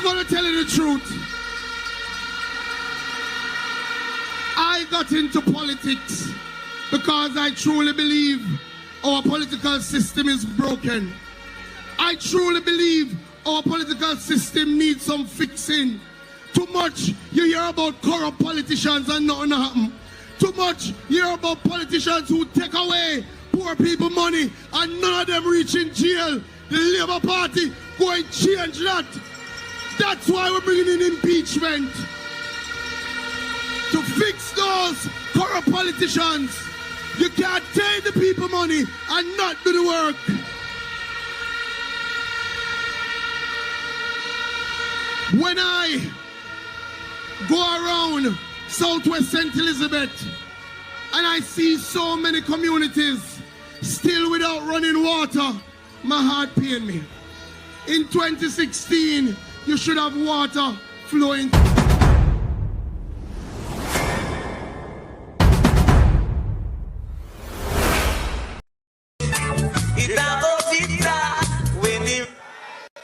going to tell you the truth. I got into politics because I truly believe our political system is broken. I truly believe our political system needs some fixing. Too much you hear about corrupt politicians and nothing happen. Too much you hear about politicians who take away poor people money and none of them reach in jail. The Labour Party go and change that. That's why we're bringing in impeachment. To fix those corrupt politicians. You can't take the people money and not do the work. When I go around Southwest St. Elizabeth and I see so many communities still without running water, my heart pains me. In 2016, you should have water flowing.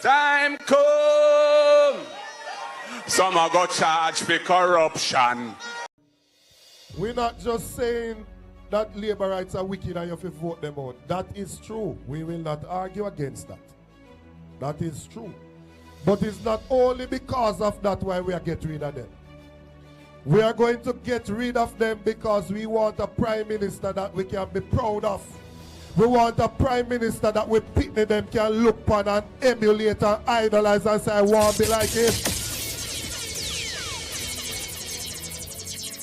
Time come. Some are got charged for corruption. We're not just saying that labor rights are wicked and you have to vote them out. That is true. We will not argue against that. That is true. But it's not only because of that why we are getting rid of them. We are going to get rid of them because we want a prime minister that we can be proud of. We want a prime minister that we picnic them can look upon and emulate and idolize and say, I want to be like him.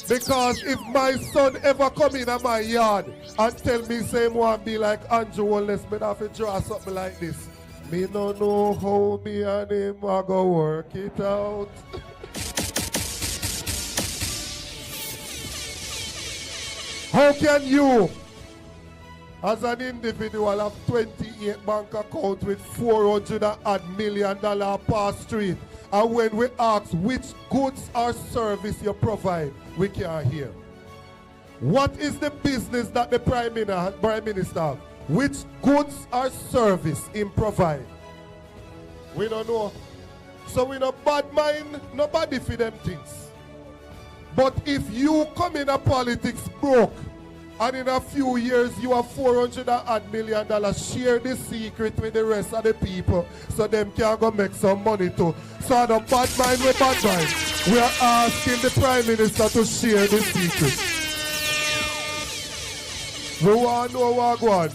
Because if my son ever come in my yard and tell me same want to be like Andrew Wallace, me have to draw something like this. Me no know how me and him are going to work it out. How can you, as an individual, have 28 bank account with $400 million per street, and when we ask which goods or service you provide, we can't hear? What is the business that the Prime Minister have? Which goods or service him provide? We don't know. So we no bad mind nobody for them things. But if you come in a politics broke, and in a few years you have $400 million, share the secret with the rest of the people so them can go make some money too. So the bad mind with bad mind, we are asking the Prime Minister to share the secret. We want to know what going.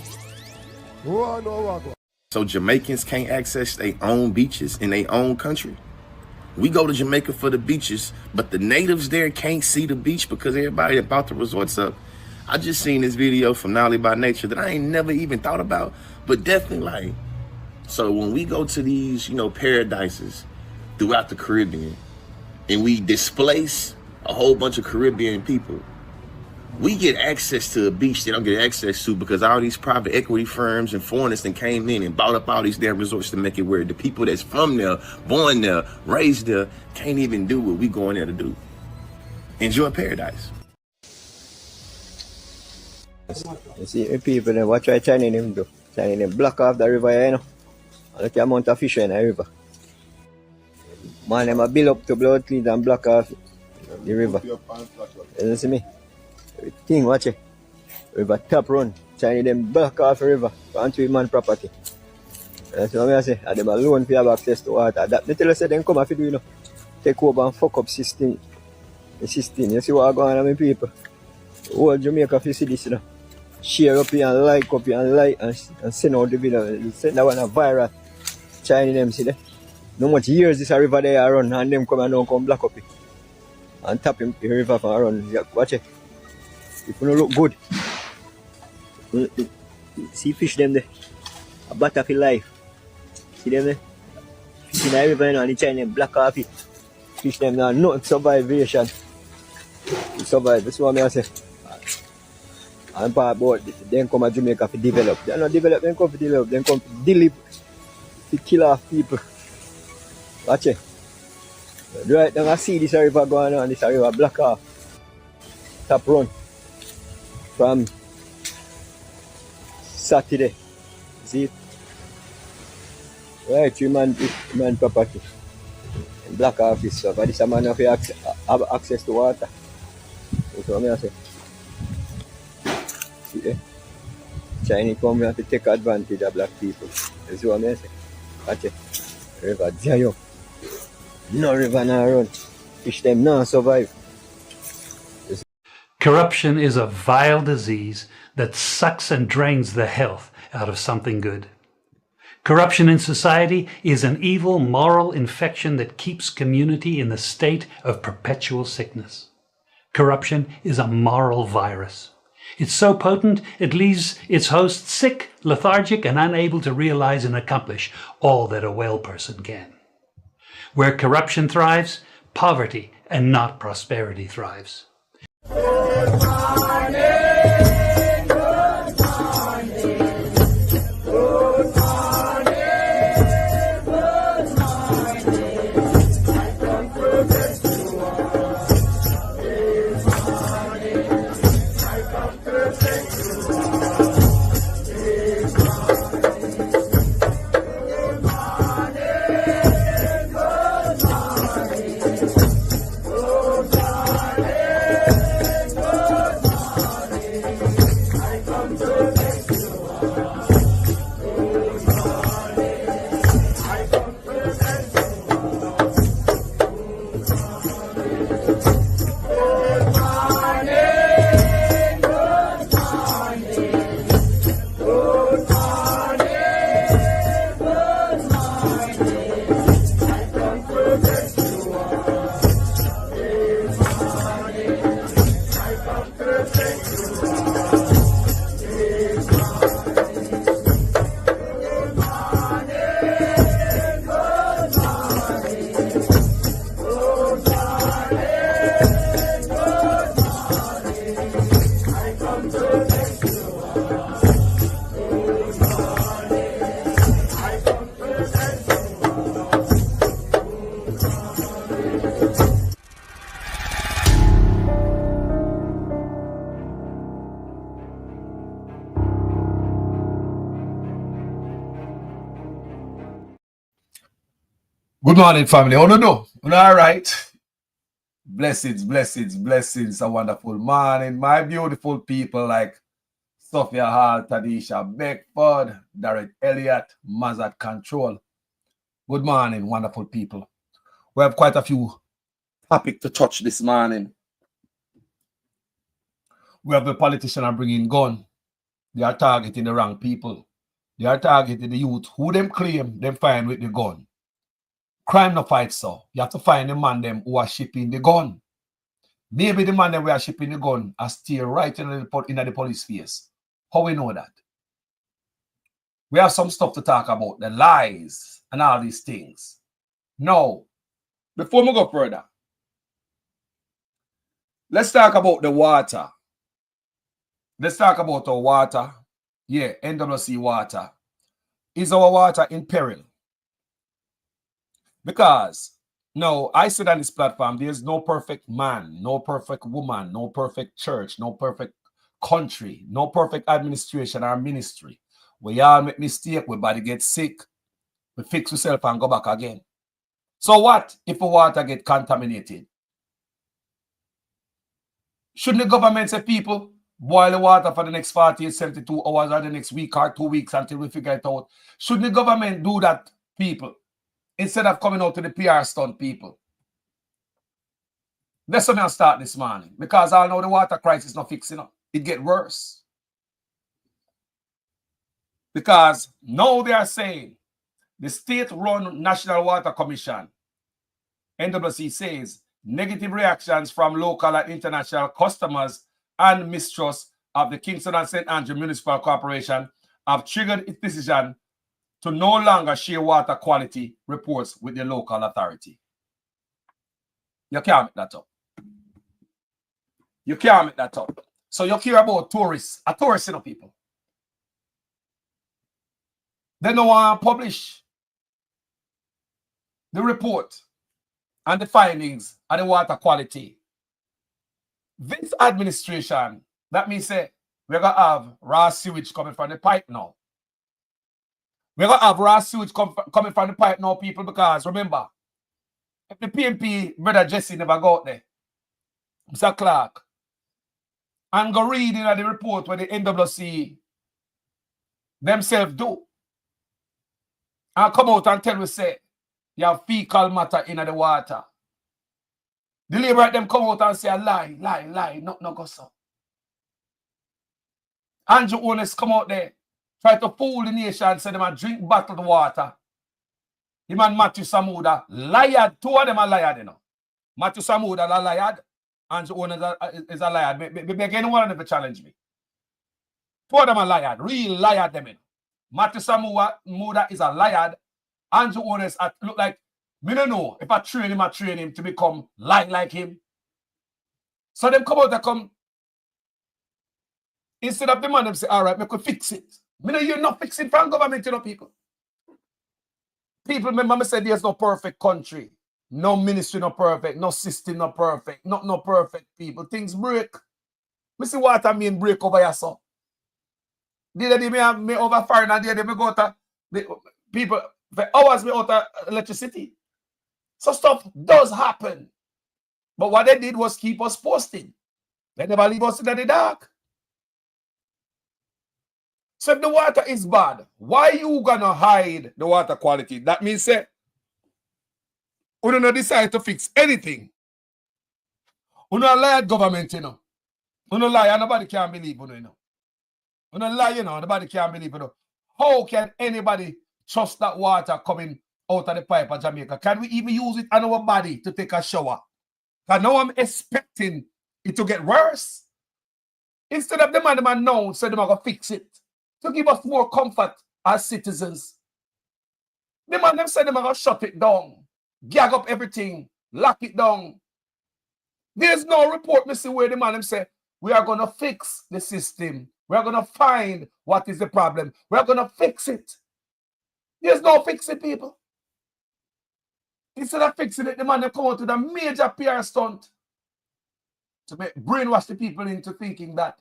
We want to know what going. So Jamaicans can't access their own beaches in their own country. We go to Jamaica for the beaches, but the natives there can't see the beach because everybody about the resorts up. I just seen this video from Nolly by Nature that I ain't never even thought about, but definitely like, so when we go to these, paradises throughout the Caribbean and we displace a whole bunch of Caribbean people, we get access to a beach they don't get access to because all these private equity firms and foreigners that came in and bought up all these damn resorts to make it where the people that's from there, born there, raised there, can't even do what we going there to do. Enjoy paradise. You see people then what try Chinese them do? Chinese them block off the river, and look the amount of fish in the river. Man, them a build up to blood clean and block off the river. You see me? Everything, watch it. River top run. Chinese them block off the river onto man property. That's what I say. And them alone for have access to water. That they tell us that them come after do, take over and fuck up system. The system. You see what going on with people? Whole Jamaica if you see this, share up here and like up here and like and send out the video. Send that one a viral. Chinese them see that. No much years this a river there run and them come and don't come block up it. And tap him the river from run. Yeah, watch it. If you don't look good. See fish them there. A battlefield life. See them there? Fish in the river and the Chinese block off it. Fish them now no survivation. Survive, that's what I say. And part about then come to Jamaica to develop. They are not develop, they come to develop, they come to deliver, to kill off people. Watch it. Right now I see this river going on, this river block off. Top run. From Saturday. See it? Right, 3 man property. Black office, so but this a man have access to water. That's what I say. See, Chinese come here to take advantage of black people. That's what I say. Watch it. River dry up. No river no run. Fish them not survive. Corruption is a vile disease that sucks and drains the health out of something good. Corruption in society is an evil moral infection that keeps community in the state of perpetual sickness. Corruption is a moral virus. It's so potent it leaves its host sick, lethargic, and unable to realize and accomplish all that a well person can. Where corruption thrives, poverty and not prosperity thrives. Good morning, family. Oh, no. All right. Blessings, blessings, blessings. A wonderful morning. My beautiful people like Sophia Hall, Tadisha Beckford, Darrell Elliott, Mazat Control. Good morning, wonderful people. We have quite a few topics to touch this morning. We have the politicians are bringing gun. They are targeting the wrong people. They are targeting the youth who them claim them find with the gun. Crime no fight, so you have to find the man them who are shipping the gun. Maybe the man them who are shipping the gun are still right in the police face. How we know that? We have some stuff to talk about, the lies and all these things. Now, before we go further, let's talk about the water. Let's talk about our water. Yeah, NWC water. Is our water in peril? Because, no, I said on this platform, there's no perfect man, no perfect woman, no perfect church, no perfect country, no perfect administration or ministry. We all make mistakes, we body get sick, we fix ourselves and go back again. So what if the water get contaminated? Shouldn't the government say, people, boil the water for the next 48, 72 hours or the next week or 2 weeks until we figure it out? Shouldn't the government do that, people? Instead of coming out to the PR stunt, people. That's why I'll start this morning. Because I know the water crisis is not fixing up. It get worse. Because now they are saying the state-run National Water Commission, NWC, says negative reactions from local and international customers and mistrust of the Kingston and St. Andrew Municipal Corporation have triggered its decision to no longer share water quality reports with the local authority. You can't make that up. You can't make that up. So you care about tourists, a tourist, you know, people. They don't want to publish the report and the findings of the water quality. This administration, that means say, we're going to have raw sewage coming from the pipe now. We're going to have raw sewage coming from the pipe now, people, because remember, if the PMP brother Jesse never go out there, Mr. Clark, and go read in the report where the NWC themselves do, and come out and tell me, say, you have fecal matter in the water. The labor them come out and say a lie, no go so. Andrew Owners come out there, try to fool the nation, say them a drink bottled water. Him and Matthew Samuda lied. Two of them are lied, you know. Matthew Samuda are lied. Andrew Owners is a liar. Beg anyone to challenge me. Two of them are lied. Real liar them in. Matthew Samuda is a liar. Andrew Owners look like, me don't know if I train him to become like him. So them come out and come. Instead of the man, them say, all right, we could fix it. Me know you're not fixing from government, you know, people. People, remember me said there's no perfect country. No ministry not perfect. No system not perfect. Not no perfect people. Things break. Me see what I mean break over here, so. Did they me over foreign and they me go to the people for hours me out of electricity. So stuff does happen. But what they did was keep us posting. They never leave us in the dark. So if the water is bad, why you gonna hide the water quality? That means say, we don't decide to fix anything. We don't lie at government, you know. We don't lie and nobody can believe, you know. We don't lie, you know, nobody can believe, you know. How can anybody trust that water coming out of the pipe of Jamaica? Can we even use it on our body to take a shower? Because now I'm expecting it to get worse. Instead of the man know, so they're going to fix it. To give us more comfort as citizens. The man them said they're going to shut it down. Gag up everything. Lock it down. There's no report, Mr. Where the man them say, we are going to fix the system. We are going to find what is the problem. We are going to fix it. There's no fixing, people. Instead of fixing it, the man them come out with a major PR stunt to brainwash the people into thinking that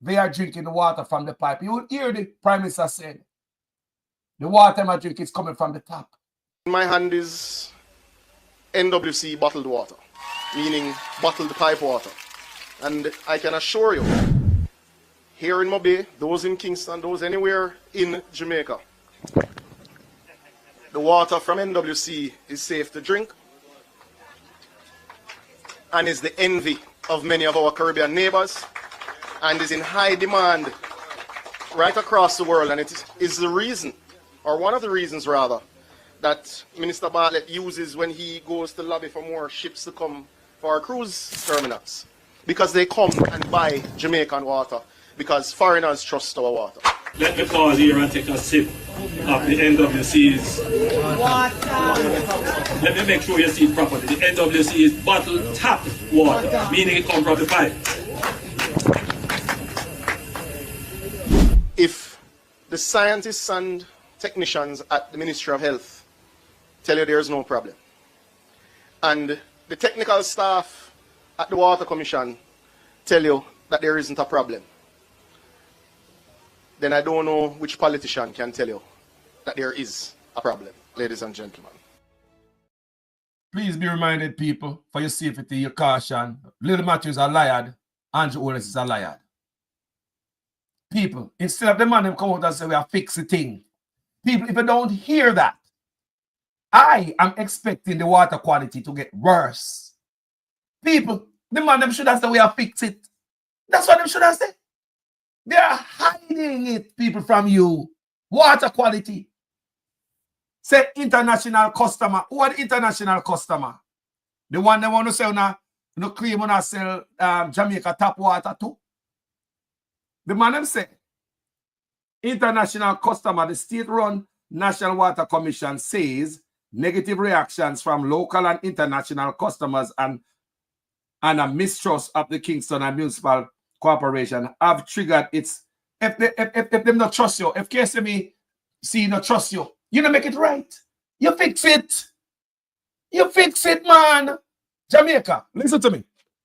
they are drinking the water from the pipe. You would hear the Prime Minister said, the water I drink is coming from the tap. In my hand is NWC bottled water, meaning bottled pipe water. And I can assure you, here in Mobay, those in Kingston, those anywhere in Jamaica, the water from NWC is safe to drink and is the envy of many of our Caribbean neighbors, and is in high demand right across the world. And it is the reason, or one of the reasons rather, that Minister Bartlett uses when he goes to lobby for more ships to come for our cruise terminals. Because they come and buy Jamaican water, because foreigners trust our water. Let me pause here and take a sip of the NWC's water. Let me make sure you see it properly. The NWC is bottled tap water, meaning it comes from the pipe. If the scientists and technicians at the Ministry of Health tell you there's no problem, and the technical staff at the Water Commission tell you that there isn't a problem, then I don't know which politician can tell you that there is a problem, ladies and gentlemen. Please be reminded, people, for your safety, your caution. Little Matthew is a liar. Andrew Owners is a liar. People, instead of the man them come out and say we are fix the thing. People, if you don't hear that, I am expecting the water quality to get worse. People, the man them should have said we are fix it. That's what them should have said. They are hiding it, people, from you. Water quality. Say international customer. Who are the international customer? The one they want to sell now, no claim on sell Jamaica tap water too. The man them say, international customer, the state-run National Water Commission says negative reactions from local and international customers and a mistrust of the Kingston and Municipal Corporation have triggered its. If them not trust you, if KSME see not trust you, you don't make it right. You fix it. You fix it, man. Jamaica, listen to me.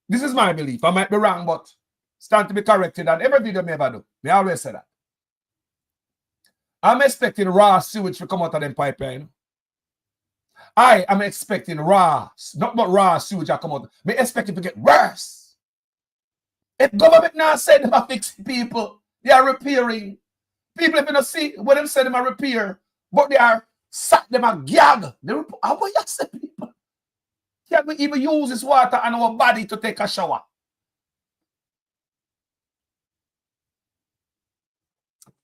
This is my belief. I might be wrong, but stand to be corrected on every video me ever do. Me always say that. I'm expecting raw sewage to come out of them pipeline. I am expecting raw, not but raw sewage come out. Me expecting to get worse. If government now said them are fixing people, they are repairing. People if you don't see what them say them are repair, but they are sat them a gag. How will you say people? Can we even use this water on our body to take a shower?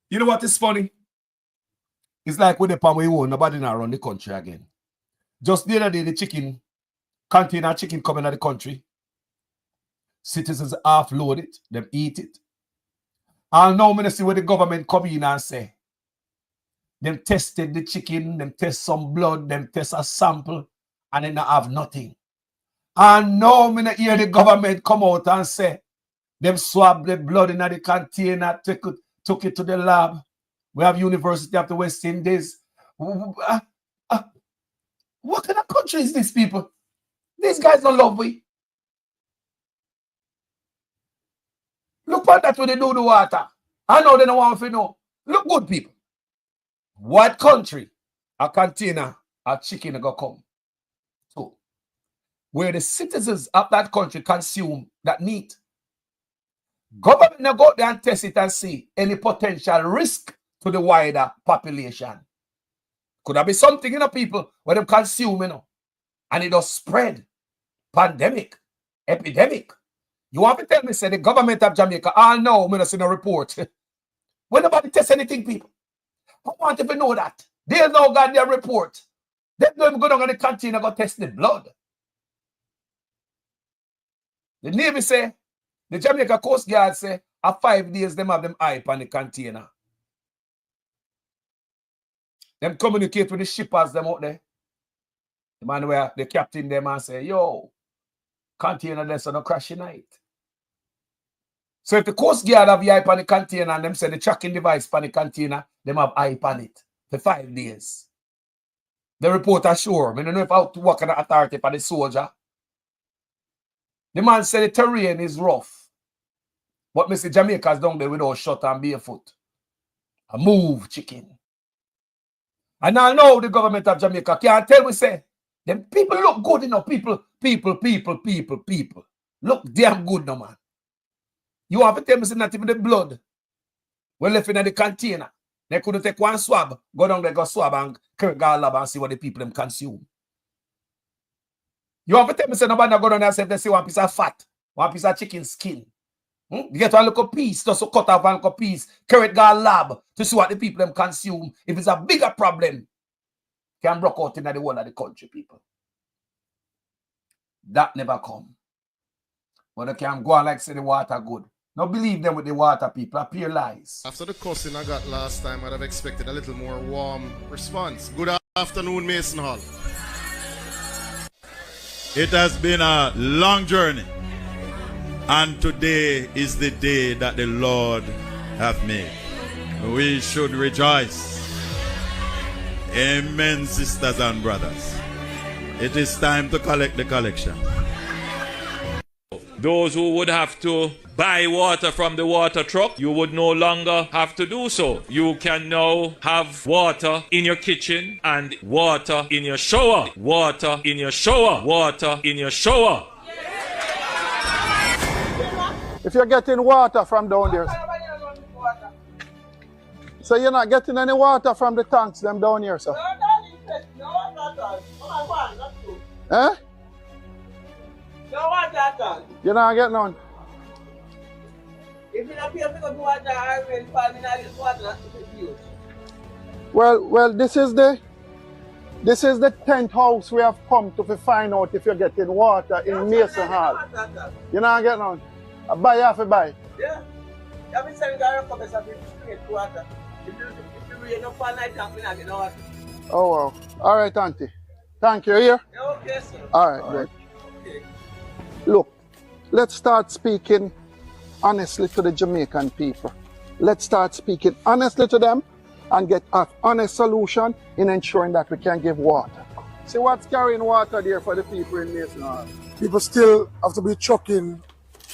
You know what is funny? It's like with the palm we own, nobody now run the country again. Just the other day, the chicken, container chicken coming out of the country. Citizens offload it, them eat it. And now I see where the government come in and say, them tested the chicken, them test some blood, them test a sample, and then they have nothing. And now I hear the government come out and say, them swab the blood in the container, took it to the lab. We have University of the West Indies. What kind of country is this, people? These guys don't love we. Look at that when they do the water. I know they don't want to know. Look good, people. What country a container of chicken go come? So, where the citizens of that country consume that meat. Government now go there and test it and see any potential risk to the wider population. Could there be something in the people where they consume, and it does spread? Pandemic, epidemic. You want to tell me, say the government of Jamaica, no, I'm not seeing a report. When nobody test anything, people. I want to know that. There's no goddamn report. They don't even go down on the canteen and go test the blood. The Navy say, the Jamaica Coast Guard say, after 5 days, them have them eye on the container. Them communicate with the shippers them out there. The man where the captain them and say, yo, container there so no crash tonight. So if the Coast Guard have the eye on the container and them say the tracking device on the container, them have eye on it for 5 days. The report assure, I don't know if I have to work on the authority for the soldier. The man said the terrain is rough. But Mr. Jamaica's down there without shot and barefoot. A move, chicken. And I know the government of Jamaica can't tell me, say, them people look good enough. People. Look damn good now, man. You have to tell me, say, not even the blood. We left in the container. They couldn't take one swab, go down there, go swab and go lab and see what the people them consume. You have to tell me, say, nobody go down there and say, they see one piece of fat, one piece of chicken skin. You get one little piece, just to cut off one little piece, carry it to a lab to see what the people them consume. If it's a bigger problem, can broke out in the whole of the country, people. That never come. But they can go on like say the water good. Now believe them with the water, people. Appear lies. After the cussing I got last time, I'd have expected a little more warm response. Good afternoon, Mason Hall. It has been a long journey. And today is the day that the Lord hath made. We should rejoice. Amen, sisters and brothers. It is time to collect the collection. Those who would have to buy water from the water truck, you would no longer have to do so. You can now have water in your kitchen and water in your shower. Water in your shower. Water in your shower. If you're getting water from down there, so you're not getting any water from the tanks them down here, sir? No water at all. Eh? No water at all. You're not getting none? If you don't pay for the water, I will find in water to use. Well, this is the 10th house we have come to find out if you're getting water in Mason Hall. You're not getting none? I buy half a buy. Yeah. You have been selling the cup of straight water. If you rain up all night, I'm not getting water. Oh, wow. All right, Auntie. Thank you. Here? Yeah, okay, sir. All right, good. Okay. Look, let's start speaking honestly to the Jamaican people. Let's start speaking honestly to them and get an honest solution in ensuring that we can give water. See what's carrying water there for the people in Mason Hall? People still have to be chucking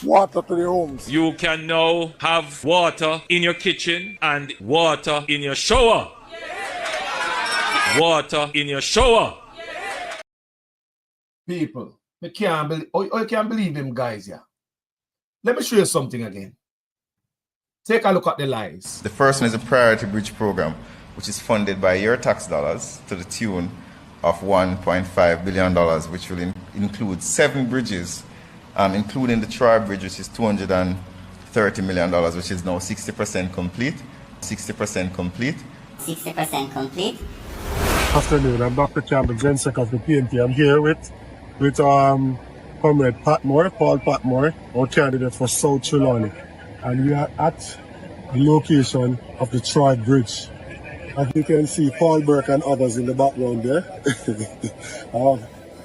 water to their homes. You can now have water in your kitchen and water in your shower. Water in your shower. People, I can't believe, you can't believe them guys, yeah. Let me show you something again. Take a look at the lies. The first one is a priority bridge program, which is funded by your tax dollars to the tune of $1.5 billion, which will include 7 bridges, including the Troy Bridge, which is $230 million, which is now 60% complete. 60% complete. 60% complete. Afternoon, I'm Dr. Campbell, Gensec of the PNP. I'm here with Comrade Patmore, Paul Patmore, our candidate for South Trelawney. And we are at the location of the Troy Bridge. As you can see, Paul Burke and others in the background there,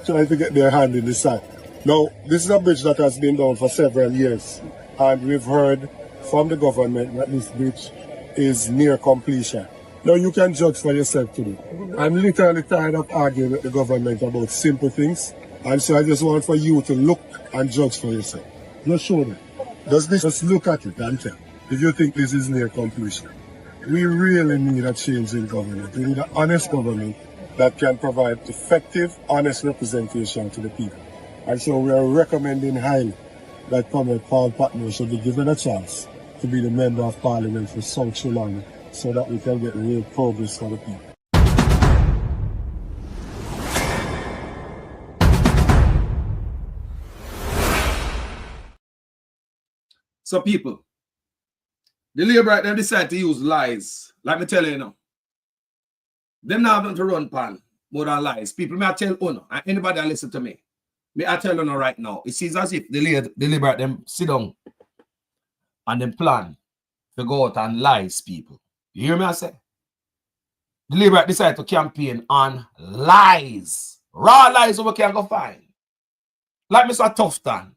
trying to get their hand in the side. Now, this is a bridge that has been down for several years, and we've heard from the government that this bridge is near completion. Now, you can judge for yourself today. I'm literally tired of arguing with the government about simple things, and so I just want for you to look and judge for yourself. Just show them. Just look at it and tell if you think this is near completion. We really need a change in government. We need an honest government that can provide effective, honest representation to the people. And so we are recommending highly that Comrade Paul Patmore should be given a chance to be the Member of Parliament for South Trelawney so that we can get real progress for the people. So people, the Labour them decide to use lies. Like me tell you now. Them now have to run pan more than lies. People, may I tell you, and anybody that listen to me, may I tell you right now, it seems as if the Labour them sit down and them plan to go out and lies people. You hear me I say? The Labour decide to campaign on lies. Raw lies we can go find. Like Mr. Tufton.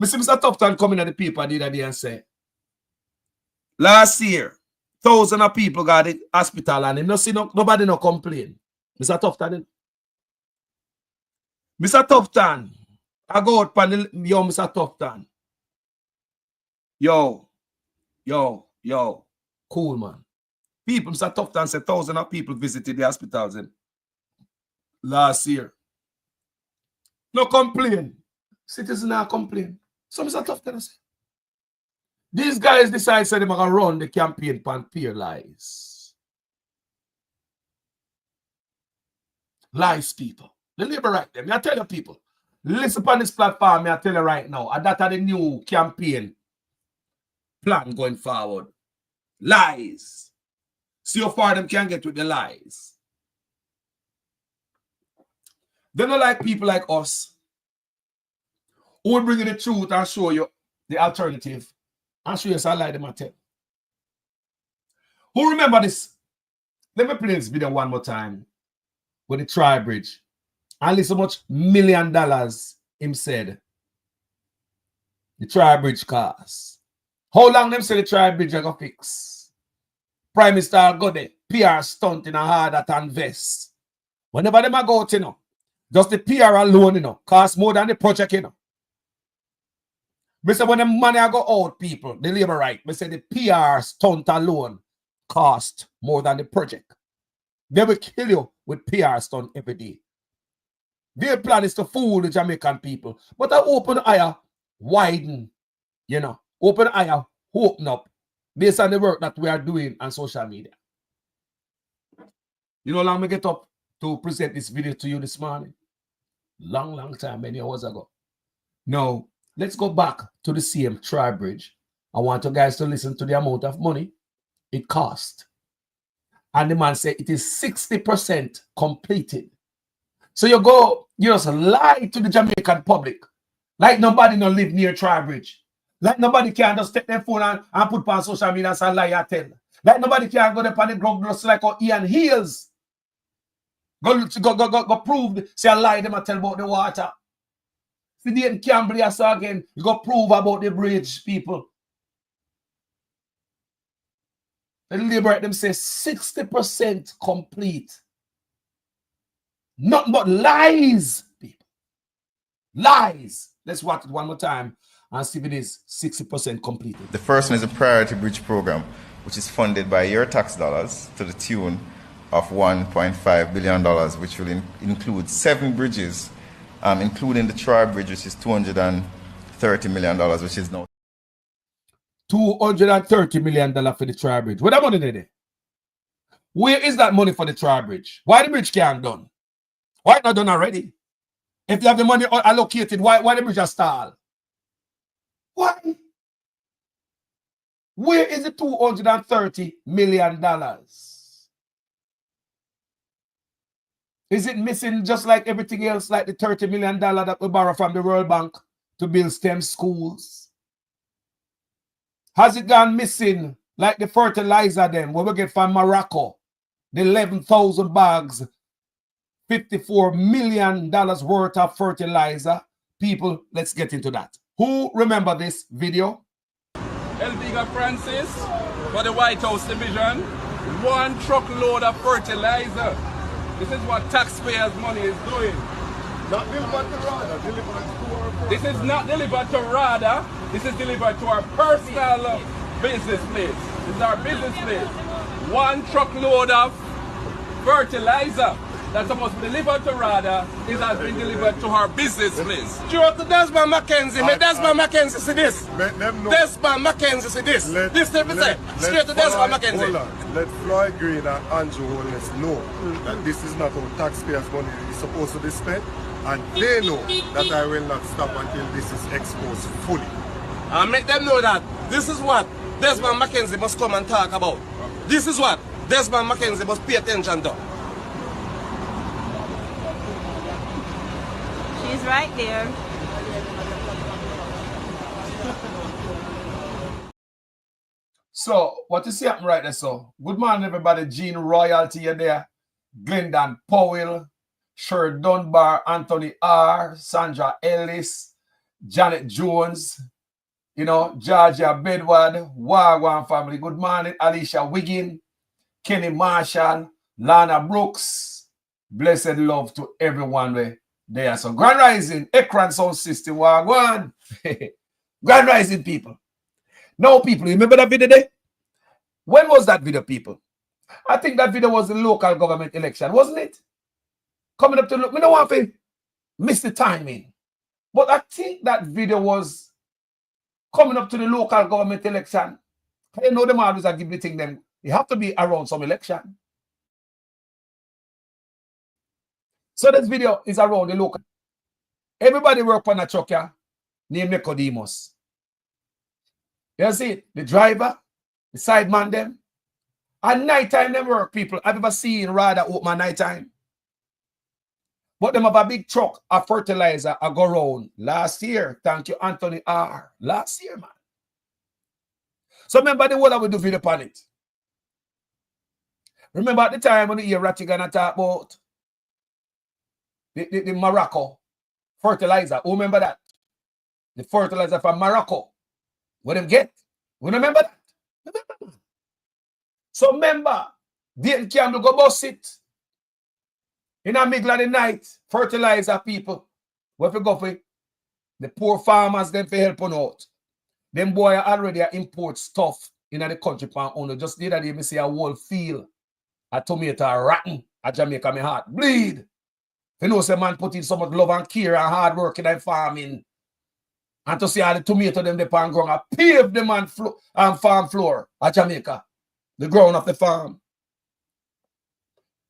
Mr. Tufton coming at the paper the other day and say, last year, thousands of people got the hospital and him nobody no complain. Mr. Tufton. Mr. Tufton. I go out panel, yo, Mr. Tufton. Yo. Cool, man. People, Mr. Tufton said thousands of people visited the hospitals last year. No complain. Citizens not complain. So Mr. Tufton said, these guys decide they're going to run the campaign pan pure lies. Lies, people. The Labour right there. I tell you, people, listen upon this platform, I tell you right now, and that's the new campaign plan going forward. Lies. See how far them can get with the lies. They don't like people like us who will bring you the truth and show you the alternative and show you some lie them tell. Who remember this? Let me play this video one more time with the Troy Bridge. And listen how much $1 million him said the Troy Bridge costs. How long them say the Troy Bridge are going to fix? Prime Minister go there, PR stunt in a hard hat and vest. Whenever them go out, you know, just the PR alone, you know, cost more than the project, you know. Me say when the money go out, people, the Labour right, me say the PR stunt alone cost more than the project. They will kill you with PR stunt every day. Their plan is to fool the Jamaican people. But I open eye, widen, you know, open eye, open up, based on the work that we are doing on social media. You know how long I get up to present this video to you this morning? Long time, many hours ago. Now, let's go back to the same Troy Bridge. I want you guys to listen to the amount of money it cost. And the man said it is 60% completed. So you just lie to the Jamaican public. Like nobody no live near Troy Bridge. Like nobody can just take their phone and put on social media and say lie and tell. Like nobody can go there on the ground just like Ian Hills. Go prove, say a lie them and tell about the water. See the in Cambria again, you go prove about the bridge, people. The Labour them say 60% complete. Nothing but lies, people. Lies. Let's watch it one more time and see if it is 60% completed. The first one is a priority bridge program, which is funded by your tax dollars to the tune of $1.5 billion, which will include 7 bridges, including the Troy Bridge, which is $230 million, which is now $230 million for the Troy Bridge. Where that money there? Where is that money for the Troy Bridge? Why the bridge can't done? Why not done already? If you have the money allocated, why the bridge are stalled? Why? Where is the $230 million? Is it missing just like everything else, like the $30 million that we borrow from the World Bank to build STEM schools? Has it gone missing like the fertilizer then, where we get from Morocco, the 11,000 bags, $54 million worth of fertilizer? People, let's get into that. Who remember this video? Elviga Francis for the White House division. 1 truckload of fertilizer. This is what taxpayers' money is doing. Not delivered to RADA, delivered to our... This is not delivered to RADA. This is delivered to our personal business place. This is our business place. 1 truckload of fertilizer that's supposed to be delivered to RADA has been delivered to our business place. Stuart to Desmond McKenzie. May Desmond McKenzie see this. Desmond McKenzie see this. This thing we say. Straight to Desmond McKenzie. Hold on. Let Floyd Green and Andrew Holness know that this is not how taxpayers' money is supposed to be spent. And they know that I will not stop until this is exposed fully. And make them know that this is what Desmond McKenzie must come and talk about. This is what Desmond McKenzie must pay attention to. She's right there. So, what you see happening right there, so? Good morning, everybody. Gene Royalty, you there. Glendon Powell, Sher Dunbar, Anthony R., Sandra Ellis, Janet Jones, you know, Georgia Bedward, Wagwan family. Good morning, Alicia Wiggin, Kenny Marshall, Lana Brooks. Blessed love to everyone there. So, Grand Rising, Ekran Sound System, Wagwan. Grand Rising, people. Now, people, remember that video there? When was that video, people? I think that video was the local government election, wasn't it? Coming up to look, we don't want to miss the timing. But I think that video was coming up to the local government election. You know them always are give the thing them. You have to be around some election. So this video is around the local. Everybody work on a truck here named Nicodemus. You see it? The driver, the side man them. At night time them work, people. I've ever seen rather open at night time. But them have a big truck of fertilizer I go round last year. Thank you, Anthony R. Last year, man. So remember the whole I will do video upon it. Remember at the time when you hear Ratty gonna talk about the Morocco fertilizer. Who remember that? The fertilizer from Morocco. What them get? We remember that? Remember. So remember, they can go bust it. In the middle of the night, fertilizer people. What we go for? The poor farmers, them for help on out. Them boy already import stuff in the country pan owner. Just the other day, me see a whole field. A tomato rotten at Jamaica, my heart bleed. You know, say man put in so much love and care and hard work in that farming. And to see all the tomato them they pan ground, I pave the man farm floor at Jamaica. The ground of the farm.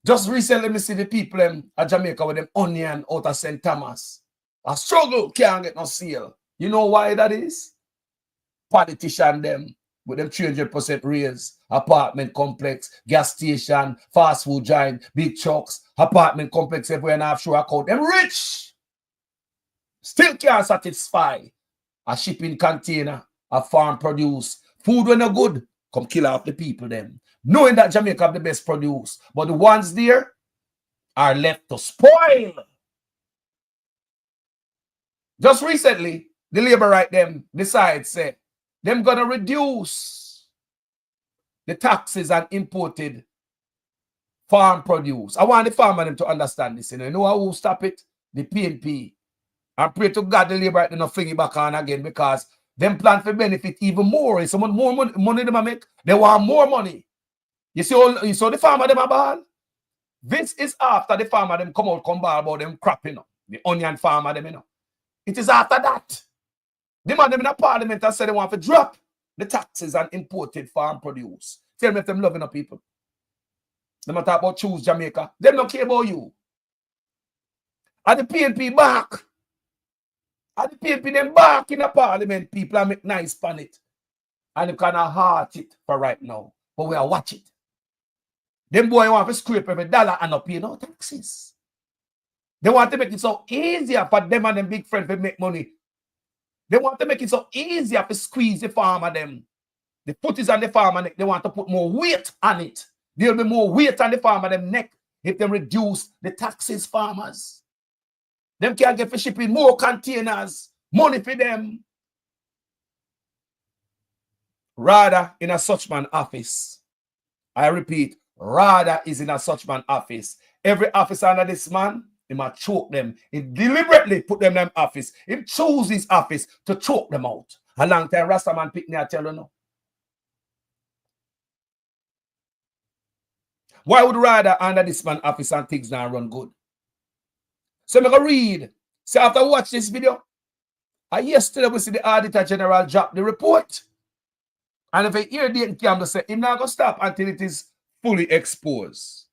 Just recently, me see the people at Jamaica with them onion out of St. Thomas. A struggle, can't get no sale. You know why that is? Politician them with them 300% raise, apartment complex, gas station, fast food giant, big trucks, apartment complex everywhere and offshore account. Them rich. Still can't satisfy a shipping container, a farm produce. Food when no good, come kill off the people them. Knowing that Jamaica have the best produce, but the ones there are left to spoil. Just recently, the labor right them decide, say, them gonna reduce the taxes on imported farm produce. I want the farmer them to understand this. You know who stop it? The PNP. I pray to God the labor right them not fling it back on again because them plan for benefit even more. If someone more money them make, they want more money. You see the farmer them are bad? This is after the farmer them come out, come bad about them crapping up. The onion farmer, them, you know. It is after that. The man them in the parliament and said they want to drop the taxes on imported farm produce. Tell me if them loving the people. Them talk about choose Jamaica. Them don't care about you. And the PNP back. And the PNP them back in the parliament. People are make nice on it. And you kind of heart it for right now. But we are watch it. Them boy want to scrape every dollar and not pay no taxes. They want to make it so easier for them and them big friends to make money. They want to make it so easier to squeeze the farmer them. The foot is on the farmer neck. They want to put more weight on it. There'll be more weight on the farmer them neck if they reduce the taxes farmers. Them can get for shipping more containers, money for them. Rather in a such man office. I repeat, rather is in a such man office. Every officer under this man, he might choke them. He deliberately put them in them office. He chose his office to choke them out. A long time Rastaman pick me, I tell you no. Why would rather under this man office and things now run good? So I'm going to read. So after watch this video, yesterday we see the Auditor General drop the report. And if I hear the camera say, he's not going to stop until it is fully exposed.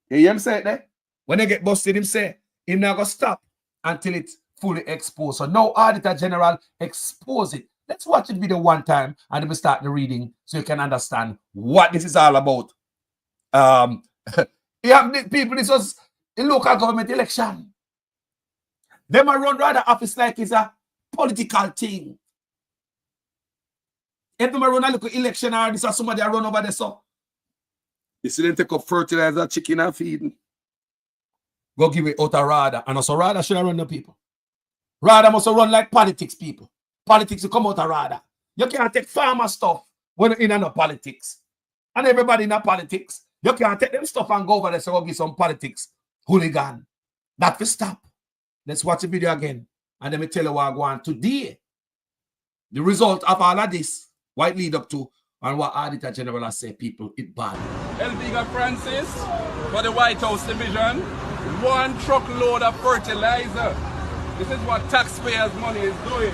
You hear him say it there? When they get busted, him say, he's not going to stop until it's fully exposed. So now Auditor General expose it. Let's watch the video one time and then we start the reading so you can understand what this is all about. People, this was a local government election. Them are run rather office like it's a political thing. If them run a little election or this or somebody run over there, so you see them take up fertilizer, chicken and feeding. Go give it out a rather. And also rather should run the people. Rather must run like politics people. Politics will come out of rather. You can't take farmer stuff when you're in politics. And everybody in politics. You can't take them stuff and go over there so go give some politics. Hooligan. That will stop. Let's watch the video again. And let me tell you what I want today. The result of all of this, what it lead up to, and what Auditor General has said, people, it bad. Elviga Francis for the White House Division. 1 truckload of fertilizer. This is what taxpayers' money is doing.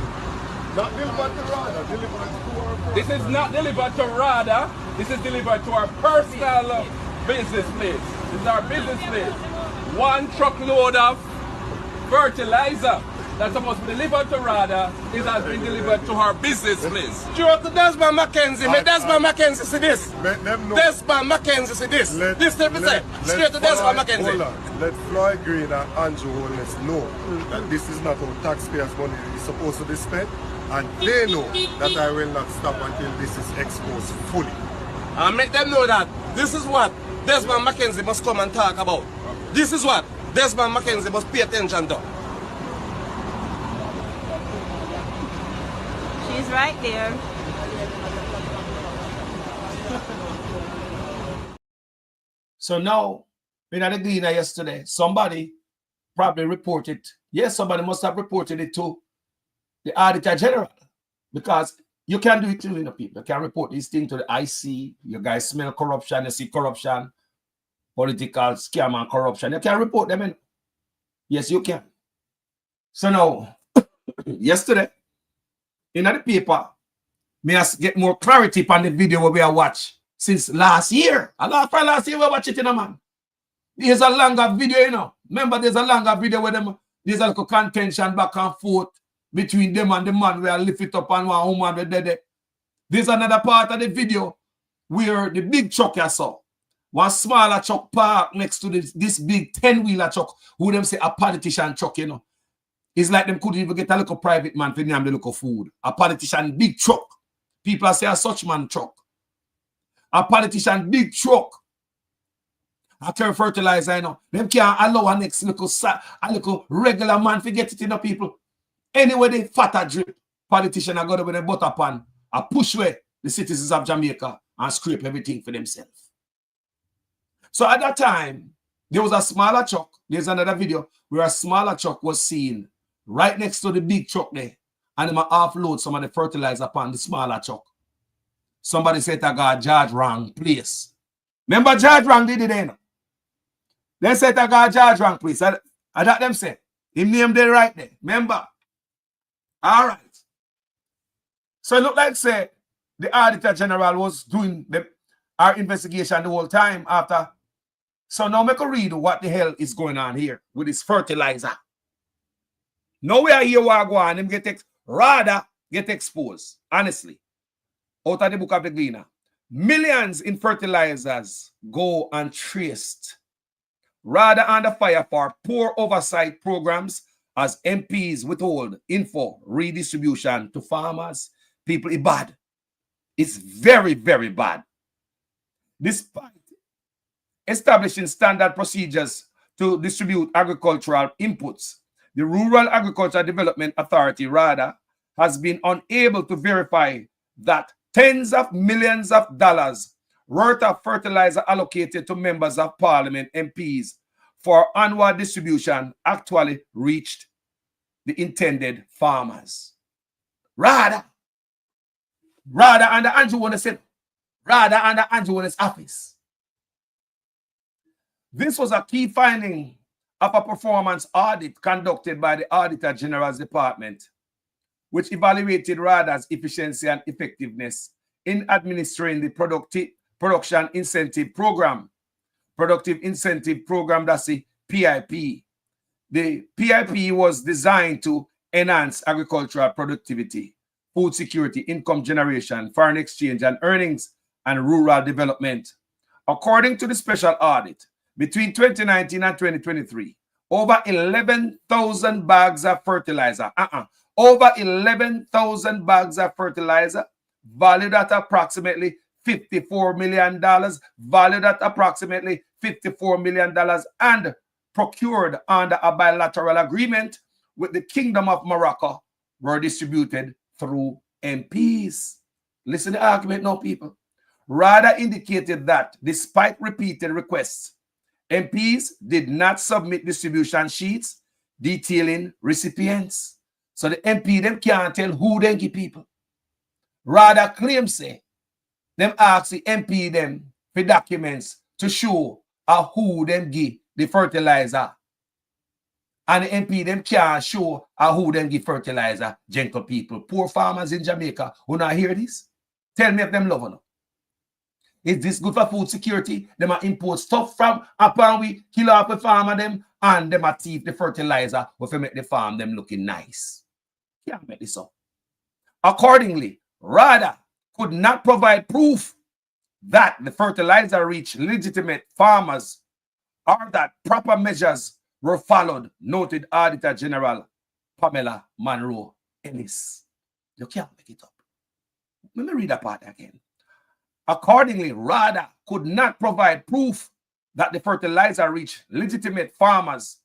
Not delivered to RADA, delivered to our... This is not delivered to RADA. This is delivered to our personal business place. This is our business place. 1 truckload of fertilizer that's supposed to be delivered to RADA has been delivered to our business place. Straight to Desmond McKenzie. May Desmond McKenzie see this. Desmond McKenzie see this. This thing say. Straight to Desmond McKenzie. Hold on. Let Floyd Green and Andrew Holness know that this is not how taxpayers' money is supposed to be spent. And they know that I will not stop until this is exposed fully. And make them know that this is what Desmond McKenzie must come and talk about. This is what Desmond McKenzie must pay attention to. She's right there. So now, in the Gleaner yesterday, somebody probably reported, yes, somebody must have reported it to the Auditor General, because you can do it too, you know, people. You can report these things to the IC. You guys smell corruption, you see corruption, political scam and corruption. You can report them in. Yes, you can. So now, yesterday, in the paper, may I get more clarity on the video where we are watch since last year. Last year we watch it, you know, man. There's a longer video, you know. Remember, there's a longer video where there's a little contention back and forth between them and the man where I lift it up and one woman with dead. There's another part of the video where the big truck I saw, one smaller truck parked next to this big 10-wheeler truck, who them say a politician truck, you know. It's like them couldn't even get a little private man for name the local food. A politician big truck. People say a such man truck. A politician big truck. I turn fertilizer, you know. Them can't allow a next little regular man to get it in the people. Anyway, they fatter drip. Politician are going with a butter pan. I push away the citizens of Jamaica and scrape everything for themselves. So at that time, there was a smaller truck. There's another video where a smaller truck was seen right next to the big truck there. And they offload some of the fertilizer upon the smaller truck. Somebody said I got George wrong place. Remember George wrong did it then? They said I got George wrong place. I that them say. Him name there right there. Remember? All right. So it looked like, say, the Auditor General was doing our investigation the whole time after. So now make a read what the hell is going on here with this fertilizer. Now we are here, Wagwan, him rather get exposed, honestly. Out of the book of the Gleaner. Millions in fertilizers go untraced. Rather under fire for poor oversight programs as MPs withhold info redistribution to farmers. People, it's bad. It's very, very bad. Despite establishing standard procedures to distribute agricultural inputs, the Rural Agriculture Development Authority, RADA, has been unable to verify that tens of millions of dollars worth of fertilizer allocated to members of parliament, MPs, for annual distribution actually reached the intended farmers. RADA under Andrew Wooden's office. This was a key finding of a performance audit conducted by the Auditor General's Department, which evaluated RADA's efficiency and effectiveness in administering the Production Incentive Program. Productive Incentive Program, that's the PIP. The PIP was designed to enhance agricultural productivity, food security, income generation, foreign exchange and earnings, and rural development. According to the special audit, between 2019 and 2023, over 11,000 bags of fertilizer, over 11,000 bags of fertilizer, valued at approximately $54 million, valued at approximately $54 million, and procured under a bilateral agreement with the Kingdom of Morocco, were distributed through MPs. Listen to the argument now, people. RADA indicated that despite repeated requests, MPs did not submit distribution sheets detailing recipients. So the MP, them can't tell who they give people. RADA claims say, them ask the MP them for documents to show who them give the fertilizer. And the MP them can't show who them give fertilizer, gentle people. Poor farmers in Jamaica who not hear this. Tell me if them love or not. Is this good for food security? Them are import stuff from upon we kill off the farmer them and them are thief the fertilizer if make the farm them looking nice. Can't make this up. Accordingly, RADA could not provide proof that the fertilizer reached legitimate farmers or that proper measures were followed, noted Auditor General Pamela Monroe Ellis. You can't make it up. Let me read that part again. Accordingly, RADA could not provide proof that the fertilizer reached legitimate farmers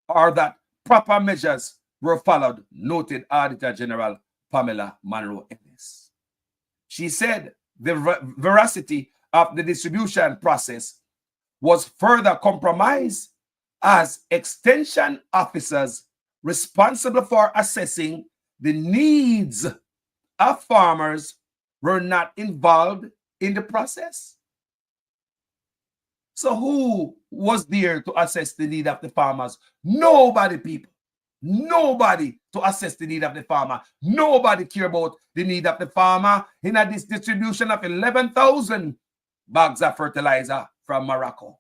or that proper measures were followed, noted Auditor General Pamela Monroe Ellis. She said the veracity of the distribution process was further compromised as extension officers responsible for assessing the needs of farmers were not involved in the process. So who was there to assess the need of the farmers? Nobody, people. Nobody to assess the need of the farmer. Nobody care about the need of the farmer in this distribution of 11,000 bags of fertilizer from Morocco.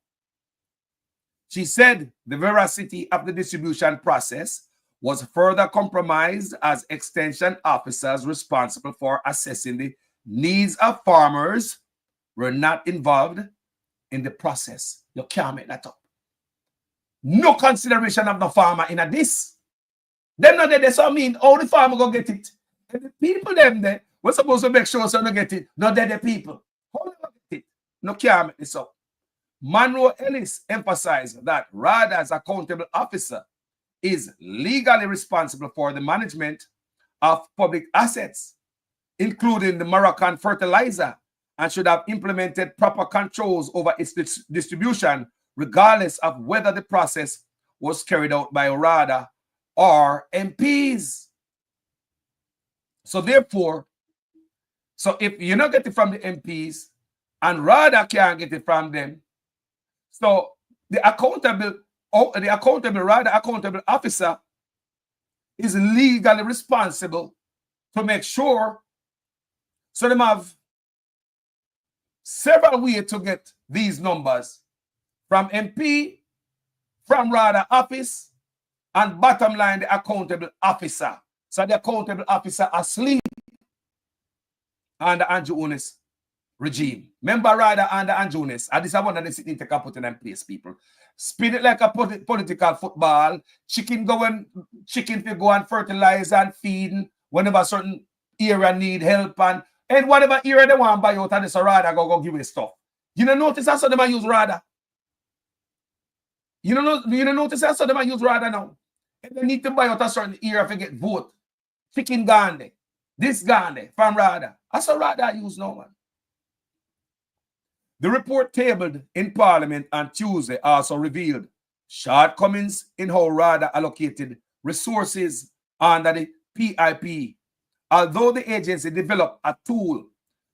She said the veracity of the distribution process was further compromised as extension officers responsible for assessing the needs of farmers were not involved in the process. You can't make that up. No consideration of the farmer in this. Them not there, so I mean, all the farmer go get it. And the people them there, we're supposed to make sure so they get it. Not that the people. How they get it? No can't make this up. Monroe Ellis emphasized that RADA as accountable officer is legally responsible for the management of public assets, including the Moroccan fertilizer, and should have implemented proper controls over its distribution, regardless of whether the process was carried out by RADA or MPs. So therefore, if you not get it from the MPs and RADA can't get it from them, so the accountable RADA accountable officer is legally responsible to make sure. So they have several ways to get these numbers from MP, from RADA office, and bottom line, the accountable officer. So the accountable officer asleep under Andrew Unis regime. Remember RADA under Andrew Unis, and this is one of the things they can put in place, people. Spin it like a political football. Chicken to go and fertilize and feed whenever certain area need help, and whatever area they want buy out, and this RADA go give it stuff. You don't notice that's how they use RADA. You don't notice that's how they use RADA now. If they need to buy out a certain area to get vote, chicken gone there, this gone there from RADA. That's how RADA use now, man. The report tabled in Parliament on Tuesday also revealed shortcomings in how RADA allocated resources under the PIP. Although the agency developed a tool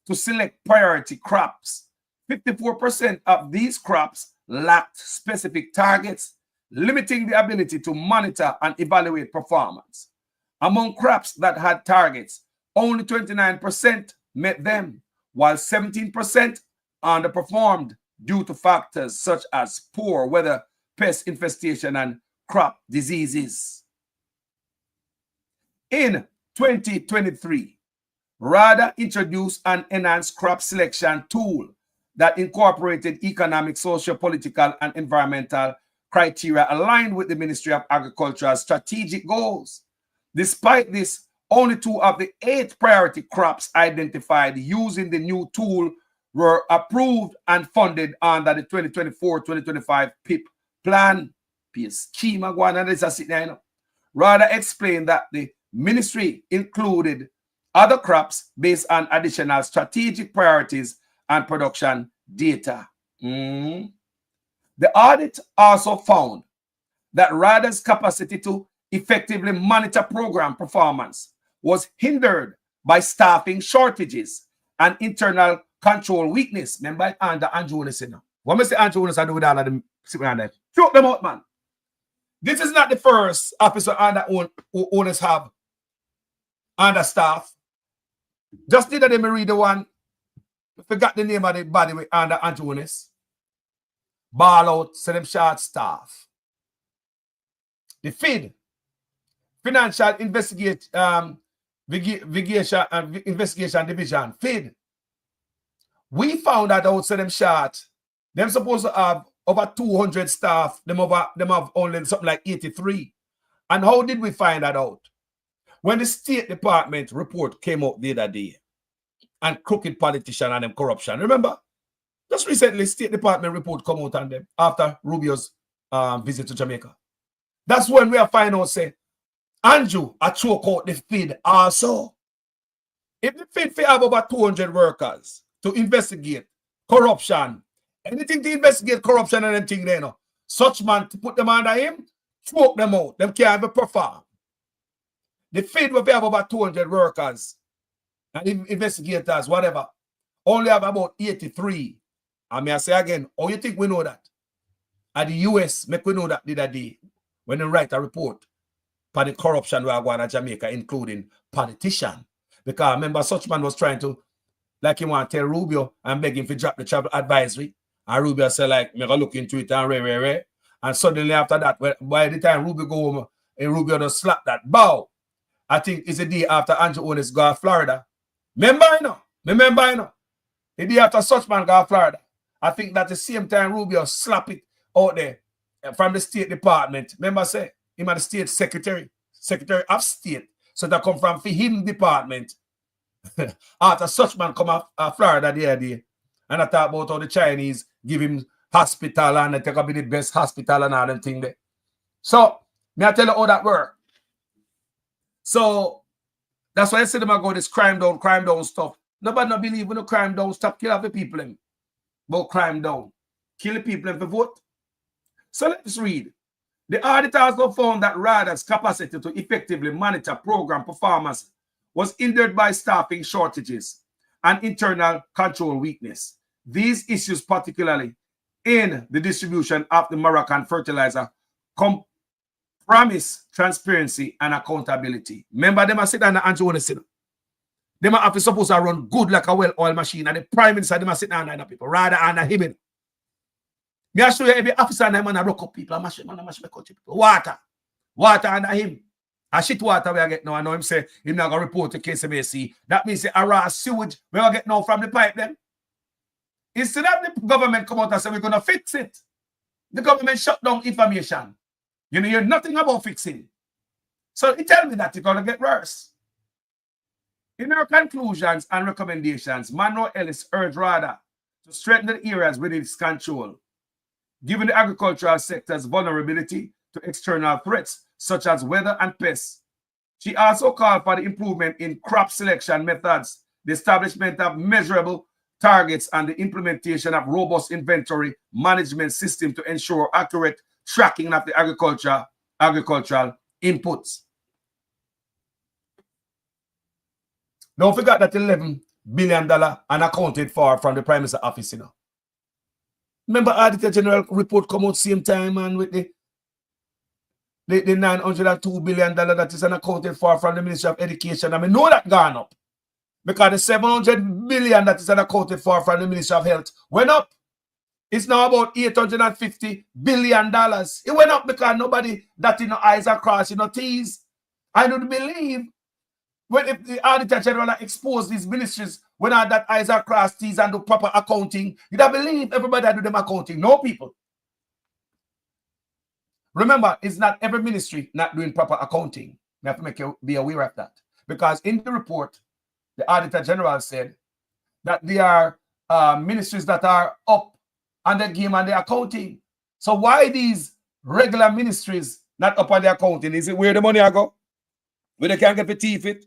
to select priority crops, 54% of these crops lacked specific targets, limiting the ability to monitor and evaluate performance. Among crops that had targets, only 29% met them, while 17% underperformed due to factors such as poor weather, pest infestation, and crop diseases. In 2023, RADA introduced an enhanced crop selection tool that incorporated economic, social, political, and environmental criteria aligned with the Ministry of Agriculture's strategic goals. Despite this, only 2 of the 8 priority crops identified using the new tool were approved and funded under the 2024-2025 PIP plan. RADA explained that the ministry included other crops based on additional strategic priorities and production data. The audit also found that RADA's capacity to effectively monitor program performance was hindered by staffing shortages and internal control weakness. Remember, Andrew Unis now. What Mr. Andrew Unis do with all of them sitting around there? Choke them out, man. This is not the first officer under owners have under staff. Just did let me read the one. Forgot the name of the body with under Andrew Unis. Ball out, send them short staff. The FID, Financial Investigation Division, FID. We found that out, send them short. Them supposed to have over 200 staff. Them have only something like 83. And how did we find that out? When the State Department report came out the other day, and crooked politician and them corruption. Remember, just recently, State Department report come out on them after Rubio's visit to Jamaica. That's when we are find out, say, Andrew, I choke out the FID also. If the FID have over 200 workers to investigate corruption, anything to investigate corruption and anything there, no, such man to put them under him, choke them out. Them can't even perform. The FID will have over 200 workers and investigators, whatever. Only have about 83. And may I say again, how you think we know that? At the US, make we know that the other day when they write a report for the corruption we are going to Jamaica, including politician. Because remember, such man was trying to, like he want to tell Rubio and beg him to drop the travel advisory. And Rubio said, like, me go look into it and And suddenly after that, by the time Rubio go home, and Rubio just slap that bow. I think it's the day after Andrew Unis go to Florida. Remember, you know? The day after such man go to Florida. I think that the same time Rubio slap it out there from the State Department. Remember, say, him at the State Secretary of State. So that come from him department. After such man come off Florida the other day. And I talk about how the Chinese give him hospital and they take up the best hospital and all them thing there. So, may I tell you how that work? So, that's why I said them about this crime down stuff. Nobody not believe in the crime down stuff. Kill off the people. About crime down. Kill the people for vote. So let's read. The audit also found that RADA's capacity to effectively monitor program performance was hindered by staffing shortages and internal control weakness. These issues, particularly in the distribution of the Moroccan fertilizer, promise transparency and accountability. Remember, them are sit down and Jonas sit. Them are supposed to run good like a well-oiled machine, and the prime minister them are sitting down and people rather than him. Me I show you every officer and them man rock up people, and mash my country people. Water under him. A shit water we are getting now. I know him say him not gonna report to KCMAC. That means a raw sewage we are getting now from the pipe them. Instead of the government come out and say we're gonna fix it, the government shut down information. You know, hear nothing about fixing. So it tell me that it's gonna get worse. In our conclusions and recommendations, Monroe Ellis urged rather to strengthen the areas within its control, given the agricultural sector's vulnerability to external threats such as weather and pests. She also called for the improvement in crop selection methods, the establishment of measurable targets, and the implementation of robust inventory management system to ensure accurate tracking of the agricultural inputs. Don't forget that $11 billion unaccounted for from the Prime Minister's office, you know. Remember, Auditor General report come out same time and with the $902 billion that is unaccounted for from the Ministry of Education. I mean, know that gone up. Because the $700 billion that is unaccounted for from the Ministry of Health went up. It's now about $850 billion. It went up because nobody that in the eyes are crossing no T's. I don't believe when if the Auditor General expose these ministries when all that eyes are crossed T's and do proper accounting, you don't believe everybody that do them accounting. No, people. Remember, it's not every ministry not doing proper accounting. We have to make you be aware of that. Because in the report, the Auditor General said that there are ministries that are up on the game and the accounting. So why these regular ministries not up on the accounting? Is it where the money are go? Where they can't get the teeth it?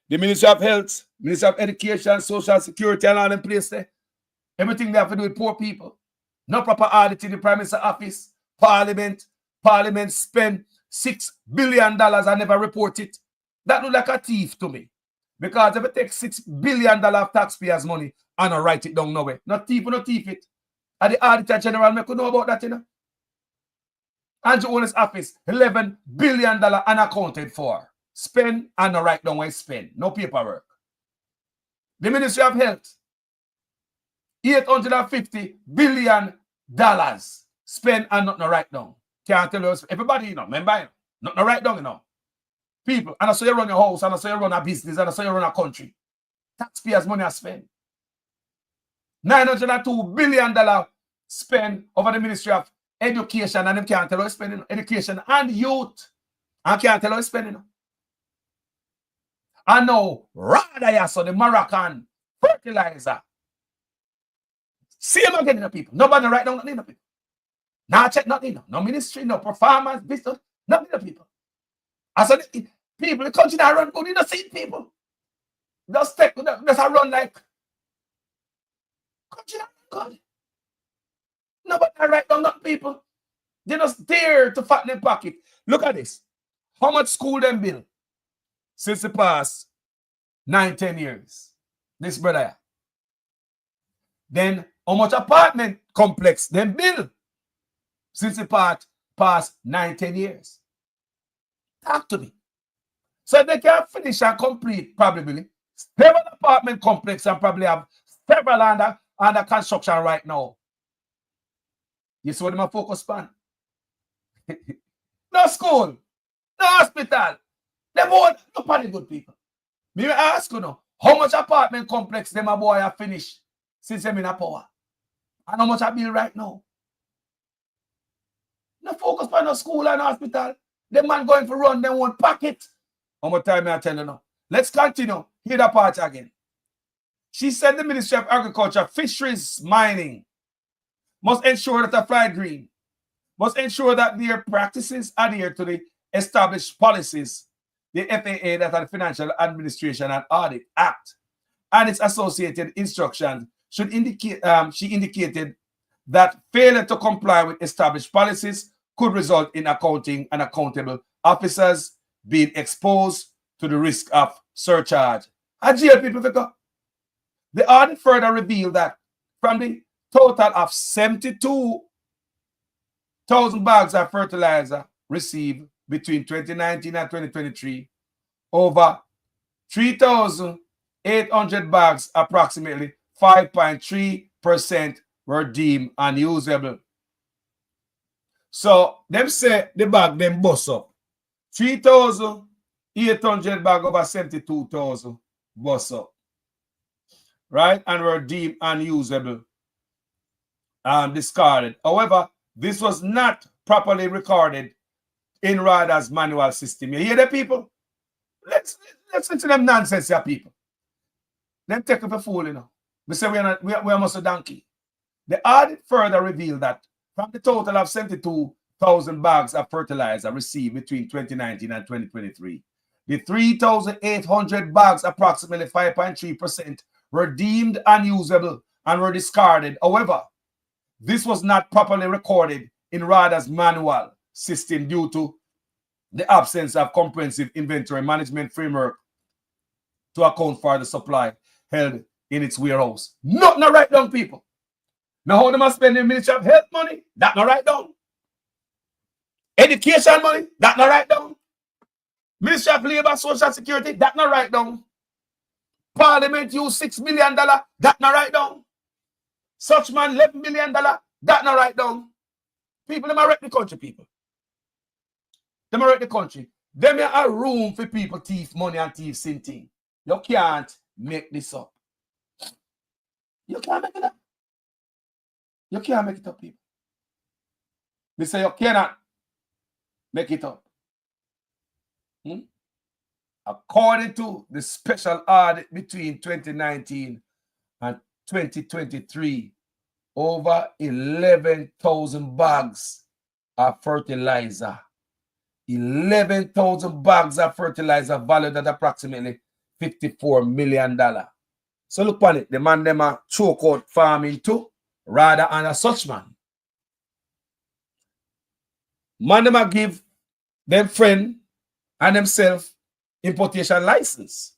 The Ministry of Health, Ministry of Education, Social Security, and all them place there. Everything they have to do with poor people. No proper audit in the Prime Minister's office, Parliament spend $6 billion and never report it. That look like a thief to me. Because if it takes $6 billion of taxpayers' money and I write it down nowhere. Not thief it. And the Auditor General make you know about that, you know. Andrew Owner's office, $11 billion unaccounted for. Spend and not write down where spend. No paperwork. The Ministry of Health, $850 billion spend and not write down. Can't tell us everybody, you know, remember, you know, not write down, you know. People, and I saw you run your house, and I saw you run a business, and I saw you run a country. Taxpayers' money are spent. $902 billion spent over the Ministry of Education, and them can't tell us spending education and youth. And can't tell us spending. I know, rather, you saw the Moroccan fertilizer. See him again, the people. Nobody write down nothing, the people. Now check nothing, no ministry, no performance, business, nothing, the people. I said, people, the country that run good, you don't see people. Just take, just run like country that run good. Nobody write down nothing, people. They just dare to fatten their pocket. Look at this. How much school them build since the past 9-10 years? This brother. Then how much apartment complex them build since the past 9-10 years? Talk to me. So they can finish and complete probably several apartment complex and probably have several under construction right now. You see what them focus on? No school, no hospital. They both no party good people. Me ask you now, how much apartment complex them a boy have finished since them in a power? And how much I build right now? No focus on no school and hospital. The man going for run them one pocket. How much time I tell you now? Let's continue. Hear that part again. She said the Ministry of Agriculture, Fisheries, Mining must ensure that a fly green, must ensure that their practices adhere to the established policies, the FAA, that are the Financial Administration and Audit Act, and its associated instructions should indicate, she indicated that failure to comply with established policies could result in accounting and accountable officers being exposed to the risk of surcharge. And jail people to go. The audit further revealed that from the total of 72,000 bags of fertilizer received between 2019 and 2023 over 3,800 bags, approximately 5.3% were deemed unusable. So them say the bag them bust up. 3,800 bag over 72,000 bust up. Right? And were deemed unusable and discarded. However, this was not properly recorded in RADA's manual system. You hear that, people? Let's listen to them nonsense here, people. Them take up a fool, you know. We say we are almost a donkey. The audit further revealed that from the total of 72,000 bags of fertilizer received between 2019 and 2023, the 3,800 bags, approximately 5.3%, were deemed unusable and were discarded. However, this was not properly recorded in RADA's manual system due to the absence of comprehensive inventory management framework to account for the supply held in its warehouse. Not right down, people. Now how them are spending Ministry of Health money? That not right down. Education money? That not right down. Ministry of Labor, Social Security? That not right down. Parliament used $6 million? That not right down. Such man $11 million? That not right down. People, them are wreck the country, people. Them are wreck the country. Them are room for people thief money and thief sin thing. You can't make this up. You can't make it up. You can't make it up, people. They say you cannot make it up. According to the special audit between 2019 and 2023, over 11,000 bags of fertilizer. 11,000 bags of fertilizer valued at approximately $54 million. So look on it. The man them are choke out farming too, rather than a such man. Man them are give them friend and themselves importation license.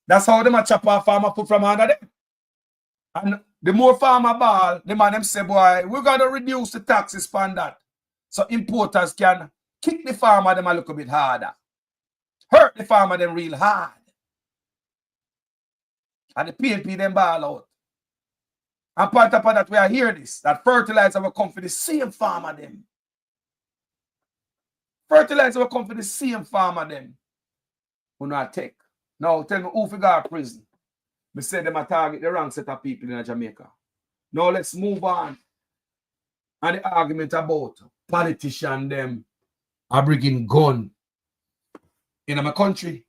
That's how them a chop off farmer put from under them. And the more farmer ball, the man them say, boy, we're going to reduce the taxes on that. So importers can kick the farmer them a little bit harder. Hurt the farmer them real hard. And the PNP them ball out. And part of that, we are hear this, that fertilizer will come for the same farmer them. Fertilizer will come for the same farmer them. Who not take. Now tell me who figure prison. Me say them a target the wrong set of people in Jamaica. Now let's move on. And the argument about politicians them are bringing gun in my country.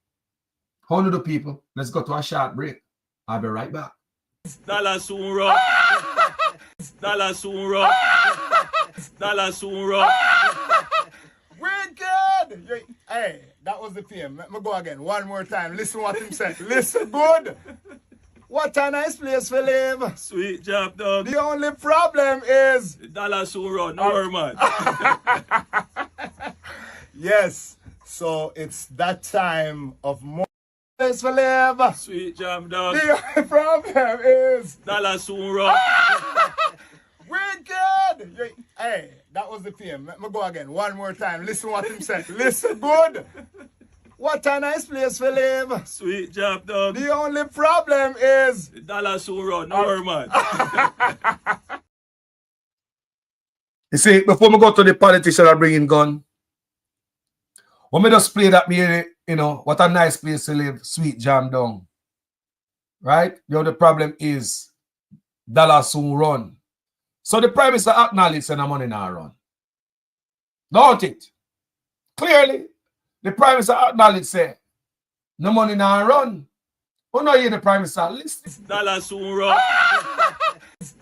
How do the people? Let's go to a short break. I'll be right back. Dollar soon rock. Dollar soon rock. Dollar soon rock. Wicked! Hey, that was the theme. Let me go again. One more time. Listen what him said. Listen good. What a nice place we live. Sweet job, dog. The only problem is dollar soon run. No worry, man. Yes. So it's that time of more place we live. Sweet job, dog. The only problem is dollar soon run. Wicked! Hey, that was the theme. Let me go again. One more time. Listen what him said. Listen good. What a nice place we live. Sweet job, dog. The only problem is dollar soon run. No worry, man. You see, before we go to the politician and bring in gun, when we just play that me, you know, what a nice place to live, sweet jam down. Right? You know, the problem is dollar soon run. So the Prime Minister acknowledged that the money now run. Don't it? Clearly, the Prime Minister acknowledged say no money now run. Who know you the Prime Minister? Listen. Dollar soon run.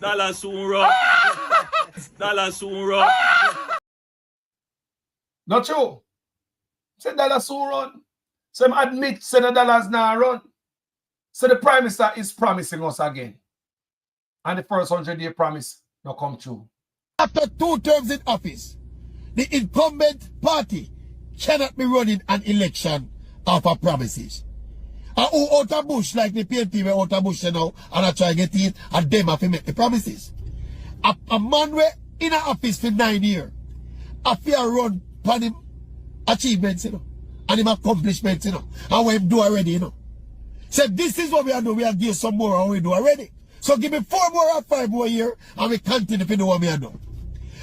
Dollar soon run. Dollar soon run. Not true. Say dollar soon run. Some admit say the dollars now run. So the Prime Minister is promising us again. And the first 100-day promise not come true. After 2 terms in office, the incumbent party cannot be running an election off of promises. And who out of bush like the PNP were out of bush now and I try to get it and them have to make the promises. A man were in an office for 9 years. If you run upon him achievements, you know, and him accomplishments, you know, and what him do already, you know. So this is what we are doing. We are give some more and we do already. So give me 4 more or 5 more years and we continue to do what we are doing.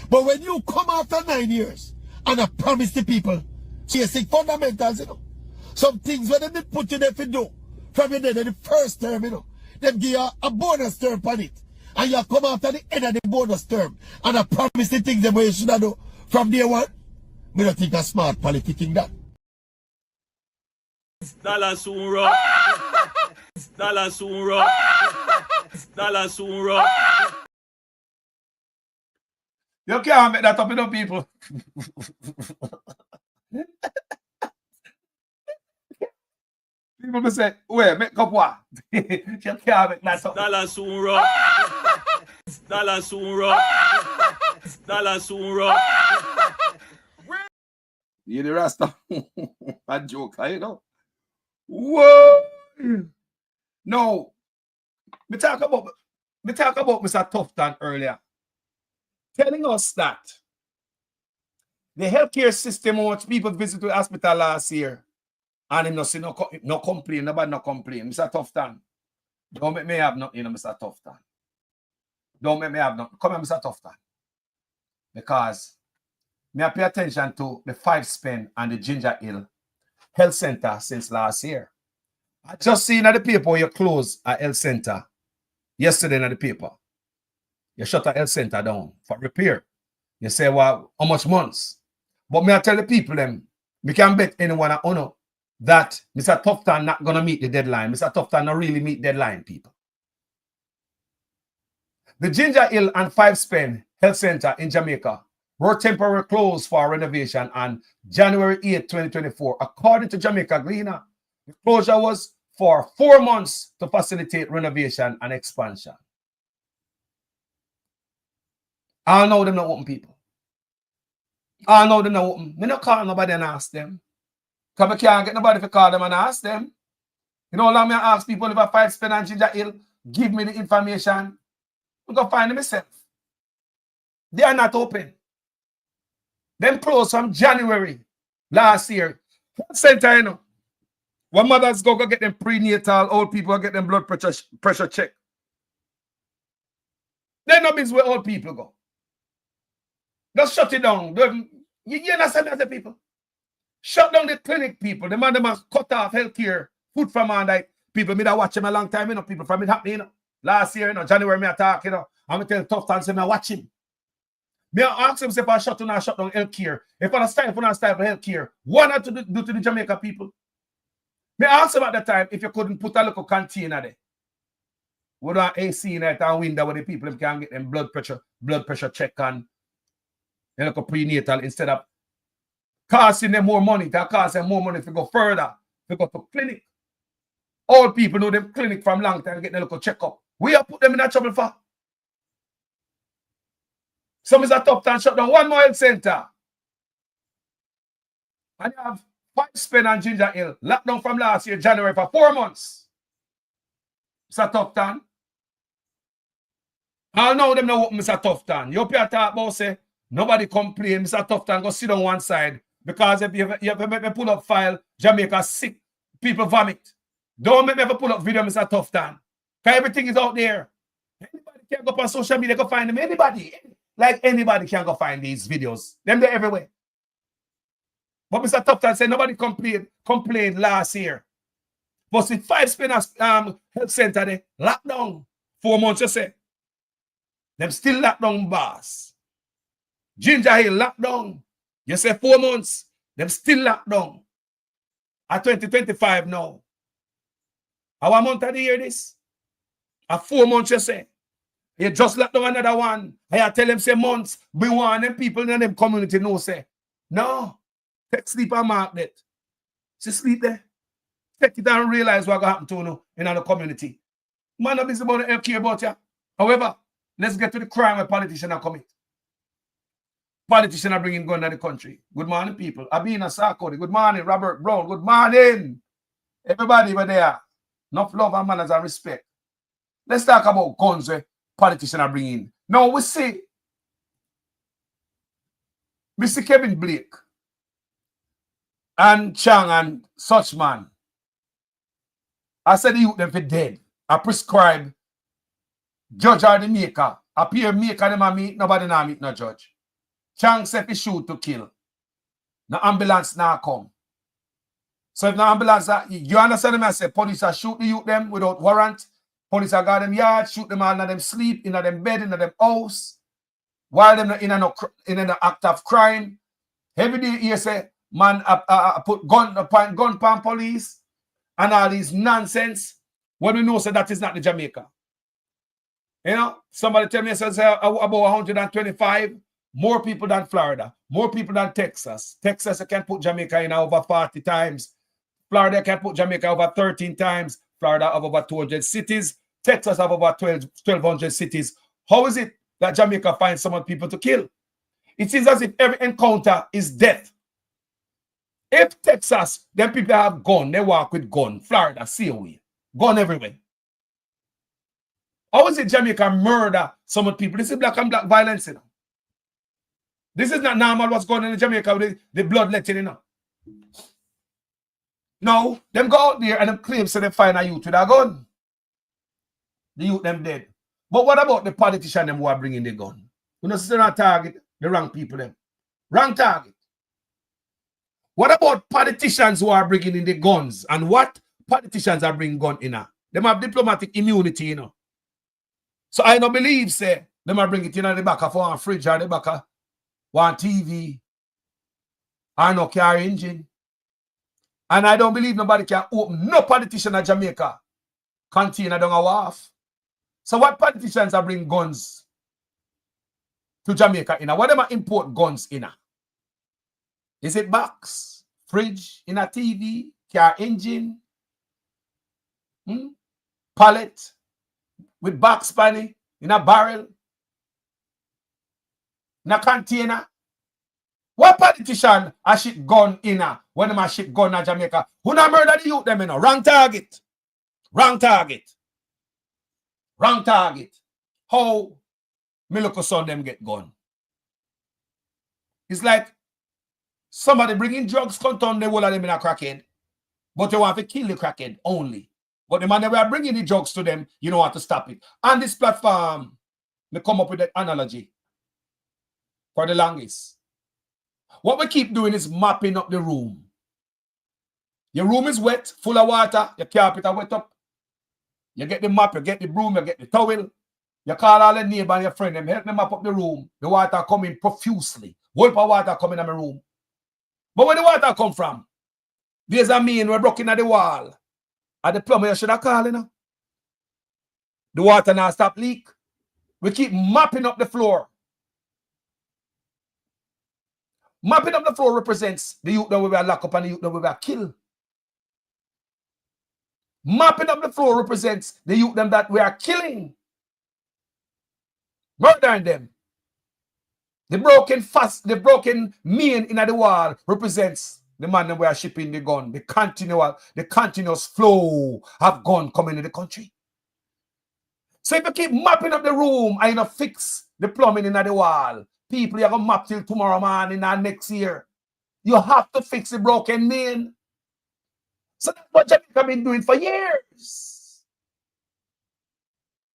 But when you come after 9 years and I promise the people basic fundamentals, you know, some things when they put you there to do from your day in the first term, you know, them give you a bonus term on it. And you come after the end of the bonus term and I promise the things that you should have do from day one. We don't think a smart politicking that. Dollar soon rock. Dollar soon rock. Dollar soon rock. You can't make that up, you know, people. People will say, wait, make up what? You can't make that up. Dollar soon rock. Dollar soon rock. Dollar soon rock. You the Rasta. A joke, you know. Whoa! No. We talk about Mr. Tufton earlier. Telling us that the healthcare system, which people visit the hospital last year, and him no see no complain, nobody no complain. Mr. Tufton, don't make me have nothing, you know, Mr. Tufton. Don't make me have nothing. Come here, Mr. Tufton. Because me pay attention to the 5 Spen and the Ginger Hill Health Center since last year. I just seen at the paper you close a health center yesterday in the paper. You shut a health center down for repair. You say, well, how much months? But me I tell the people them, we can bet anyone I honor that Mr. Tufton not gonna meet the deadline. Mr. Tufton not really meet deadline, people. The Ginger Hill and 5 Spen Health Center in Jamaica were temporarily closed for renovation on January 8, 2024. According to Jamaica Gleaner, the closure was for 4 months to facilitate renovation and expansion. I know them not open, people. I know them not open. Me not call nobody and ask them. Because I can't get nobody to call them and ask them. You know how long me ask people if I 5 Spen and Ginger Hill, give me the information. I'm going to find them myself. They are not open. Them closed from January last year. Health center, you know. When mothers go get them prenatal, old people get them blood pressure check. They're not business where old people go. Just shut it down. You understand that, people? Shut down the clinic, people. The man them must cut off healthcare, food from and like people. Me that watch him a long time, you know, people from it happening, you know. Last year, you know, January me attack, you know. I'm gonna tell Tufton, say me watch him. Me ask him if I shut down healthcare. If I start for healthcare, what not to do to the Jamaica people? Me ask him at that time if you couldn't put a little container there. With an AC in it and window where the people can get them blood pressure check and a little prenatal instead of costing them more money. That cost them more money to go further, to go to clinic. All people know them clinic from long time getting a little checkup. We have put them in that trouble for. Some is a tough time shut down 1 more health center. And you have 5 Spen and Ginger Hill locked down from last year, January, for 4 months. It's a tough time. I know them know what Mr. Tufton. You talk about say nobody complain. Mr. Tufton go sit on one side because if you make me pull up file, Jamaica sick, people vomit. Don't make me ever pull up video, Mr. Tufton. Because everything is out there. Anybody can go up on social media, go find them. Anybody. Like anybody can go find these videos. Them they're everywhere. But Mr. Tufton said nobody complained last year. But the 5 Spen health center they locked down 4 months, you say. Them still locked down, boss. Ginger Hill locked down. You say 4 months. Them still locked down. At 2025 now. How a month of the year this? At 4 months, you say. You just locked down another one. I tell them say months. Be one them people in them community know say. No. Take sleep and mark that. See sleep there. Take it and realize what happened to you in the community. Man, I'm busy about the care about you. However, let's get to the crime where politicians are commit. Politicians are bringing gun to the country. Good morning, people. Abina Sarkodie. Good morning, Robert Brown. Good morning. Everybody over there. Enough love and manners and respect. Let's talk about guns where politicians are bringing. Now we see Mr. Kevin Blake and Chang and such man. I said the youth them for dead. I prescribe judge or the maker. Appear maker them a meet, nobody na meet no judge. Chang said he shoot to kill. No ambulance now come. So if the ambulance, you understand me? I say police are shoot the youth them without warrant. Police are got them yard, shoot them all, in them sleep, in them bed, in them house. While them in an act of crime. Every day you say, man, put gun pan police and all these nonsense. When we know so that is not the Jamaica. You know, somebody tell me says about 125, more people than Florida, more people than Texas. Texas can put Jamaica in over 40 times. Florida can put Jamaica over 13 times. Florida have over 200 cities. Texas have over 1,200 cities. How is it that Jamaica finds some people to kill? It seems as if every encounter is death. If Texas, then people have gun, they walk with gun. Florida, see away. Gun everywhere. How is it Jamaica murder some people? This is black and black violence, you know. This is not normal what's going on in Jamaica with the bloodletting, you know. No, them go out there and them claim so they find a youth with a gun. The youth them dead. But what about the politicians them who are bringing the gun? You know, still not target the wrong people them. Wrong target. What about politicians who are bringing in the guns? And what politicians are bringing gun in? Them have diplomatic immunity, you know. So I don't believe, say, them are bring it in the back of one fridge or the back of one TV or no car engine. And I don't believe nobody can open no politician in Jamaica container down a wharf. So what politicians are bring guns to Jamaica in? What them are import guns in? Is it box, fridge, in a TV, car engine, pallet with box panny, in a barrel, in a container? What politician a ship gun in when them a ship gun in Jamaica? Who not murder the youth them, you know? Wrong target. Wrong target. Wrong target. How me look son them get gun? It's like somebody bringing drugs come on the whole of them in a crackhead, but you want to kill the crackhead only. But the man that we are bringing the drugs to them, you don't want to stop it. On this platform, we come up with that analogy for the longest. What we keep doing is mopping up the room. Your room is wet, full of water, your carpet are wet up. You get the mop, you get the broom, you get the towel. You call all the neighbor and your friend, them help them mop up the room. The water coming profusely. Whole of water coming in my room. But where the water come from? There's a man we're broken at the wall. At the plumber, you should have called, you know. The water now stop leak. We keep mopping up the floor. Mopping up the floor represents the youth that we were locked up and the youth that we were killed. Mopping up the floor represents the youth them that we are killing. Murdering them. The broken man in the wall represents the man that we are shipping the gun. The continuous flow of gun coming in the country. So if you keep mopping up the room and you know, fix the plumbing in the wall, people are going to mop till tomorrow morning and next year. You have to fix the broken man. So that's what Jamaica been doing for years.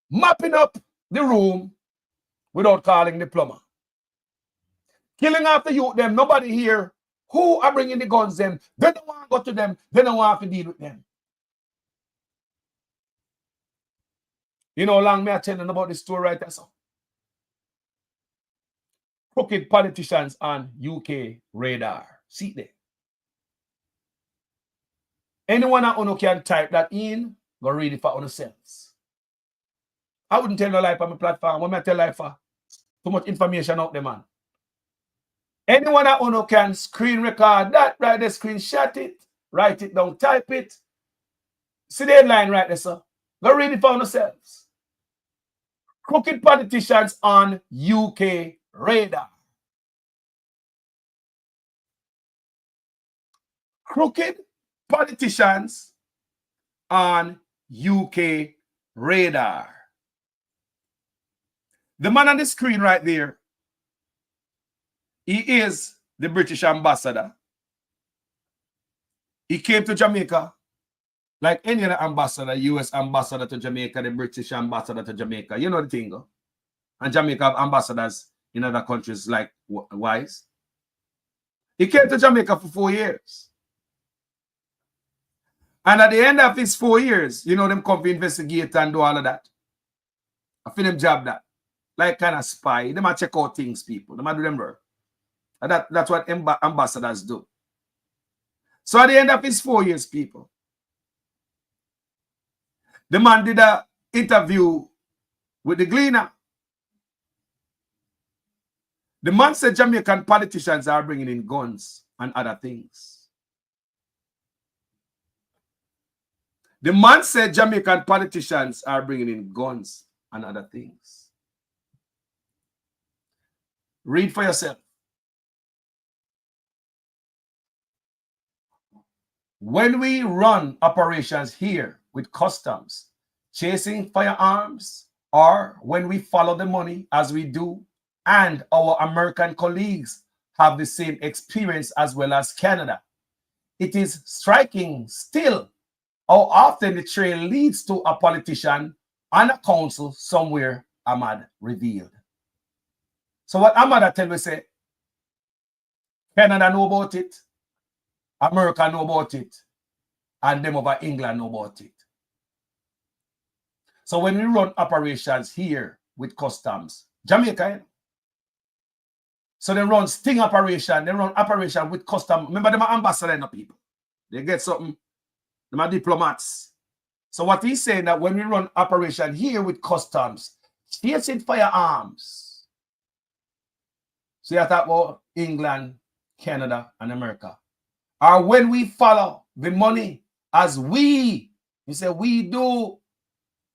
Mopping up the room without calling the plumber. Killing off the youth them, nobody here. Who are bringing the guns them? They don't want to go to them. They don't want to deal with them. You know how long me I telling about this story right there, so? Crooked politicians on UK radar. See there. Anyone who can type that in, go read it for yourselves. I wouldn't tell no lie on my platform. When I tell lie for too much information out there, man. Anyone who can screen record that, right there, screenshot it, write it down, type it. See the headline right there, sir. Go read it for yourselves. Crooked politicians on UK radar. Crooked politicians on UK radar. The man on the screen right there, he is the British ambassador He came to Jamaica like any other ambassador, US ambassador to Jamaica, the British ambassador to Jamaica. You know the thing, though. And Jamaica have ambassadors in other countries like Wise. He came to Jamaica for 4 years. And at the end of his 4 years, you know, them come to investigate and do all of that. I feel them job that. Like kind of spy. They might check out things, people. They might do them work. And that's what ambassadors do. So at the end of his 4 years, people, the man did an interview with the Gleaner. The man said Jamaican politicians are bringing in guns and other things. The man said Jamaican politicians are bringing in guns and other things. Read for yourself. When we run operations here with customs, chasing firearms, or when we follow the money as we do, and our American colleagues have the same experience as well as Canada, it is striking still how often the trail leads to a politician and a council somewhere, Ahmad revealed. So what Ahmad tell me say, Canada know about it, America know about it, and them over England know about it. So when we run operations here with customs, Jamaica, so they run sting operation, they run operation with customs. Remember, them are ambassador people. They get something. Them are diplomats. So what he's saying that when we run operation here with customs, chasing firearms. So you talk about England, Canada, and America. Or when we follow the money as we say we do,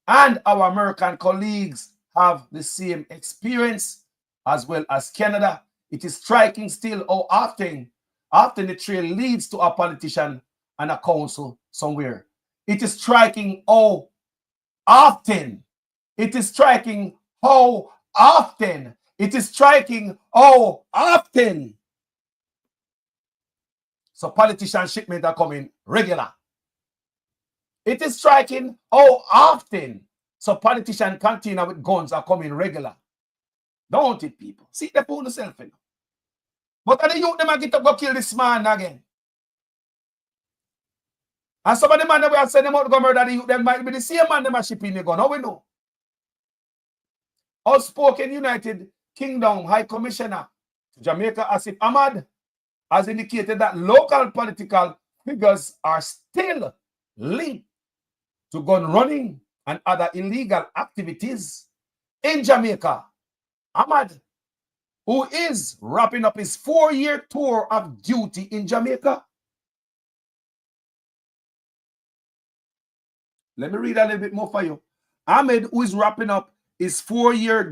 and our American colleagues have the same experience as well as Canada, it is striking still how often the trail leads to a politician and a council somewhere. It is striking how often. It is striking how often. It is striking how often. So politician shipment are coming regular. It is striking how often. So politician container with guns are coming regular. Don't it, people? See, they put themselves in. But the youth them get up go kill this man again. And some of the man that we are sending them out to go murder the youth, them might be the same man them are shipping the gun. How we know? Outspoken United Kingdom High Commissioner to Jamaica, Asif Ahmad, has indicated that local political figures are still linked to gun running and other illegal activities in Jamaica. Ahmad, who is wrapping up his 4-year tour of duty in Jamaica. Let me read a little bit more for you. Ahmed, who is wrapping up his 4-year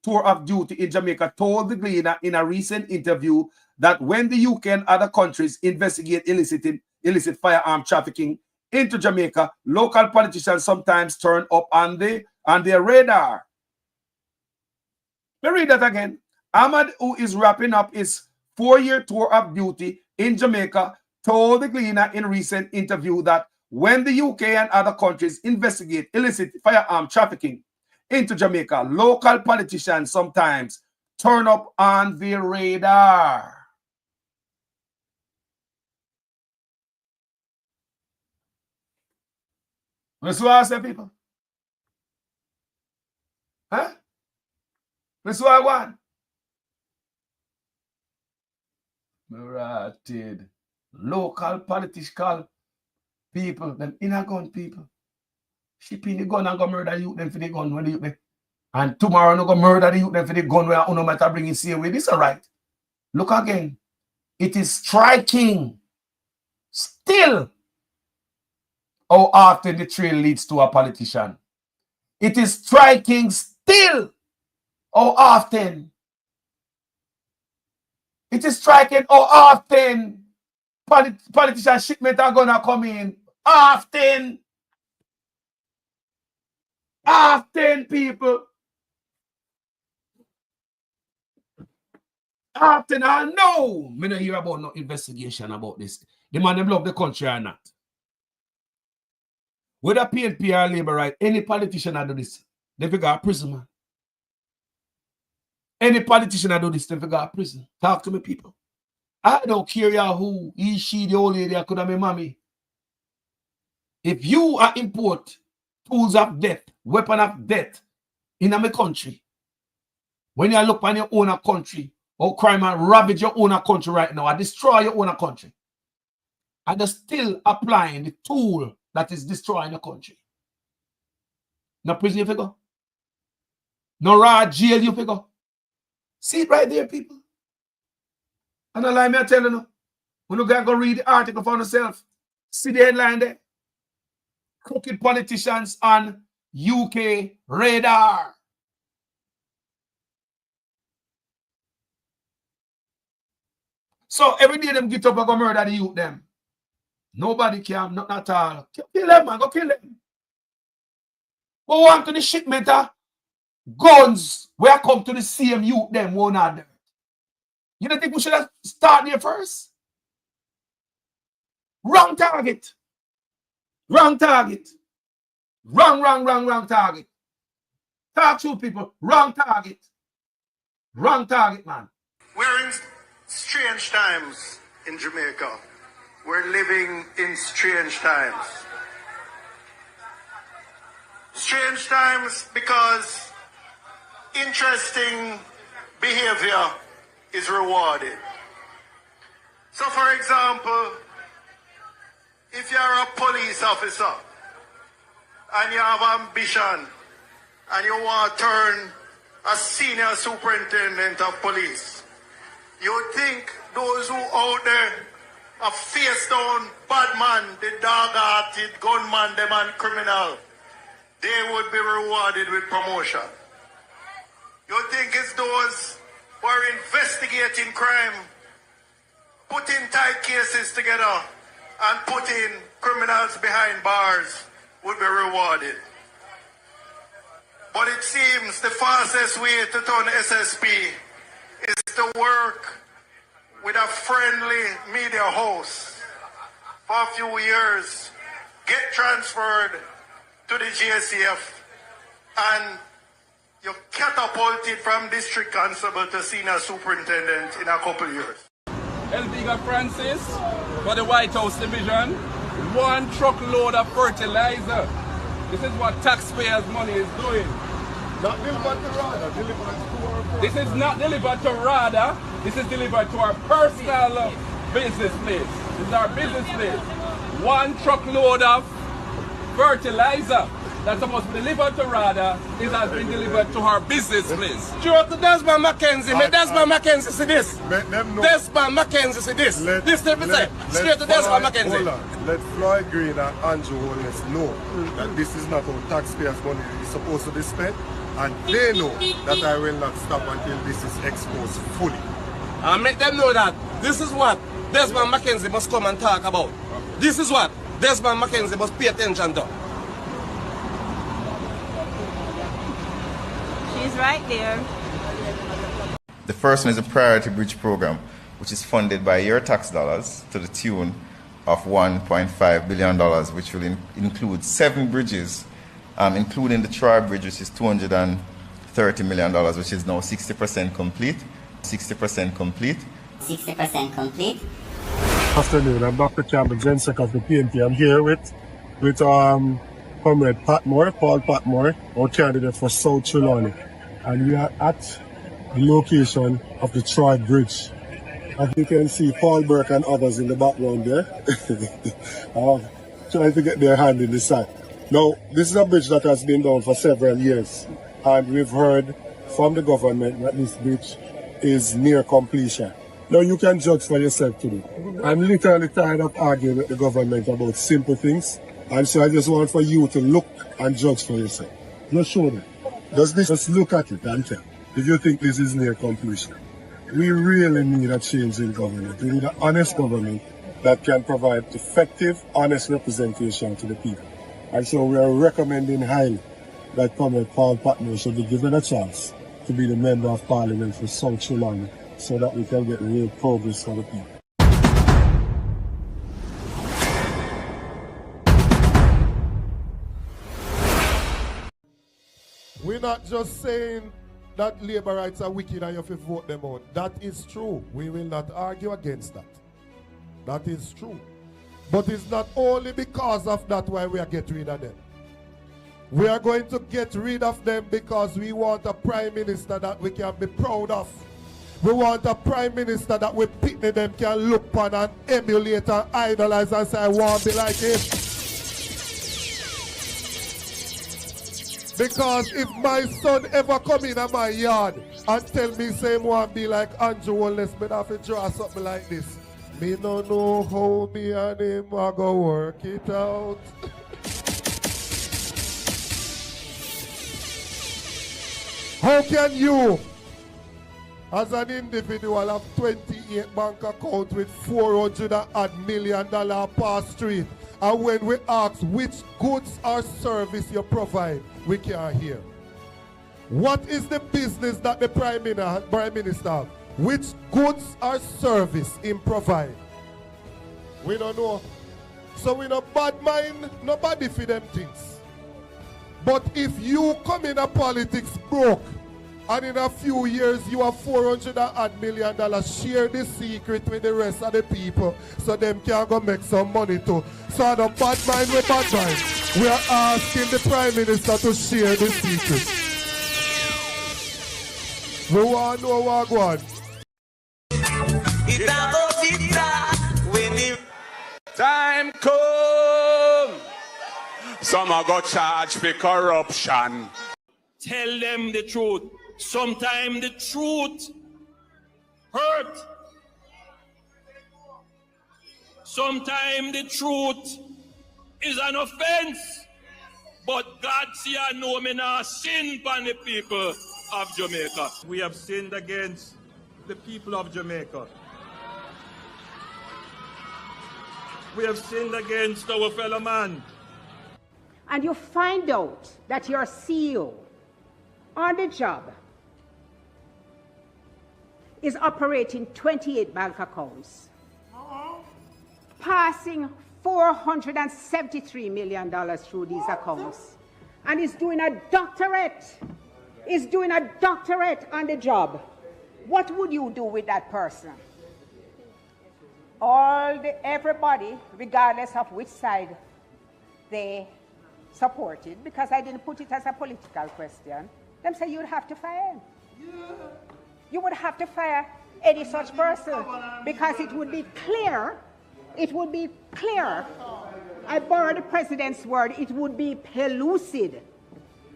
tour of duty in Jamaica, told the Gleaner in a recent interview that when the UK and other countries investigate illicit firearm trafficking into Jamaica, local politicians sometimes turn up on their radar. Let me read that again. Ahmad, who is wrapping up his 4-year tour of duty in Jamaica, told the Gleaner in a recent interview that when the UK and other countries investigate illicit firearm trafficking into Jamaica, local politicians sometimes turn up on their radar. That's what I say, people. Huh? That's what I want. Ratted. Local political people, them inner gun people. Shipping the gun and go murder you them for the gun when you and tomorrow no go murder the youth them for the gun where no matter bring it away. This is right. Look again. It is striking still how often the trail leads to a politician. It is striking still how often. It is striking how often politician shipment are gonna come in. Often. Often, people. Often. I know. Me don't hear about no investigation about this. the man them love the country or not. Whether PNP or Labour right, any politician that do this, they figure out prison, man. Any politician that do this, they figure out prison. Talk to me, people. I don't care who, he, she, the old lady, I could have been mommy. If you are import tools of death, weapon of death in my country, when you look on your own country, or crime and ravage your own country right now, or destroy your own country, and they're still applying the tool that is destroying the country. No prison you figure. No raw jail you figure. See it right there, people. And I lie me telling you, when you go read the article for yourself, see the headline there. Crooked politicians on UK radar. So every day them get up and go murder the youth them. Nobody can, not at all. Kill them, man, go kill them. But want to the shipment of guns where come to the same youth them one another. You don't think we should have started there first? Wrong target. Wrong target. Wrong target. Talk to people. Wrong target. Wrong target, man. We're in strange times in Jamaica. We're living in strange times. Strange times because interesting behavior is rewarded. So, for example, if you're a police officer and you have ambition and you want to turn a senior superintendent of police, you think those who out there are face down bad man, the dog-hearted gunman, the man criminal, they would be rewarded with promotion. You think it's those who are investigating crime, putting tight cases together and putting criminals behind bars would be rewarded. But it seems the fastest way to turn SSP is to work with a friendly media host for a few years, get transferred to the GSCF, and you're catapulted from district constable to senior superintendent in a couple of years. Elviga Francis for the White House Division, 1 truckload of fertilizer. This is what taxpayers' money is doing. Not delivered to RADA, delivered to our... This is not delivered to RADA, this is delivered to our personal business place. This is our business place. 1 truckload of fertilizer that's supposed to be delivered to RADA has been delivered to our business place. Stuart to Desmond McKenzie. May Desmond McKenzie see this. Desmond McKenzie see this. This thing we say. Straight to Desmond McKenzie. Let Floyd Green and Andrew Holness know that this is not how taxpayers' money is supposed to be spent. And they know that I will not stop until this is exposed fully. I make them know that this is what Desmond McKenzie must come and talk about. This is what Desmond McKenzie must pay attention to. She's right there. The first one is a priority bridge program, which is funded by your tax dollars to the tune of $1.5 billion, which will include 7 bridges, including the Troy Bridge, which is $230 million, which is now 60% complete. 60% complete. 60% complete. Afternoon, I'm Dr. Campbell, Gensec of the PNP. I'm here with Comrade Patmore, Paul Patmore, our candidate for South Trelawney. And we are at the location of the Troy Bridge. As you can see, Paul Burke and others in the background there, trying to get their hand in the sand. Now, this is a bridge that has been down for several years, and we've heard from the government that this bridge is near completion. Now, you can judge for yourself today. I'm literally tired of arguing with the government about simple things, and so I just want for you to look and judge for yourself. Just show them. Just look at it and tell if you think this is near completion. We really need a change in government. We need an honest government that can provide effective, honest representation to the people. And so we are recommending highly that Comrade Paul Patmore should be given a chance to be the Member of Parliament for South Trelawney so that we can get real progress for the people. not just saying that labor rights are wicked and you have to vote them out. That is true. We will not argue against that. That is true. But it's not only because of that why we are getting rid of them. We are going to get rid of them because we want a prime minister that we can be proud of. We want a prime minister that we picnic them can look upon and emulate and idolize and say, I want to be like him. Because if my son ever come in my yard and tell me say want to be like Andrew Wallace, me have to draw something like this. Me no know how me and him are go work it out. How can you, as an individual, have 28 bank accounts with $400 million per street, and when we ask which goods or service you provide, we can't hear? What is the business that the Prime Minister have? Which goods or service him provide? We don't know. So we no bad mind nobody for them things. But if you come in a politics broke, and in a few years you have $400 million, share the secret with the rest of the people so them can go make some money too. So the bad mind with bad mind, we are asking the Prime Minister to share the secret. We want to know what going on. Time come. Some are got charged for corruption. Tell them the truth. Sometimes the truth hurt. Sometimes the truth is an offense. But God see I know me not sin upon the people of Jamaica. We have sinned against the people of Jamaica. We have sinned against our fellow man. And you find out that your CEO on the job is operating 28 bank accounts, passing $473 million through these accounts, and is doing a doctorate. Is doing a doctorate on the job. What would you do with that person? Everybody, regardless of which side they supported, because I didn't put it as a political question, them say you'd have to fire him. You would have to fire any such person because it would be clear, I borrow the president's word, it would be pellucid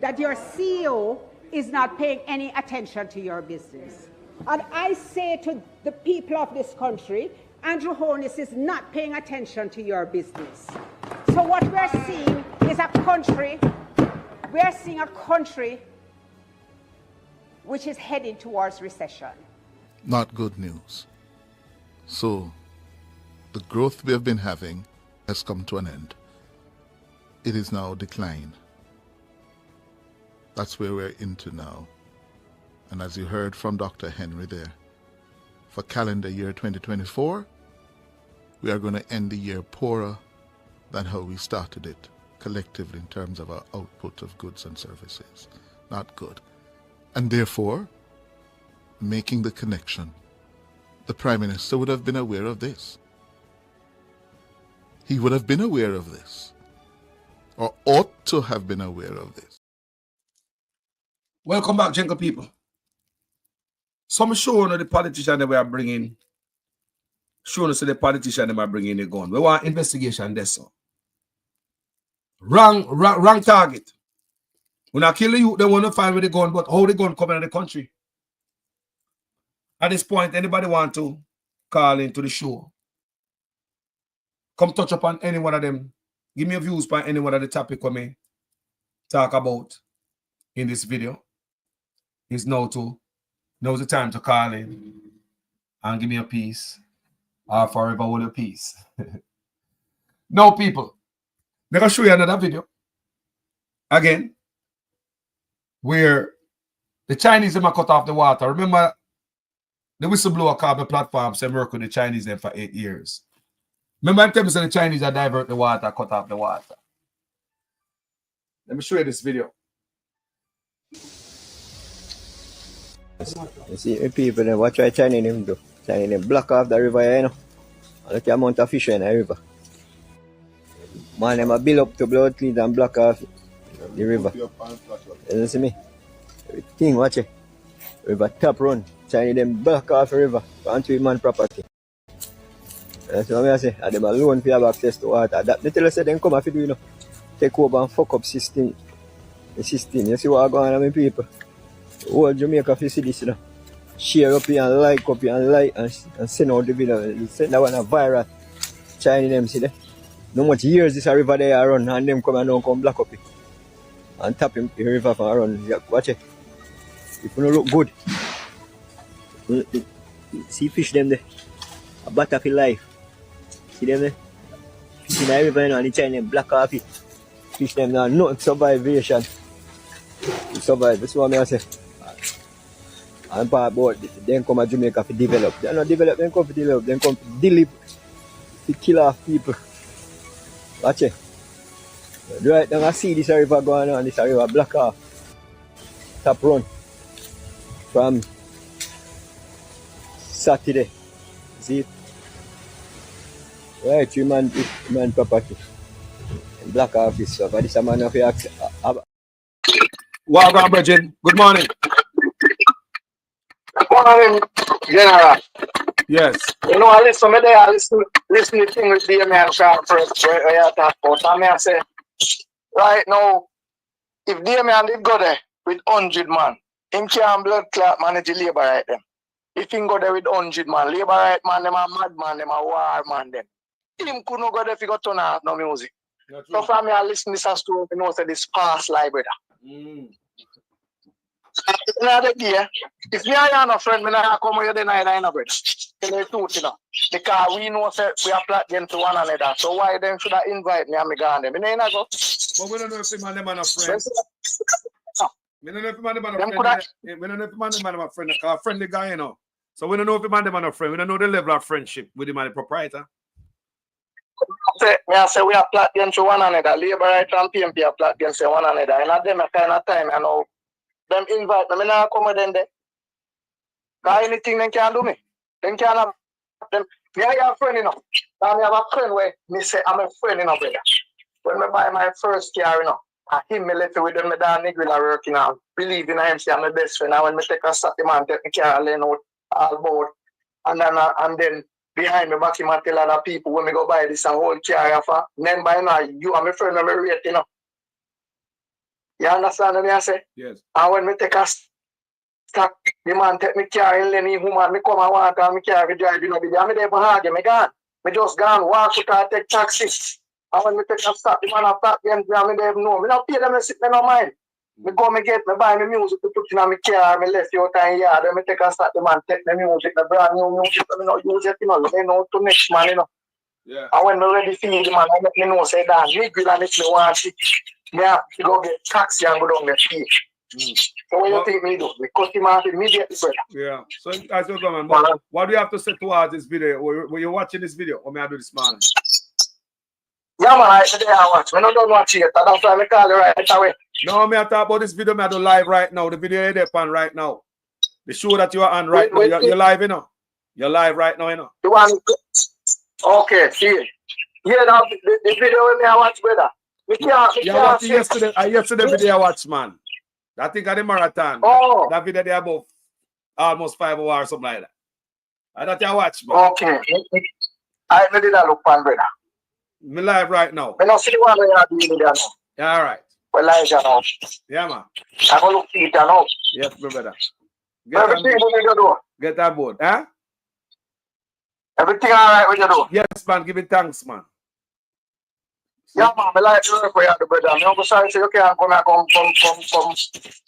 that your CEO is not paying any attention to your business. And I say to the people of this country, Andrew Holness is not paying attention to your business. So what we're seeing is a country which is heading towards recession. Not good news. So the growth we have been having has come to an end. It is now decline. That's where we're into now. And as you heard from Dr. Henry there, for calendar year 2024, we are going to end the year poorer than how we started it collectively in terms of our output of goods and services. Not good. And therefore, making the connection, the Prime Minister would have been aware of this. He would have been aware of this, or ought to have been aware of this. Welcome back, gentle people. Some showing the politician that we are bringing, showing us the politician that are bringing the gun. We want investigation there, so. Wrong target. When I kill you, they want to find with the gun, but how the gun come in the country? At this point, anybody want to call into the show? Come touch upon any one of them. Give me your views on any one of the topic we may talk about in this video. It's now's the time to call in and give me a piece or forever hold a piece. Now, people, I'm going to show you another video. Again, where the Chinese have cut off the water. Remember, the whistleblower called the platform said work with the Chinese then for 8 years. Remember, I'm telling you the Chinese are divert the water, cut off the water. Let me show you this video. You see, people, then what try Chinese them do? Chinese them block off the river, you know. And look at the amount of fish in the river. Man, them a build up to blood clean and block off the river. You see me? Everything, watch it. River top run. Chinese them block off the river. Onto man property. That's what I say. And them alone for have access to water. That they tell us that them come after do, you know. Take over and fuck up system. The system. You see what going on with people? Whole Jamaica if you see this, you know. Share up here and like up here and like and send out the video. Send that one a viral. Chinese them see that. No much years this a river there run and them come and don't come block up it. And tap him the river from around. Yeah, watch it. If you don't look good. See fish them there. A battlefield life. See them there? Fish in the river, you know, and the Chinese block off it. Fish them now, nothing survivation. To survive, that's what I say. And part about them come to Jamaica to develop. They don't develop, they come to develop, they come to deliver, to kill off people. Watch it. Right now I see this river going on, this river block off. Top run. From Saturday. See it? Right, 3 man property. And block off this stuff. This a man of your access. Welcome, Bridget. Good morning. Good morning, General. Yes. You know, I listen to thing with the man Sharp first where you talk about. And I say, right now, if the man did go there with 100 man, him can't blood clot manage the labor right them. If he go there with 100 man, labor right man, them a mad man, them a war man them. Him could not go there if he got turn off no music. So for me, I listen to this story, you know, say this past life, brother. Another day, if me and you no friend, me not come here tonight, brother. Tell the truth, you know. Because we know that we are plot them to one another. So why them should have invite me and me gone them? Me not go. But we don't know if the man them are no friends. We don't know if the man them are no friend. We don't know if the man them are no friend. Because friendly guy, you know. So we don't know if the man them are no friend. We don't know the level of friendship with the man, the proprietor. I say we are plot them to one another. Labor right and PMP are plot them to one another. And at them a kind of time, I know. Them invite me, I not come with them there. Because anything they can do me. They can't have them. Me I have a friend, you know. And I have a friend where me say I'm a friend, you know, brother. When I buy my first car, you know, I him me left with them, me down nigga working now. Believe in him, say I'm my best friend. And when me take a Saturday man, take me car, learn out all board. And then behind me back him and tell other people when me go buy this and whole car for. Then by now, you are my friend, I'm a rate, you know. You understand what I say? Yes. And when me take a stock, the man take me car and Lenny woman, me come and walk and me car drive, you know, I'm there for hard, me gone. Me just gone, walk out and take taxi. And when me take a stock, the man have stock them, me there no. Me not pay them, me sit, me no mind. Me go, me get, me buy me music to put in my car, me left your time yard, me take a stock, the man take me music, the brand new music, me not use it, you know, they know to next man, you know. Yeah. And when me ready for the man, I let me know, say that, me grill and if me want it. Yeah, you go get taxi and go down the feet. So what you think me do? We cut him off immediately, brother. Yeah. So as you go, man, what do you have to say towards this video? Were you watching this video? Or may I do this morning? Yeah, man, I said I watch. I don't watch it. That's why I call you right away. No, me I talk about this video. Me I do live right now. The video is on right now. The show that you are on right now. You're live, you know. You're live right now, you know. You want? Okay, see. Yeah, that the video with me I watch, brother. Yesterday video I watched, man. I think at the marathon. Oh. That video there about almost 5 hours or something like that. And that I watched, man. Okay. I did not look on, brother. Me live right now. I don't see the one where you are doing there now. Yeah, all right. Well, live now. Yeah, man. I'm going to look it now. Yes, my brother. Everything we need to do. Get on board. Huh? Everything all right with you do? Yes, man. Give it thanks, man. Yeah, man, I like to work for you, brother. I'm not sorry, so you can't come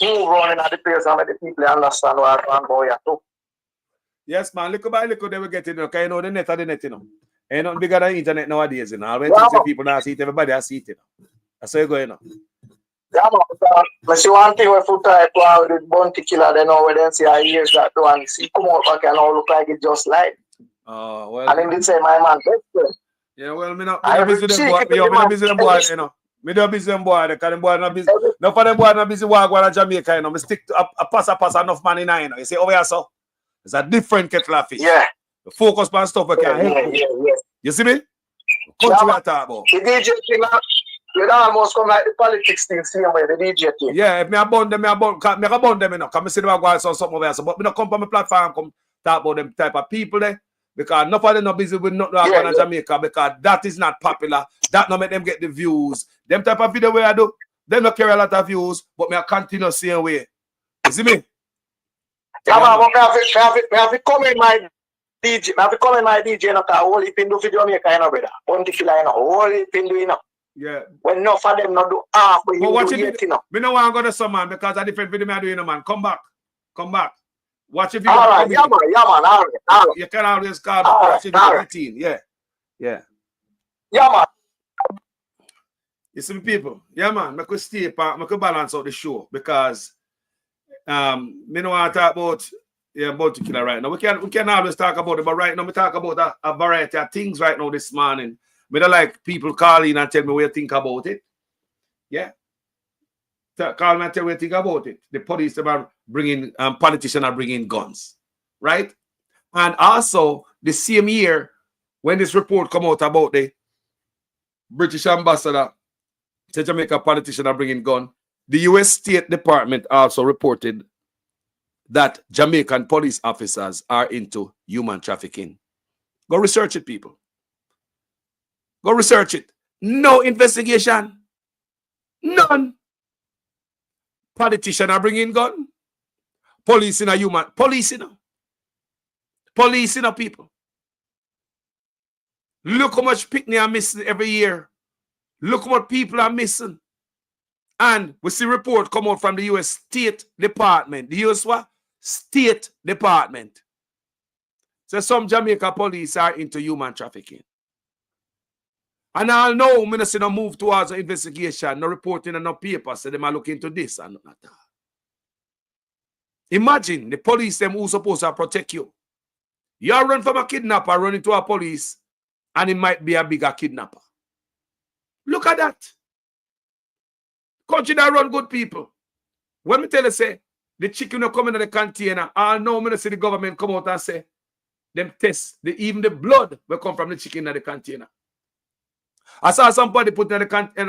move running at the place and let the people understand what I'm going to do. Yes, man. Little by little, they will get it, because you know the net are the net, you know. Ain't nothing bigger than the internet nowadays, you know. Always people now see it, everybody has seen it, you know. That's how you go, you know. Yeah, man. I see one thing when foot type with the bounty killer, they know when they see I hear that do and see come out back and all look like it just like. Oh, well. And then they say, my man, best friend. Yeah, well, me not busy them boy, you know. Me do busy them boy, because them boy not busy. No for them boy not busy walk to Jamaica, you know. Me stick to a pass enough money now, you know. You see over here, so it's a different kettle of fish. Yeah. The focus on stuff we can help you. You see me? Country we talk about. The DJ thing, you don't almost come like the politics thing, see where the DJ thing. Yeah, if me a bond them, me a bond them, you know. Come see them go and something over here, so but me not come from my platform, come talk about them type of people there. Because enough of them not busy with nothing going on Jamaica, because that is not popular. That not make them get the views. Them type of video where I do, they don't carry a lot of views, but me I continue same way. You see me? Yeah, man, I have to come in my DJ. I have to come in my DJ, no, because all he do video maker, you know, brother. One killer, you know, all he do, you know. Yeah. When enough of them not do half, but you do yet, you know. Me no want to go to some man, because a different video I do, you know, man. Come back. Watch your video. All right, yeah, man, all right. You can always call back, watch your video routine. Yeah. Yeah, man. You see me, people? Yeah, man. I could stay apart, I could balance out the show, because me no want to talk about Bounty Killer right now. We can always talk about it, but right now we talk about a variety of things right now this morning. Me don't like people calling and tell me what you think about it. Yeah. Call me and tell me what you think about it. The police are bringing, politicians are bringing guns. Right? And also, the same year, when this report come out about the British ambassador to Jamaica politicians are bringing gun, the U.S. State Department also reported that Jamaican police officers are into human trafficking. Go research it, people. Go research it. No investigation. None. Politicians are bringing gun. Police in a human. Police in a. Police in a people. Look how much picnic are missing every year. Look how much people are missing. And we see report come out from the U.S. State Department. The U.S. what? State Department. So some Jamaica police are into human trafficking. And I know we see no move towards an investigation, no reporting and no paper, so they might look into this and not that. Imagine the police, them who's supposed to protect you. You run from a kidnapper, run into a police, and it might be a bigger kidnapper. Look at that. Country that run good people. When me tell you, say, the chicken will come in the container, I know me see the government come out and say, them test, even the blood will come from the chicken in the container. I saw somebody put in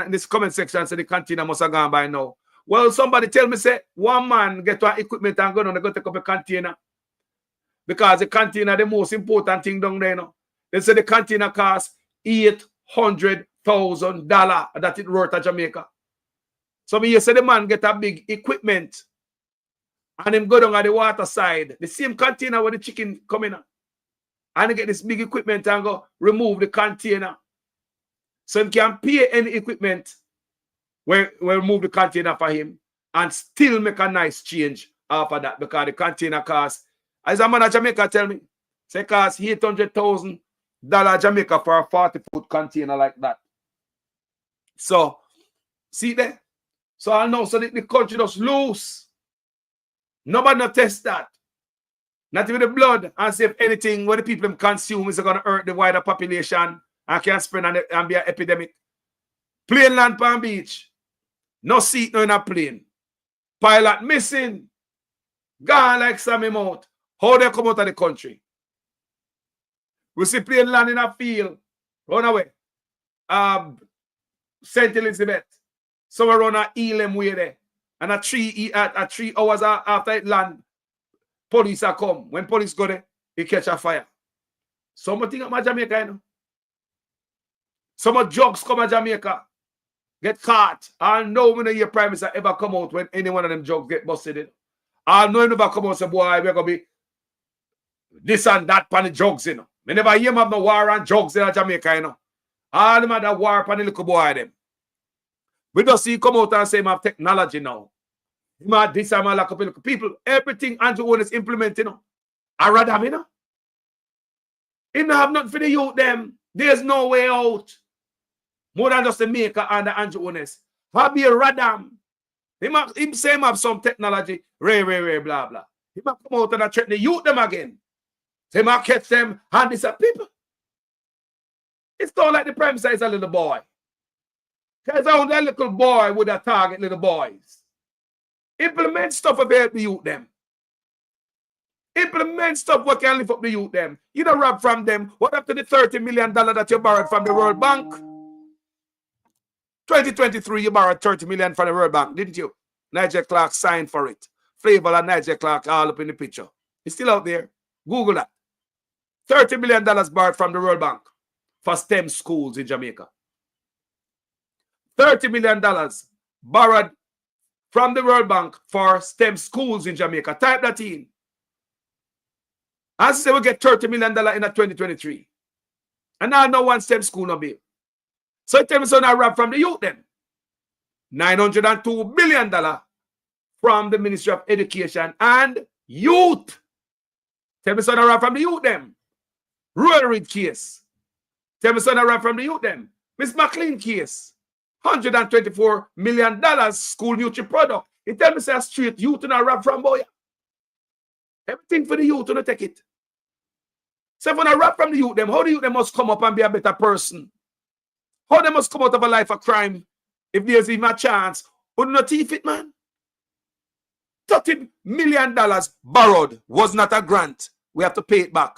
this comment section, say the container must have gone by now. Well, somebody tell me, say, one man get to equipment and go to take up a container. Because the container, the most important thing down there, you know. They say the container costs $800,000 that it worth at Jamaica. So me, you say the man get a big equipment and him go down at the water side, the same container where the chicken come in, and he get this big equipment and go remove the container. So he can pay any equipment where remove the container for him and still make a nice change after that, because the container costs, as a man at Jamaica tell me, say costs $800,000 Jamaica for a 40-foot container like that. So, see there? So I know, so the country just loose. Nobody no test that. Not even the blood, and see if anything what the people consume is going to hurt the wider population and can spread and be an epidemic. Plane land Palm Beach. No seat no in a plane. Pilot missing. Gone like Sammy Mount. How they come out of the country? We see plane land in a field. Run away. St. Elizabeth. Somewhere around a Elam way there. And at 3 hours after it land, police are come. When police go there, it catch a fire. Something at Jamaica, you know. Some drugs come to Jamaica, get caught. I know when your prime minister ever come out when any one of them drugs get busted in. I know never come out and say, boy, we're going to be this and that pan the drugs, you know. We never hear of no war on drugs in Jamaica, you know. All them have that war pan the little boy them. We don't see come out and say, I have technology now. He have this and like people, everything Andrew Owen is implementing, you know. I rather him, you know. He don't have nothing for the youth, them. There's no way out. More than just the maker and the Andrew Ones. Habi Radam. Him say him have some technology. Ray, blah, blah. He might come out and threaten the youth them again. They might catch them and this people. It's not like the prime minister is a little boy. Because only a little boy would have target little boys. Implement stuff to help the youth them. Implement stuff what can lift up the youth them. You don't rob from them. What up to the $30 million that you borrowed from the World Bank? 2023, you borrowed $30 million from the World Bank, didn't you? Nigel Clark signed for it. Flavor and Nigel Clark all up in the picture. It's still out there. Google that. $30 million borrowed from the World Bank for STEM schools in Jamaica. $30 million borrowed from the World Bank for STEM schools in Jamaica. Type that in. I say we get $30 million in 2023. And now no one STEM school no bill. So tell me so now rob from the youth then. $902 billion from the Ministry of Education and Youth. Tell me so now rob from the youth them. Royal Reed case. Tell me so now rob from the youth them. Miss McLean case. $124 million school nutrient product. It tell me say a straight youth and a rob from boy. Everything for the youth to take it. So when I rap from the youth them, how the youth them must come up and be a better person? How they must come out of a life of crime if there's even a chance? Wouldn't not thief it, man? $30 million borrowed was not a grant. We have to pay it back.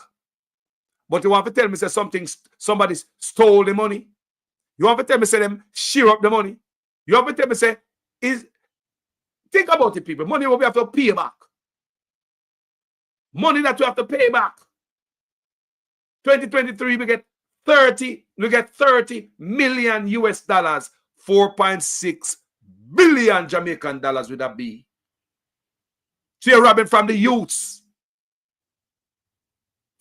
But you want to tell me say somebody stole the money? You want to tell me say them shear up the money? You want to tell me say think about it, people. Money we have to pay back. Money that we have to pay back. 2023 we get 30 million US dollars, 4.6 billion Jamaican dollars with a B. So you're robbing from the youths.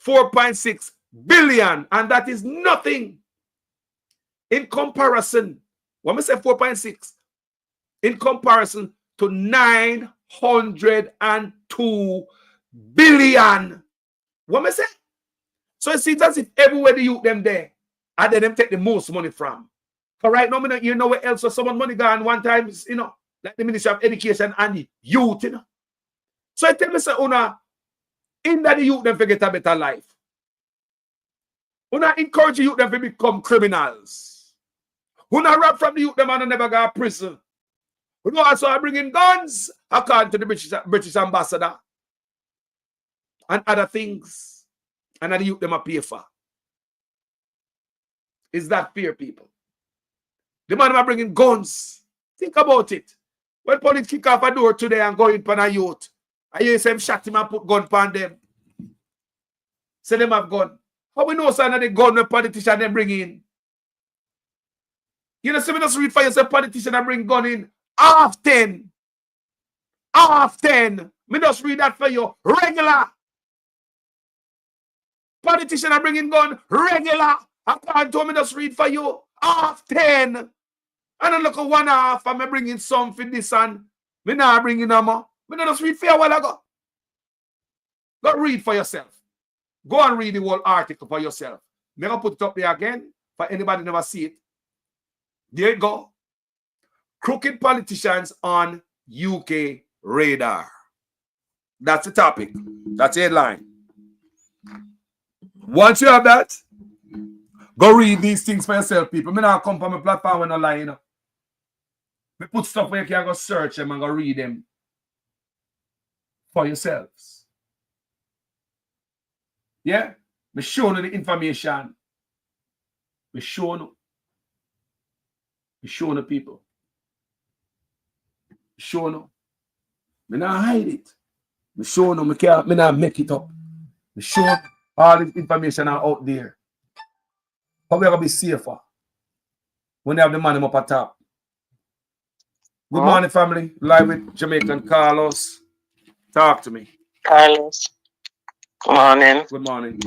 4.6 billion, and that is nothing in comparison. When we say 4.6, in comparison to 902 billion. What me say? So it seems as if everywhere the youth them there, and then them take the most money from. But right now, you know where else so someone money gone one time, you know, like the Ministry of Education and the youth, you know. So I tell me, say, Una, in that the youth them forget a better life. Una encourage the youth them to become criminals. Una rob from the youth them and never go to prison. We also bring in guns, according to the British ambassador. And other things. And the youth them are pay for. Is that fair, people? The man are bringing guns. Think about it. When police kick off a door today and go in for a youth, I hear them shot him and put gun upon them. Say them have gun. How we know some of the gun the politician they bring in? You know, so we just read for yourself, politician and bring gun in. Often. Me just read that for you. Regular. Politician are bringing gun regular. I can't tell me just read for you. Often. And I look at one half and me bringing some for this and me not bringing no more. Me not just read for you a while ago. Go read for yourself. Go and read the whole article for yourself. Me gonna put it up there again for anybody never see it. There you go. Crooked politicians on UK radar. That's the topic. That's the headline. Once you have that, go read these things for yourself, people. Me not come from my platform when I lie, you know. Me put stuff where you can go search them and go read them for yourselves. Yeah? Me show you the information. Me show you. Me show you people. Me show you. Me not hide it. Me show you. Me not make it up. Me show you. All this information are out there. How we going to be safer when they have the money up at top? Good morning, family. Live with Jamaican Carlos. Talk to me. Carlos. Good morning. Good morning.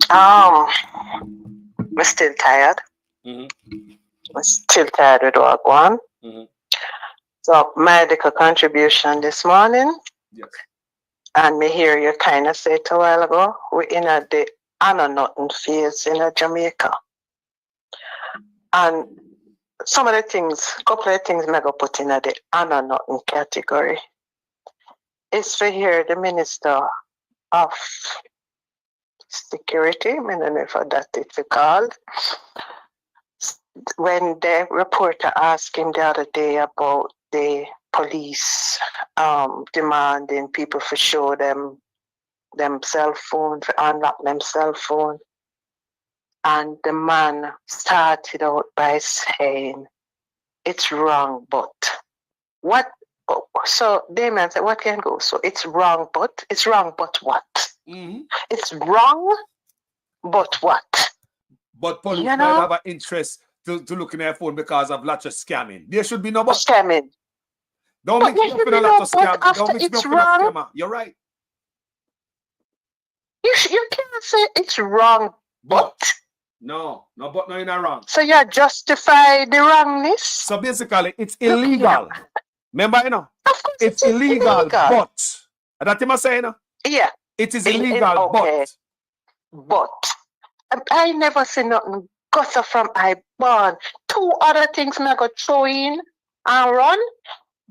I'm still tired. I'm still tired with work one. So my little contribution this morning. Yes. And me hear you kind of say it a while ago, we're in the honor nothing phase in Jamaica. And some of the things, couple of things I go put in the honor nothing category. It's to hear the Minister of Security, I don't know if that it's called, when the reporter asked him the other day about the police demanding people to show them cell phone, to unlock them cell phone, and the man started out by saying, "It's wrong, but what?" So Damien said, "What can go?" So it's wrong, but what? It's wrong, but what? But police You might know? have an interest to look in their phone because of lots of scamming. There should be no but. Scamming. Don't But mix me there up should in a be lot no of but scam. after Don't mix me it's up in a wrong. scammer. You're right. You can't say it's wrong, but. No, but no, you're not wrong. So you justify the wrongness? So basically, it's illegal. Remember, you know? Of course it's illegal, but. That's what I'm saying, you know? Yeah. It is illegal, okay. But. I never say nothing gutter from I born. Two other things me go throw in and run.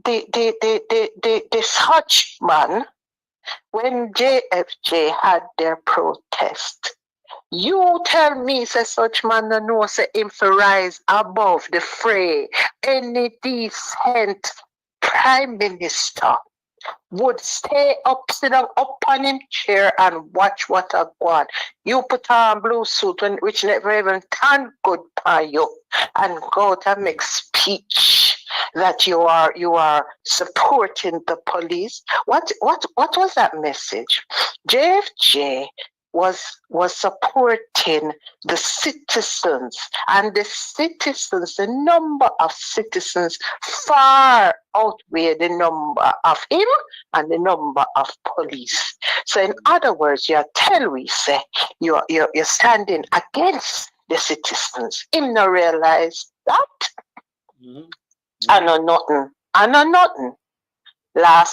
The such man, when JFJ had their protest, you tell me, say such man no know say him for rise above the fray. Any decent prime minister would stay up, sit down up on him chair and watch what I go on. You put on blue suit which never even tan good for you and go to make speech that you are supporting the police. What was that message? JFJ was supporting the citizens, and the number of citizens far outweigh the number of him and the number of police. So in other words, you tell we say you're standing against the citizens. Him no realize that. I know nothing.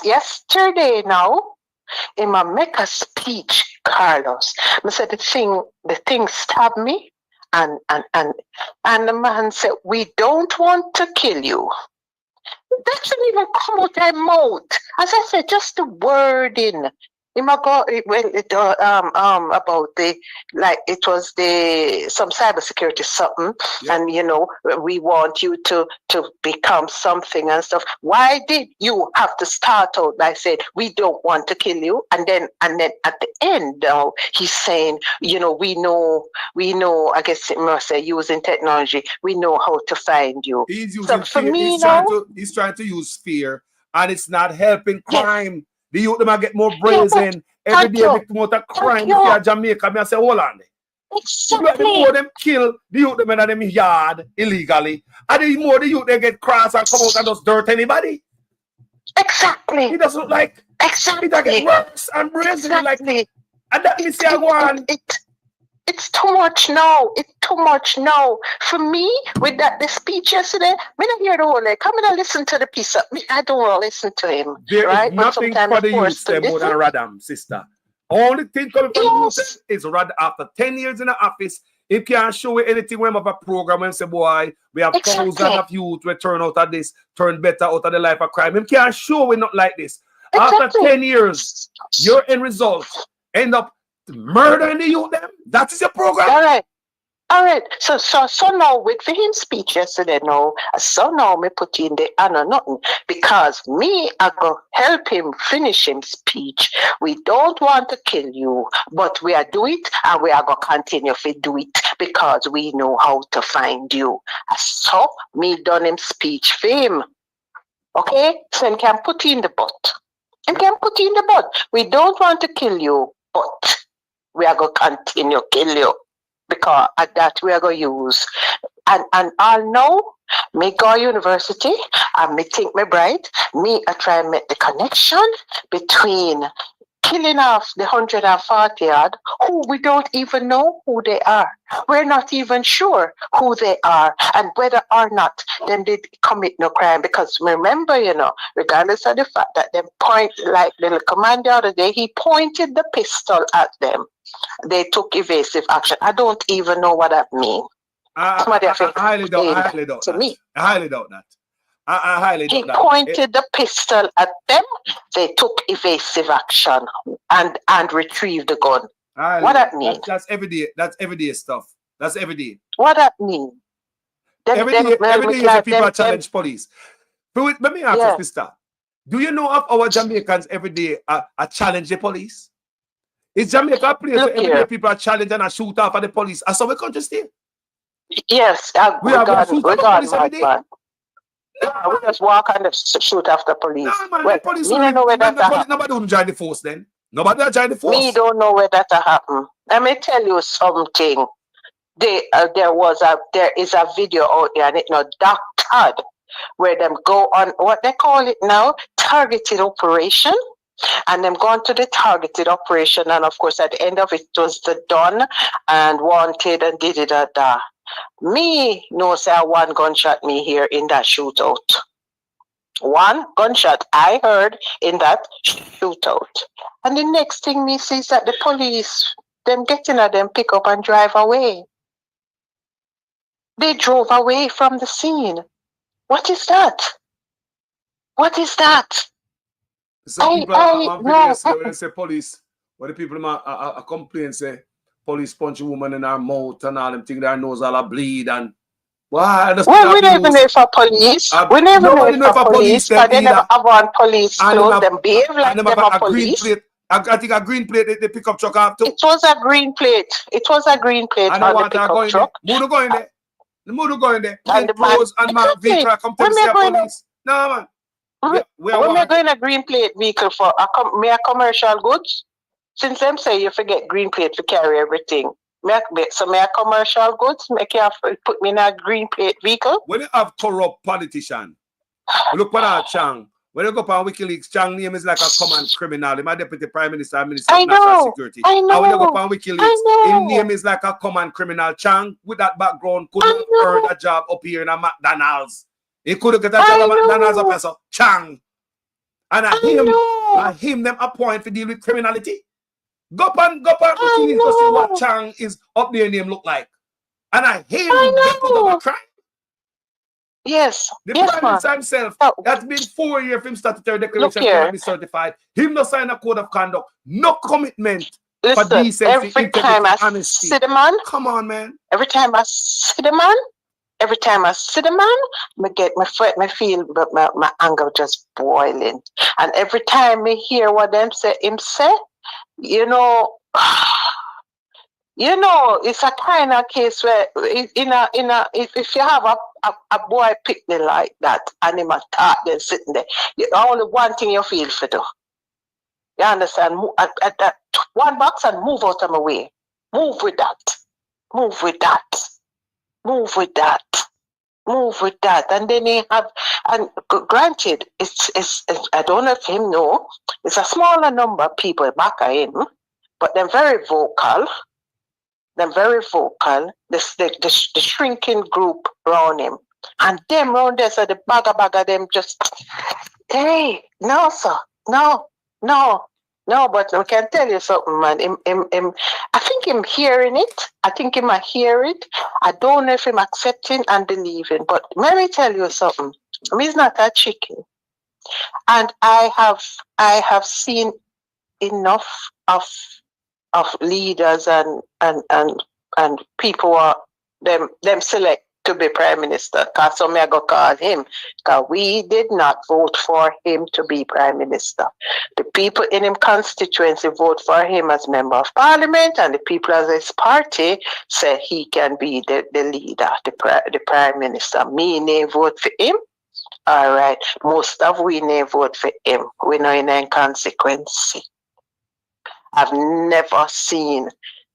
Yesterday now, him a make a speech, Carlos. I said the thing stabbed me, and the man said, "We don't want to kill you." That shouldn't even come out their mouth. As I said, just the wording. About the, like it was some cybersecurity something, and we want you to become something and stuff. Why did you have to start out by saying we don't want to kill you, and then at the end now he's saying we know, I guess it must say using technology, we know how to find you. He's using fear. He's trying to use fear, and it's not helping crime. The youth them get more brazen. Every day they promote a crime in Jamaica. I say, hold on. Exactly. The more them kill the youth them in them yard illegally, and the more the youth they get cross and come out and just dirt anybody. Exactly. It doesn't like exactly. It get worse and brazen like. And that means it's too much now. It's too much now. For me, with the speech yesterday, me not hear the whole like, come and listen to the piece. I don't want to listen to him. There right? is nothing for the youth say more than Radam, sister. Only thing coming from the youth is Rad after 10 years in the office. He can't show you anything when we have a program and say, boy, we have thousands of youth we turn out of this, turn better out of the life of crime. He can't show we not like this. After 10 years, your end result end up murdering the youth them. That is your program. All right. So now with him speech yesterday now, so now me put in the nothing because me I go help him finish him speech. We don't want to kill you, but we are do it and we are going to continue to do it because we know how to find you. So me done him speech for him. Okay? So he can put in the butt. He can put in the butt. We don't want to kill you, but we are going to continue to kill you. Because at that we are going to use. And I know, me go university, and me think me bright, me I try and make the connection between killing off the 140 odd who we don't even know who they are. We're not even sure who they are and whether or not them did commit no crime. Because remember, regardless of the fact that they point, like the commander the other day, he pointed the pistol at them. They took evasive action. I don't even know what that means. I highly doubt to that. me. I highly doubt that. I highly doubt that. He pointed the pistol at them. They took evasive action and retrieved the gun. What that mean? That's everyday. That's everyday stuff. That's everyday. What that mean? Every day is a people challenge police. But let me ask you, sister. Do you know of our Jamaicans every day challenge the police? Is Jamaica a place where every day people are challenging and shoot off at the police? That's how we country stay. Yes, we have shoot off police every day. No, we just walk and shoot after police. No, man, well, the police me don't know where that happen. Nobody don't join the force then. Nobody will join the force. Me don't know where that happen. Let me tell you something. There is a video out there, and it's not doctored, where them go on what they call it now, targeted operation. And them gone to the targeted operation, and of course at the end of it was the done and wanted and did it at that. Me no say one gunshot me here in that shootout. One gunshot I heard in that shootout. And the next thing me see is that the police, them getting at them pick up and drive away. They drove away from the scene. What is that? What is that? Some people have videos when they say police, when the people complain, say police punch a woman in her mouth and all them things, their nose all a bleed and why? Well, we never know if a police. We never know if a police, but they never have on police clothes. Them behave like them a police. I think a green plate they pick up truck after. It was a green plate. It was a green plate on the pickup truck. Mood going there. The mood going there. And the clothes and my vehicle come to the police. No man. When we going a green plate vehicle for a commercial goods, since them say you forget green plate to carry everything. So my commercial goods, make you put me in a green plate vehicle. When you have corrupt politician, look at that Chang. When you go on WikiLeaks, Chang name is like a common criminal. My deputy prime minister, minister of national security. I know. And when you go on WikiLeaks, his name is like a common criminal. Chang with that background could have earned a job up here in a McDonald's. He could have got a job at McDonald's up here, Chang. And him them appoint to deal with criminality. Go on, to see what Chang is up there name look like. And him they put up a crime. Yes. The prime minister himself, that's been 4 years for him statutory declaration to be certified. Him no sign a code of conduct, no commitment. Listen, for decency, every time I honesty. see the man, come on, man. Every time I see the man, I get my feel, but my anger just boiling. And every time I hear what him say, it's a kind of case where if you have a boy picnic like that and him attack them sitting there, only one thing you feel for do. You understand? At that one box and move out of my way. Move with that. Move with that. Move with that. Move with that. And then he have, and granted, it's I don't know if him know, it's a smaller number of people back at him, but they're very vocal. They're very vocal. The shrinking group around him. And them around there, so the bagger them just, hey, no, sir. No, but I can tell you something, man. I think him hearing it. I think him hear it. I don't know if him accepting and believing. But let me tell you something. He's not a chicken. And I have seen enough of leaders and people who are them select to be prime minister. Because some may go call him. Because we did not vote for him to be prime minister. The people in his constituency vote for him as member of parliament, and the people of his party say he can be the leader, the prime minister. Me nay vote for him. All right. Most of we nay vote for him. We know in inconsequence. I've never seen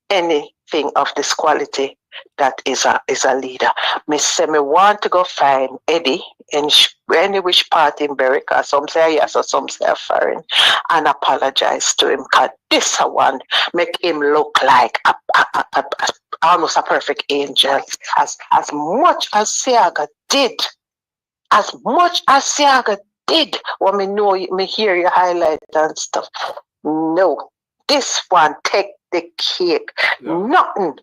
anything of this quality that is a leader. Me say me want to go find Eddie in any which part in Berwick, some say yes or some say foreign, and apologize to him, because this one make him look like almost a perfect angel. As much as Siaga did, when me hear you highlight and stuff. No, this one take the cake. Yeah. Nothing.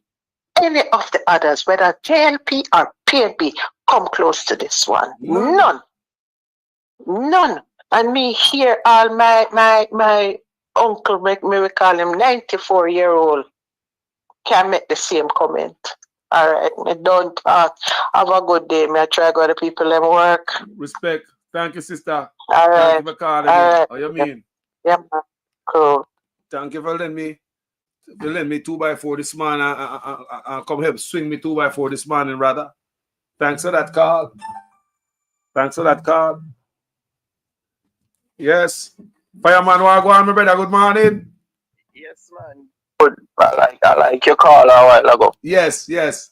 Any of the others, whether JLP or PNP, come close to this one. None. And me hear all my uncle, me call him 94-year-old, can make the same comment. All right, me don't talk. Have a good day. Me I try go to people them work. Respect. Thank you, sister. All Thank right. you for calling All me. right. How you mean? Yep. Cool. Thank you for letting me 2x4 this morning. I come help swing me 2x4 this morning, rather. Thanks for that call. Thanks for that call. Yes. Fireman, what go on, my brother? Good morning. Yes, man. Good. I like your call a while ago. Yes, yes.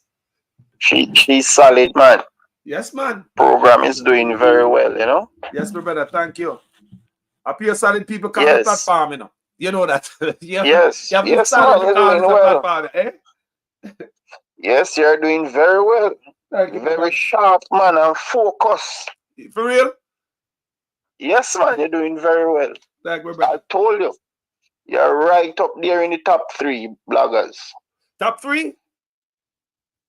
She's solid, man. Yes, man. Program is doing very well, you know? Yes, my brother. Thank you. Appear solid people come to Yes. platform, you know. You know that. Yes. You have to Yes, solid man, to you're call doing this a well. platform, eh? Yes, you're doing very well. Thank you, Very brother. sharp, man, and focused. For real? Yes, man, you're doing very well. Thank you, brother. I told you. You're right up there in the top 3 bloggers. Top 3?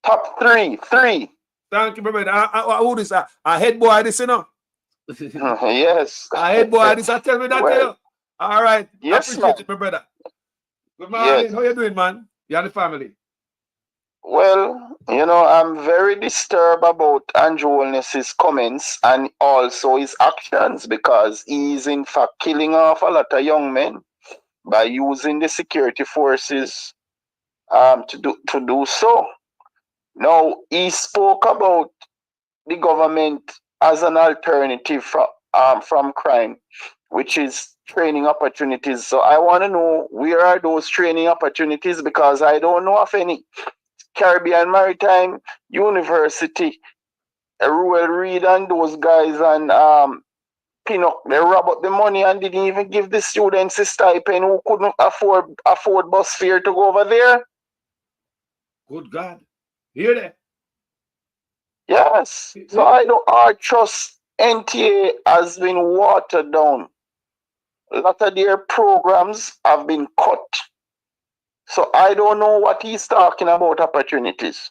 Top 3. 3. Thank you, brother. Who this? A head boy this, you know? Yes. A head boy this, I tell me that, Well, you know? All right. yes, Appreciate man. it, my brother. Good morning. Yes. How you doing, man? You and the family? Well, you know, I'm very disturbed about Andrew Holness's comments and also his actions because he's in fact killing off a lot of young men by using the security forces to do so. Now, he spoke about the government as an alternative from crime, which is training opportunities. So I want to know, where are those training opportunities, because I don't know of any. Caribbean Maritime University, Ruel Reed and those guys and Pinnock, they rob up the money and didn't even give the students a stipend who couldn't afford bus fare to go over there. Good God. Hear that? Yes. So I trust NTA has been watered down. A lot of their programs have been cut. So I don't know what he's talking about opportunities.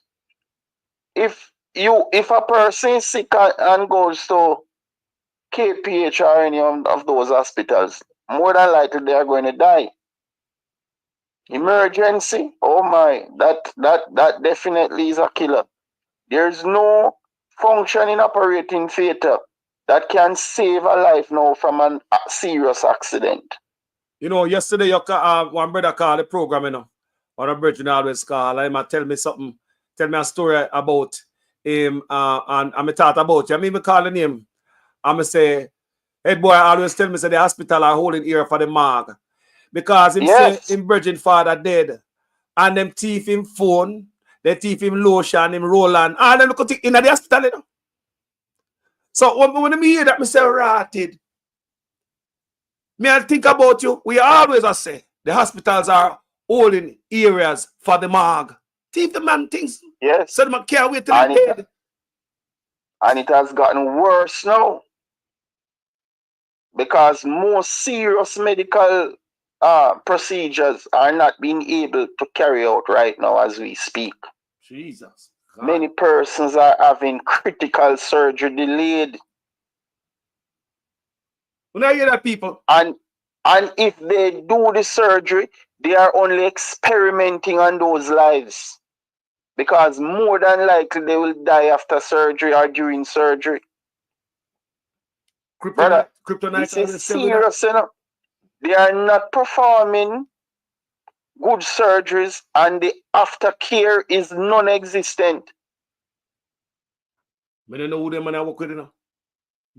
If a person is sick and goes to KPH or any of those hospitals, more than likely they are going to die. Emergency, oh my, that definitely is a killer. There's no functioning operating theater that can save a life now from a serious accident. You know, yesterday one brother called the program, you know. One of Bridget always call. He might tell me something, tell me a story about him, and I thought about you. I mean, call the name. I'm say, hey boy, always tell me say the hospital are holding ear for the morgue. Because him say him Bridget father dead. And them thief him phone, they thief him lotion, him Roland, all them look in the hospital, you know. So when I hear that, I say, ratted. Me I think about you, we always say the hospitals are holding areas for the morgue. Thief the man things. Yes. So them can't wait till they're dead. And it has gotten worse now. Because more serious medical procedures are not being able to carry out right now as we speak. Jesus. God. Many persons are having critical surgery delayed. When I hear that, people. And if they do the surgery, they are only experimenting on those lives. Because more than likely they will die after surgery or during surgery. Brother, this is serious, you know. They are not performing good surgeries and the aftercare is non-existent. I don't know who them man I work with, you know.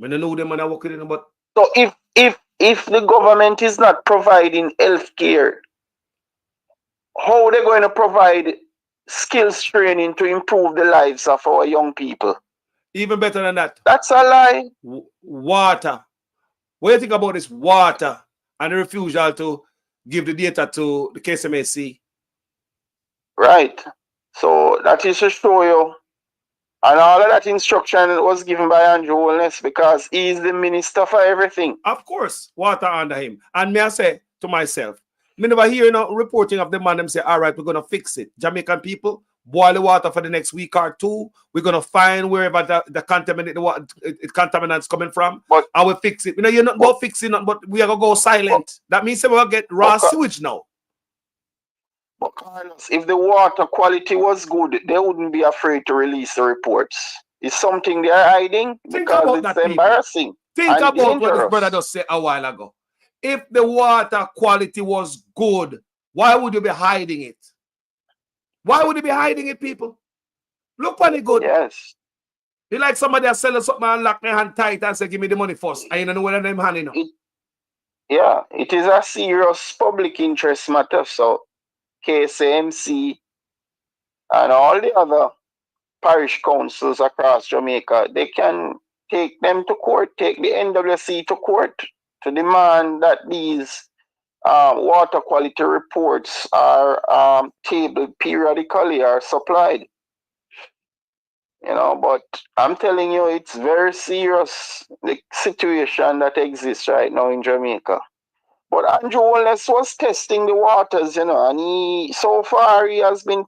I don't know who them man I work with, you know, but so if the government is not providing health care, how are they going to provide skills training to improve the lives of our young people? Even better than that. That's a lie. Water. What do you think about this water and the refusal to give the data to the KSMAC? Right. So that is to show you. And all of that instruction was given by Andrew Holness because he is the minister for everything. Of course, water under him. And may I say to myself, me never hear no reporting of the man them say, all right, we're going to fix it. Jamaican people, boil the water for the next week or two. We're going to find wherever the contaminants coming from. But I will fix it. You know, you're not going to fix it, but we are going to go silent. That means we're going to get raw sewage now. But Carlos, if the water quality was good, they wouldn't be afraid to release the reports. It's something they are hiding because it's embarrassing. Think and about what this dangerous. brother just said a while ago. If the water quality was good, why would you be hiding it? Why would you be hiding it, people? Look on it good. Yes. You like somebody that selling something and lock their hand tight and say, give me the money first. I don't know whether them hand enough. Yeah, it is a serious public interest matter. So KSMC and all the other parish councils across Jamaica, they can take them to court, take the NWC to court to demand that these water quality reports are tabled periodically or supplied. You know, but I'm telling you, it's very serious, the situation that exists right now in Jamaica. But Andrew Wallace was testing the waters, you know, and so far he has been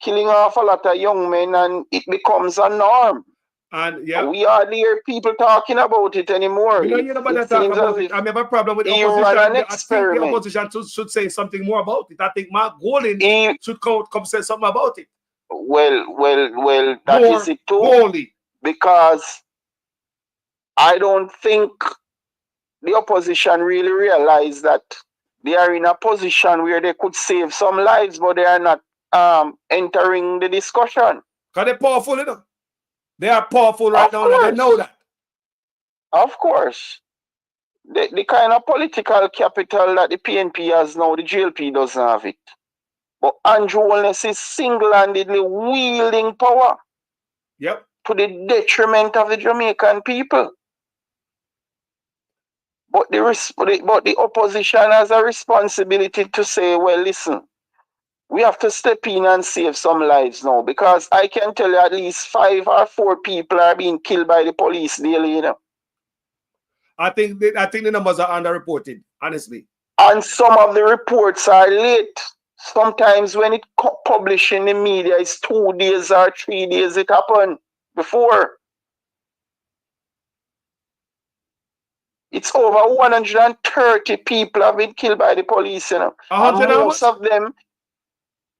killing off a lot of young men, and it becomes a norm. And yeah, we hardly hear people talking about it anymore. We don't hear nobody talk about it. I have a problem with the opposition. I think the opposition should say something more about it. I think Mark Golding should come say something about it. Well, that is it too. Because I don't think the opposition really realize that they are in a position where they could save some lives, but they are not entering the discussion. Because they're powerful, you know. They are powerful right now, and they know that. Of course. The kind of political capital that the PNP has now, the GLP doesn't have it. But Andrew Wallace is single-handedly wielding power. Yep. To the detriment of the Jamaican people. But the opposition has a responsibility to say, well, listen, we have to step in and save some lives now, because I can tell you at least 5 or 4 people are being killed by the police daily, you know. I think the numbers are underreported, honestly. And some of the reports are late. Sometimes when it published in the media, it's 2 days or 3 days it happened before. It's over 130 people have been killed by the police, you know. And most of them,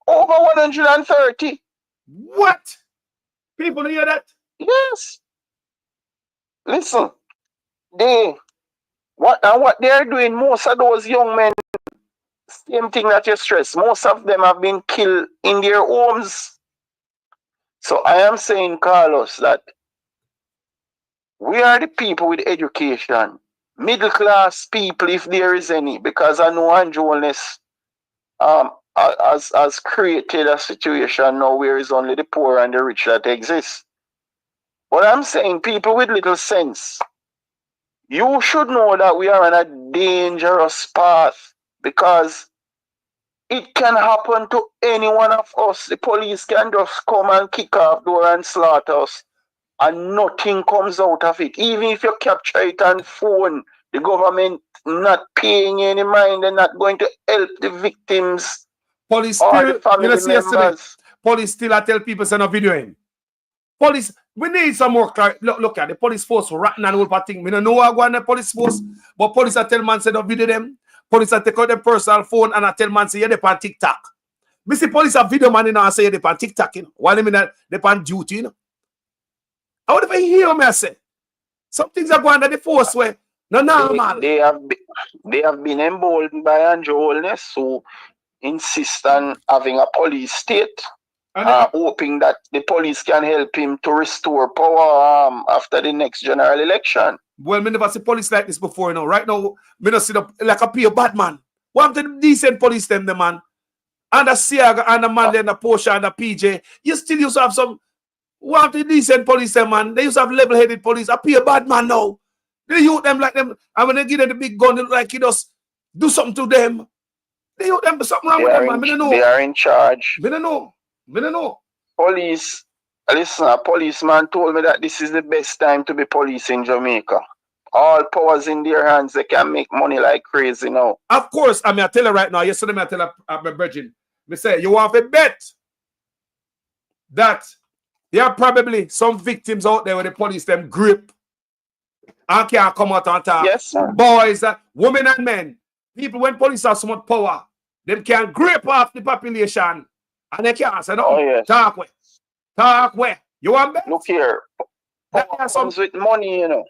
over 130. What? People hear that? Yes. Listen, what they're doing, most of those young men, same thing that you stress, most of them have been killed in their homes. So I am saying, Carlos, that we are the people with education, middle class people, if there is any, because I know Andrew Wallace has created a situation now where it's only the poor and the rich that exist. But I'm saying, people with little sense, you should know that we are on a dangerous path, because it can happen to any one of us. The police can just come and kick off door and slaughter us, and nothing comes out of it. Even if you capture it on phone, the government not paying any mind, they're not going to help the victims. Police or still, the family you know, see yesterday, members. police still I tell people send a video in. Police, we need some more clarity. Look at the police force rotten and all that thing. We don't know what going on the police force, but police I tell man send a video them. Police I take out their personal phone and I tell man say they on TikTok. Me see police a video man, you know, and say they on TikTok, you know. While they on duty, you know. I would if I hear me I say. Some things are going on the force way. No, man. They have been emboldened by Andrew Wallace, who insist on having a police state, hoping that the police can help him to restore power after the next general election. Well, me never see police like this before, you know. Right now, me not see the, like a pure bad man. What happened to the decent police them, the man? And the Siaga and the man there, and the Porsche and the PJ. You still used to have some, what happened to the decent police them, man? They used to have level-headed police. A pure bad man now. They use them like them, and when they give them the big gun, they look like he just do something to them. They use them something wrong with them, man. Me don't know. They are in charge. Me don't know. Me don't know. Police, listen, a policeman told me that this is the best time to be police in Jamaica. All powers in their hands, they can make money like crazy now. Of course, I mean, I tell her right now, yesterday I tell her, my virgin, me say, you want to bet that there are probably some victims out there where the police them grip and can't come out and talk. Yes, sir. Boys, women and men. People, when police have so much power, Them can grape off the population. And they can't say no. Oh, yes. Talk where? Talk where? You want bet? Look here. Power comes with money, you know.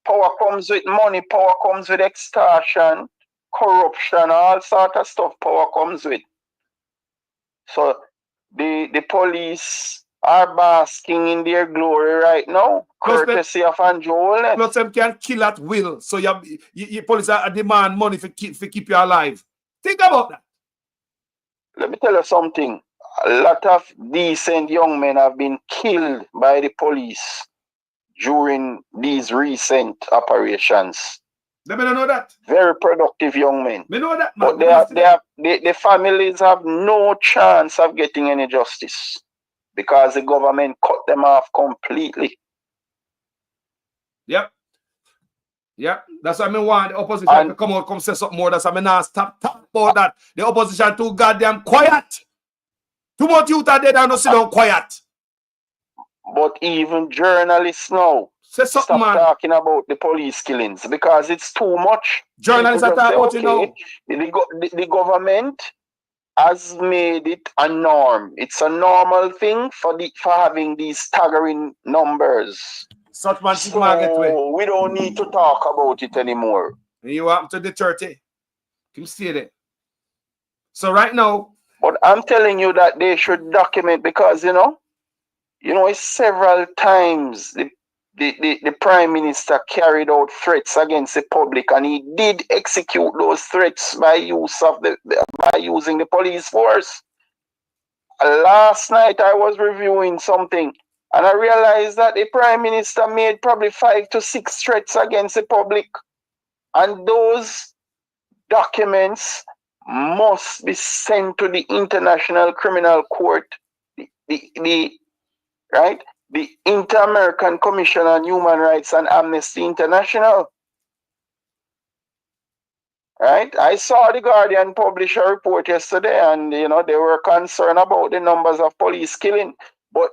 Power comes with money. Power comes with extortion, corruption, all sort of stuff power comes with. So the police are basking in their glory right now, courtesy of Andrew Holness. Plus them can kill at will. So you police are demand money for keep you alive. Think about that. Let me tell you something. A lot of decent young men have been killed by the police during these recent operations. Let me know that. Very productive young men. Me know that, man. But the families have no chance of getting any justice because the government cut them off completely. Yep. Yep. That's why I want the opposition to come out, come say something more. That's why I now stop talking about that. The opposition too goddamn quiet. Too much youth are dead and not sit down quiet. But even journalists now stop talking about the police killings because it's too much. Journalists are talking about it now. The government has made it a norm. It's a normal thing for having these staggering numbers. So we don't need to talk about it anymore. You up to the 30. Can you see it? So right now. But I'm telling you that they should document because it's several times the Prime Minister carried out threats against the public, and he did execute those threats by using the police force. Last night I was reviewing something, and I realized that the Prime Minister made probably 5 to 6 threats against the public, and those documents must be sent to the International Criminal Court, the Inter-American Commission on Human Rights and Amnesty International. Right? I saw the Guardian publish a report yesterday, and they were concerned about the numbers of police killing. But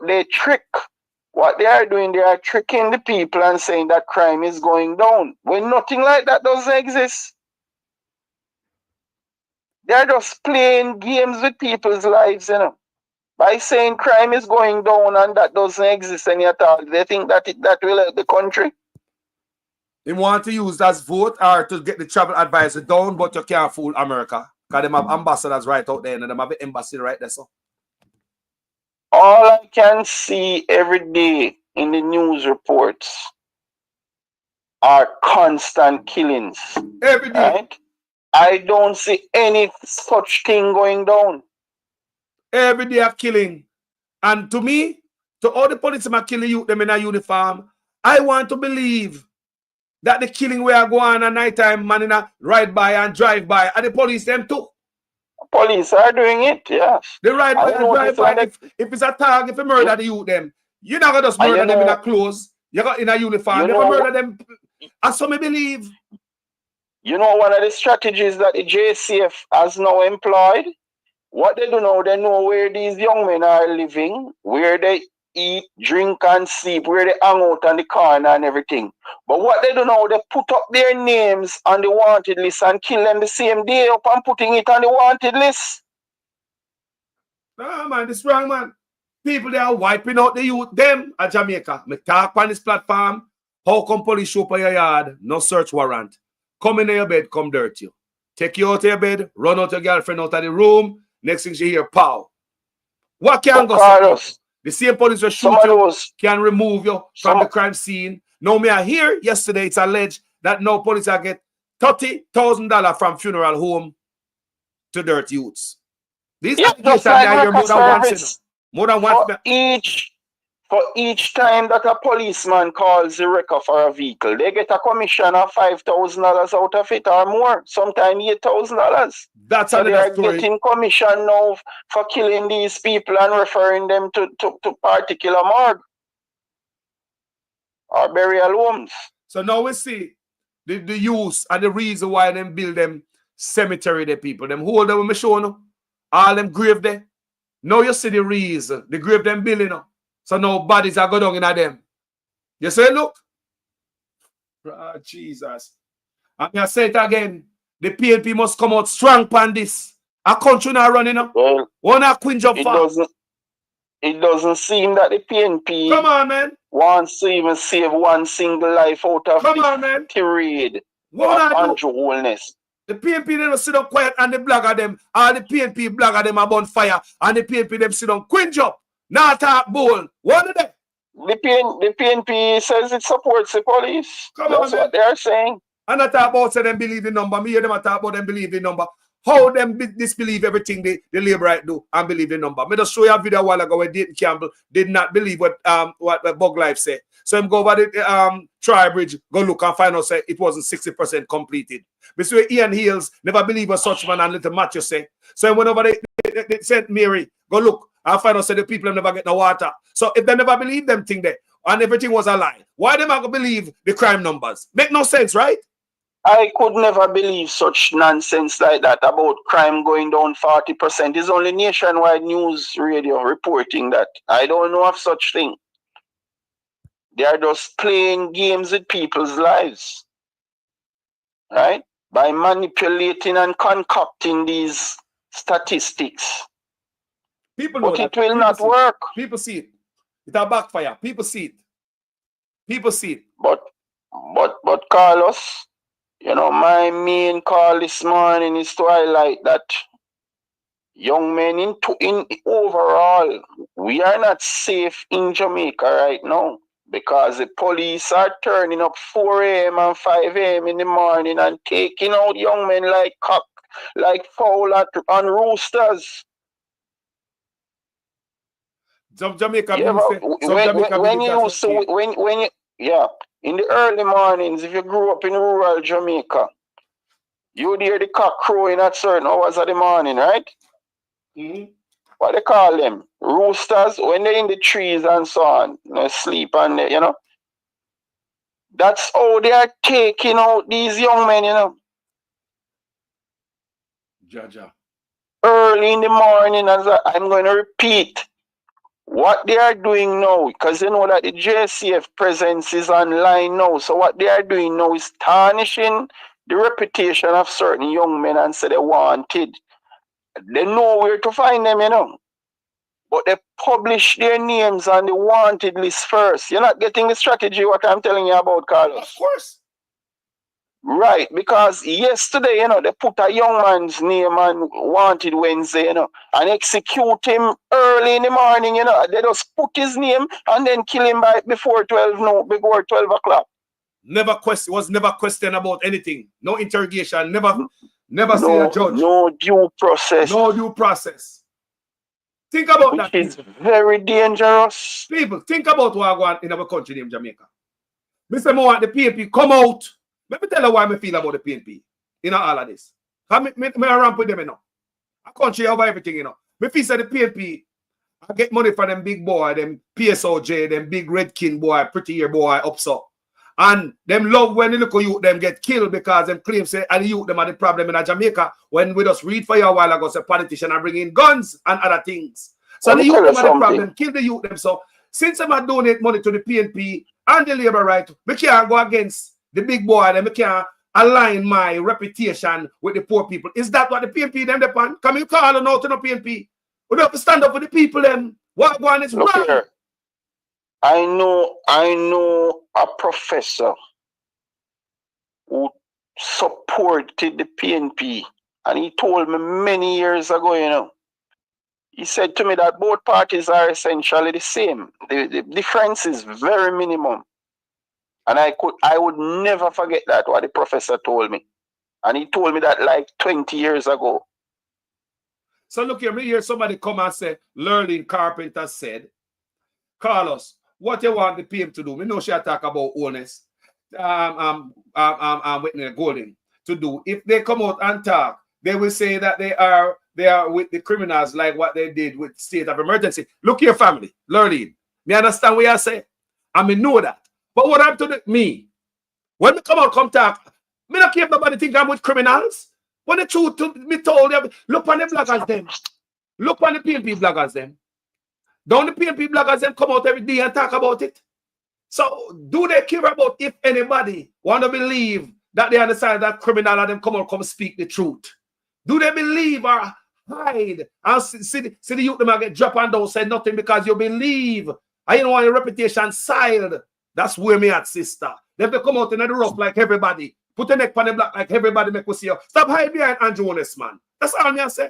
what they are doing, they are tricking the people and saying that crime is going down when nothing like that doesn't exist. They're just playing games with people's lives, by saying crime is going down and that doesn't exist any at all. They think that that will help the country. They want to use that vote or to get the travel advisor down, but you can't fool America. Because they have ambassadors right out there and they have an embassy right there. So. All I can see every day in the news reports are constant killings. Every day. Right? I don't see any such thing going down. Every day of killing. And to me, to all the policemen killing you, them in a uniform, I want to believe that the killing where I go on at night time, man, in a ride by and drive by, and the police them too. Police are doing it, yes. They ride by and drive by. If it's a target, if you murder the youth them, you're not gonna just murder them in a clothes. You got in a uniform. You murder them. And so me believe. One of the strategies that the JCF has now employed, what they do now, they know where these young men are living, where they eat, drink, and sleep, where they hang out on the corner and everything. But what they do now, they put up their names on the wanted list and kill them the same day up and putting it on the wanted list. Nah, man, this wrong, man. People, they are wiping out the youth, them at Jamaica. Me talk on this platform. How come police show up at your yard? No search warrant. Come in your bed, come dirt you. Take you out of your bed, run out your girlfriend out of the room. Next thing she hear, pow. What can go so? The same police will shoot you, can remove you from the crime scene. Now, me I hear yesterday it's alleged that now police are get $30,000 from funeral home to dirt youths. These allegations are here more than once. More than once. For each time that a policeman calls the wrecker for a vehicle, they get a commission of $5,000 out of it or more, sometimes $8,000. That's so they are story. Getting commission now for killing these people and referring them to particular morgue or burial homes. So now we see the use and the reason why them build them cemetery, the people. Them hold them with me show no? All them grave there. Now you see the reason. The grave them building up. So now bodies are going down in them. You say, look. Oh, Jesus. And I say it again. The PNP must come out strong on this A country not running up. Well, One a queen job it doesn't seem that the PNP come on, man. wants to even save one single life out of Come this on, man. tirade What of I do? Andrew Holness. The PNP they don't sit down quiet and the blogger them. All the PNP blogger them are on fire and the PNP them sit down queen job. Not talk bull. What are they? The PNP says it supports the police. That's what they are saying. And I talk about say them believe in number. Me hear them talk about them believe in number. How them disbelieve everything the Labour right do and believe in number. Me just show you a video a while ago where Dayton Campbell did not believe what Bug Life said. So him go over the Tri-Bridge, go look and find out say it wasn't 60% completed. Mr. Ian Hills never believe a such man and little Matthew say. So went over they said Mary, go look and find out say the people never get no water. So if they never believe them thing there and everything was a lie, why them not gonna believe the crime numbers? Make no sense, right? I could never believe such nonsense like that about crime going down 40%. It's only nationwide news radio reporting that. I don't know of such thing. They are just playing games with people's lives, right? By manipulating and concocting these statistics. People know but that. It will not work. People see it. It's a backfire. People see it. People see it. But Carlos, you know, my main call this morning is to highlight that young men in overall, we are not safe in Jamaica right now because the police are turning up 4 a.m. and 5 a.m. in the morning and taking out young men like cock, like fowl and roosters. Jamaica, yeah, in the early mornings, if you grew up in rural Jamaica, you would hear the cock crowing at certain hours of the morning, right? Mm-hmm. What they call them? Roosters, when they're in the trees and so on, they sleep and they, you know. That's how they are taking out these young men, you know. Jaja. Early in the morning, as I'm going to repeat, what they are doing now, because you know that the JCF presence is online now. So what they are doing now is tarnishing the reputation of certain young men and say they're wanted. They know where to find them, you know. But they publish their names on the wanted list first. You're not getting the strategy what I'm telling you about, Carlos. Of course. Right, because yesterday, you know, they put a young man's name on Wanted Wednesday, you know, and execute him early in the morning, you know. They just put his name and then kill him before 12 o'clock. Never question, was never questioned about anything. No interrogation, never see a judge. No due process. No due process. Think about that. Which is very dangerous. People, think about what going on in our country named Jamaica. Mr. Moore, the PNP come out. Let me tell you why I feel about the PNP. You know, all of this. I ramp with them, you know. A country over everything, you know. Me feel say the PNP, I get money from them big boy, them PSOJ, them big redkin boy, pretty hair boy up so. And them love when the little youth them get killed because them claim say and the youth them are the problem in Jamaica when we just read for you a while ago say politicians are bringing guns and other things. So the youth them are the problem, kill the youth them. So since I'm donate money to the PNP and the Labour right, we can't go against the big boy and we can't align my reputation with the poor people. Is that what the PNP them depend? Come you call on out to the PNP? We don't have to stand up for the people them. What going is wrong? Here. I know a professor who supported the PNP, and he told me many years ago, you know, he said to me that both parties are essentially the same. The difference is very minimum. And I would never forget that, what the professor told me. And he told me that like 20 years ago. So look here, me hear somebody come and say, Lurleen Carpenter said, Carlos, what you want the PM to do? We know she talk about honest. Whitney Golden to do. If they come out and talk, they will say that they are with the criminals like what they did with state of emergency. Look here, family, Lurleen. Me understand what you say. I mean know that. But what I'm to me, when we come out, come talk, me not care if nobody think I'm with criminals. When the truth to me told them, look on the bloggers them. Look on the PNP bloggers them. Don't the PNP bloggers them come out every day and talk about it? So do they care about if anybody want to believe that they understand that criminal and them come out come speak the truth? Do they believe or hide. And see the youth them get drop and don't say nothing because you believe. I don't want your reputation siled. That's where me at, sister. They have to come out in the rough like everybody. Put a neck on the block like everybody make us see you. Stop hiding behind Andrew Honest, man. That's all me I say.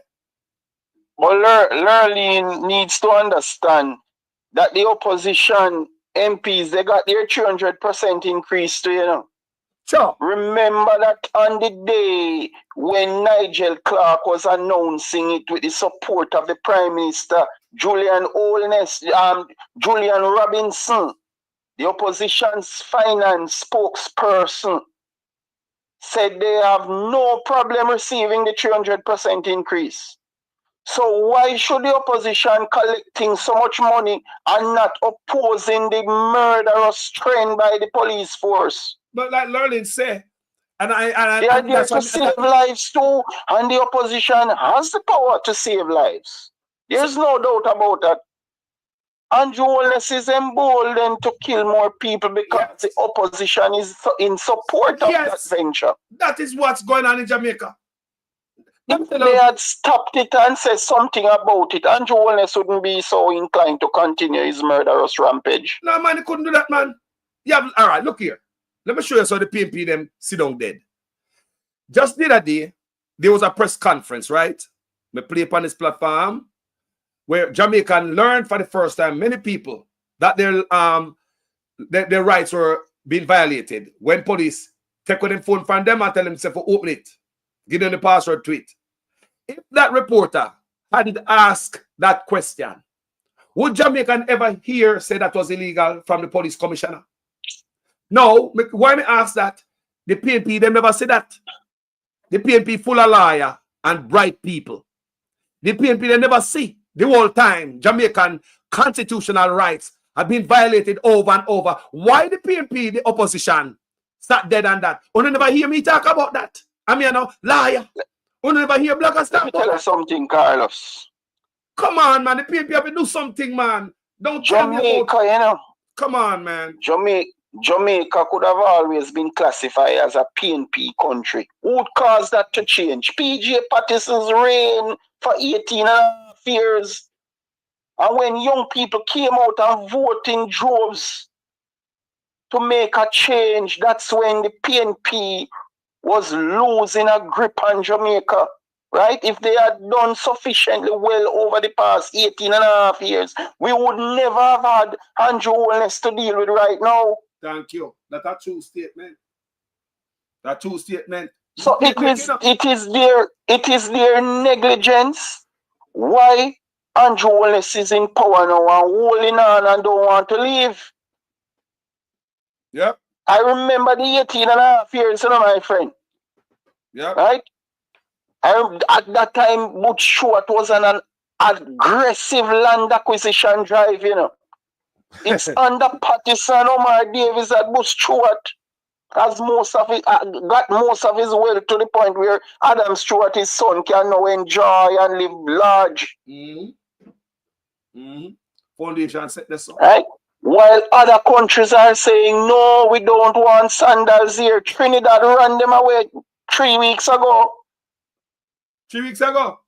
But Lurleen needs to understand that the opposition MPs, they got their 300% increase too, you know. Sure. Remember that on the day when Nigel Clark was announcing it with the support of the Prime Minister, Julian Robinson, the opposition's finance spokesperson, said they have no problem receiving the 300% increase. So why should the opposition collecting so much money and not opposing the murderous trend by the police force? But like Lurleen say, they are there to save lives too, and the opposition has the power to save lives. There's no doubt about that. Andrew Wallace is emboldened to kill more people because the opposition is in support of that venture. That is what's going on in Jamaica. If they had stopped it and said something about it, Andrew Wallace wouldn't be so inclined to continue his murderous rampage. No, man, he couldn't do that, man. Yeah, all right, look here. Let me show you how the PNP them sit down dead. Just the other day, there was a press conference, right? We play upon this platform where Jamaican learned for the first time, many people, that their rights were being violated when police take with them phone from them and tell them to open it, give them the password to it. If that reporter hadn't asked that question, would Jamaican ever hear say that was illegal from the police commissioner? No. Why me ask that? The PNP, they never say that. The PNP full of liar and bright people. The PNP, they never see the whole time Jamaican constitutional rights have been violated over and over. Why the PNP, the opposition, sat dead on that? You never hear me talk about that. I mean, liar. You never hear bloggers talk about that. Let me tell you something, Carlos. Come on, man. The PNP have to do something, man. Don't tell me about... you know. Come on, man. Jamaica could have always been classified as a PNP country. Who would cause that to change? PJ Patterson's reign for 18 and a half years. And when young people came out and voted in droves to make a change, that's when the PNP was losing a grip on Jamaica. Right? If they had done sufficiently well over the past 18 and a half years, we would never have had Andrew Wallace to deal with right now. Thank you. That's a true statement. That's a true statement. So it is their negligence why Andrew Wallace is in power now and holding on and don't want to leave. Yep. I remember the 18 and a half years, you know, my friend. Yep. Right? At that time, Butch Stewart was on an aggressive land acquisition drive, you know. It's under Patterson, Omar Davis, that Butch Stewart has most of it, got most of his wealth to the point where Adam Stewart, his son, can now enjoy and live large. Foundation set this up. Right? While other countries are saying, no, we don't want sandals here. Trinidad ran them away 3 weeks ago. 3 weeks ago?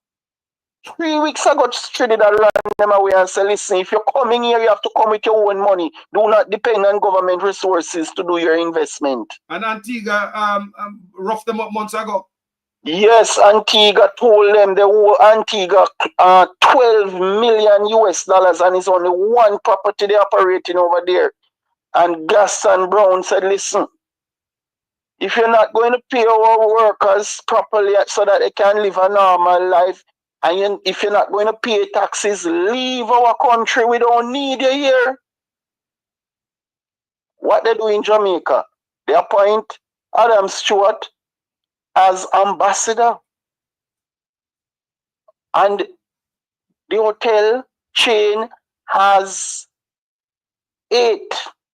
3 weeks ago, Trinidad ran them away and said, listen, if you're coming here, you have to come with your own money. Do not depend on government resources to do your investment. And Antigua roughed them up months ago. Yes, Antigua told them they owe Antigua $12 million US, and it's only one property they're operating over there. And Gaston Brown said, listen, if you're not going to pay our workers properly so that they can live a normal life, and if you're not going to pay taxes, leave our country. We don't need you here. What they do in Jamaica, they appoint Adam Stewart as ambassador. And the hotel chain has 8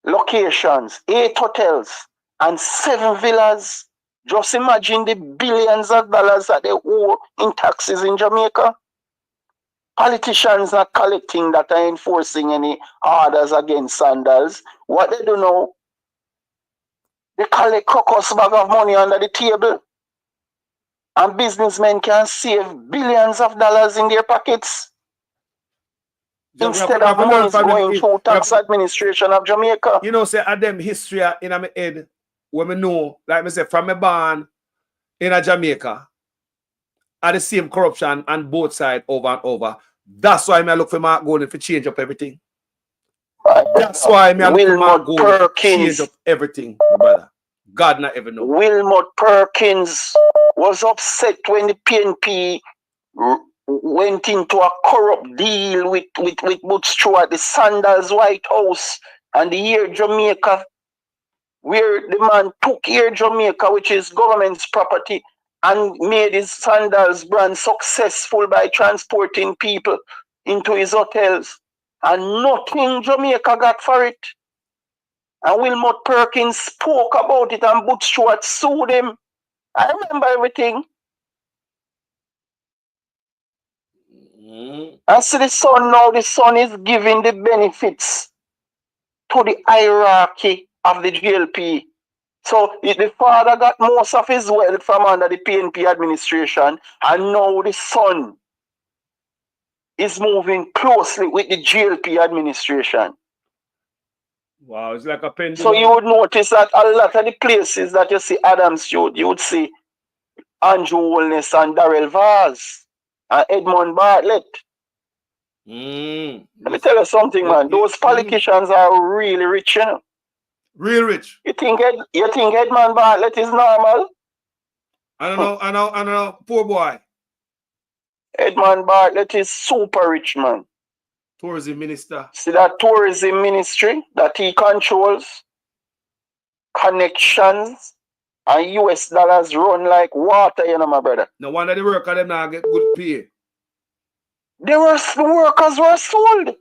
locations, 8 hotels, and 7 villas. Just imagine the billions of dollars that they owe in taxes in Jamaica. Politicians are collecting that, are enforcing any orders against sandals. What they do now, they collect crocus bag of money under the table And businessmen can save billions of dollars in their pockets instead of money going through tax administration of Jamaica. You know, say at them history in my head, when me know, like me say, from me born in a Jamaica, are the same corruption on both sides over and over. That's why I look for Mark Golden to change up everything. That's why I look for Mark Golden to change up everything, my brother. God not ever know. Wilmot Perkins was upset when the PNP went into a corrupt deal with Butch Stewart, the Sandals White House, and the Air Jamaica, where the man took Air Jamaica, which is government's property, and made his Sandals brand successful by transporting people into his hotels. And nothing Jamaica got for it. And Wilmot Perkins spoke about it and Butch Stewart sued him. I remember everything. And so the son is giving the benefits to the hierarchy of the GLP. So the father got most of his wealth from under the PNP administration, and now the son is moving closely with the GLP administration. Wow, it's like a pendulum. So you would notice that a lot of the places that you see Adams Youth, you would see Andrew Holness and Darrell Vaz and Edmund Bartlett. Let me tell you something, man. Those politicians are really rich, you know. Real rich. You think Edmund Bartlett is normal? I don't know. Poor boy. Edmund Bartlett is super rich, man. Tourism minister. See that tourism ministry that he controls, connections, and US dollars run like water, you know, my brother. No wonder the workers them now get good pay. The workers were sold.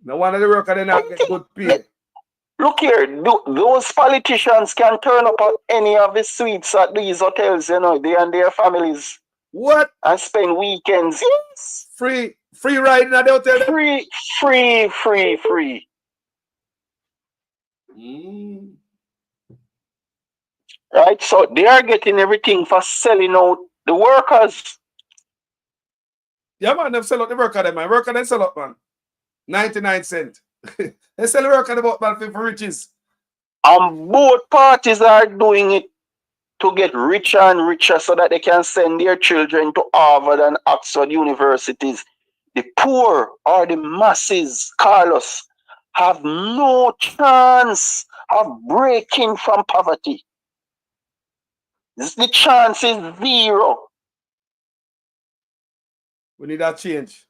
No wonder the workers them now get good pay. Look here, those politicians can turn up at any of the suites at these hotels, you know, they and their families. What? And spend weekends. Yes. Free riding at the hotel? Free. Right? So they are getting everything for selling out the workers. Yeah, man, them sell out the worker, them, man. Worker, they sell out, man. 99 cents. They sell the worker about, man, for riches. And both parties are doing it to get richer and richer so that they can send their children to Harvard and Oxford universities. The poor or the masses, Carlos, have no chance of breaking from poverty. The chance is zero. We need that change.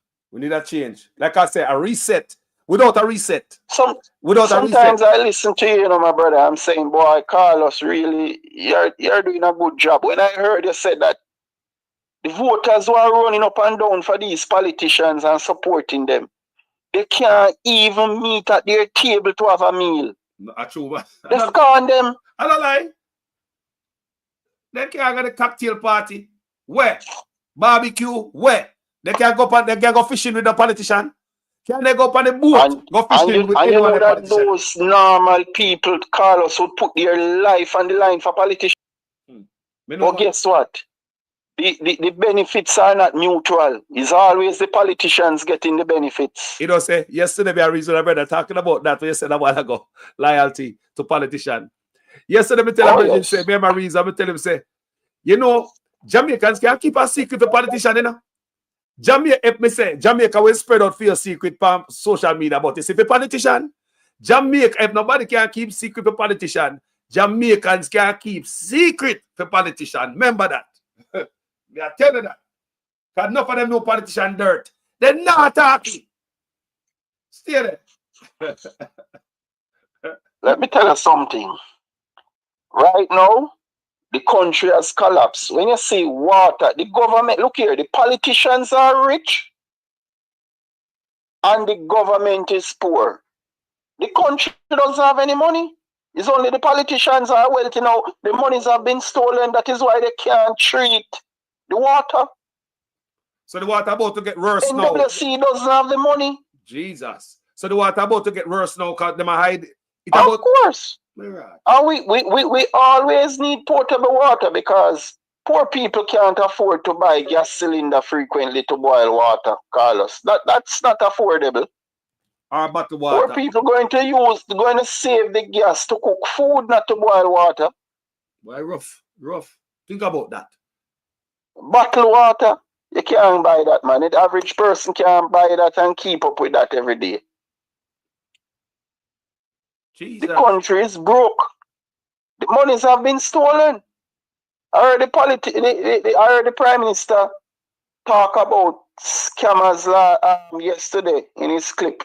Like I said, a reset. Without a reset. Sometimes I listen to you, my brother. I'm saying, boy, Carlos, really, you're doing a good job. When I heard you said that the voters who are running up and down for these politicians and supporting them, they can't even meet at their table to have a meal. They scorn them. I don't lie. They can't go to the cocktail party. Where? Barbecue. Where? They can't go fishing with the politician. Can they go up on the boat? Go fishing with you know that those normal people, Carlos, would put their life on the line for politicians. But guess what? The benefits are not mutual. It's always the politicians getting the benefits. You know, say, yesterday we are reasonable brother talking about that what you said a while ago. Loyalty to politicians. Yesterday me tell him, say, me my reason, I tell him, say, you know, Jamaicans can't keep a secret to politicians, you know. Jamaica will spread out for your secret on social media about this. If a politician, Jamaica, if nobody can keep secret for politician, Jamaicans can keep secret for politician. Remember that. Me I tell you that. Because enough of them know politician dirt. They're not talking. Stay there. Let me tell you something. Right now, the country has collapsed. When you see water, the government, look here, the politicians are rich and the government is poor. The country doesn't have any money. It's only the politicians are wealthy now. The monies have been stolen. That is why they can't treat the water. So the water about to get worse now. NWC doesn't have the money. Jesus. So the water about to get worse now because they might hide it. Of course. And we always need potable water because Poor people can't afford to buy gas cylinder frequently to boil water, Carlos. That's not affordable. Or bottled water. Poor people going to save the gas to cook food, not to boil water. Why rough. Think about that. Bottled water, you can't buy that, man. The average person can't buy that and keep up with that every day. Jesus. The country is broke. The monies have been stolen. I heard the Prime Minister talk about scammers yesterday in his clip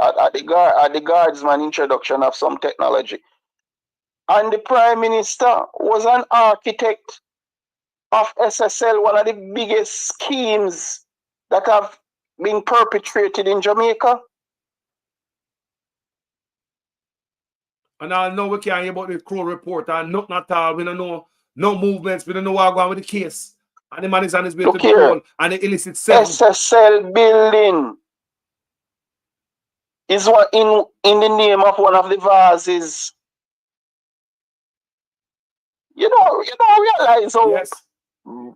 at the guardsman introduction of some technology. And the Prime Minister was an architect of SSL, one of the biggest schemes that have been perpetrated in Jamaica. And I know we can't hear about the Crow report and nothing at all. We don't know no movements. We don't know what's going on with the case. And the man is on his way to the court and the illicit seven. SSL building is what in the name of one of the vases. You realize how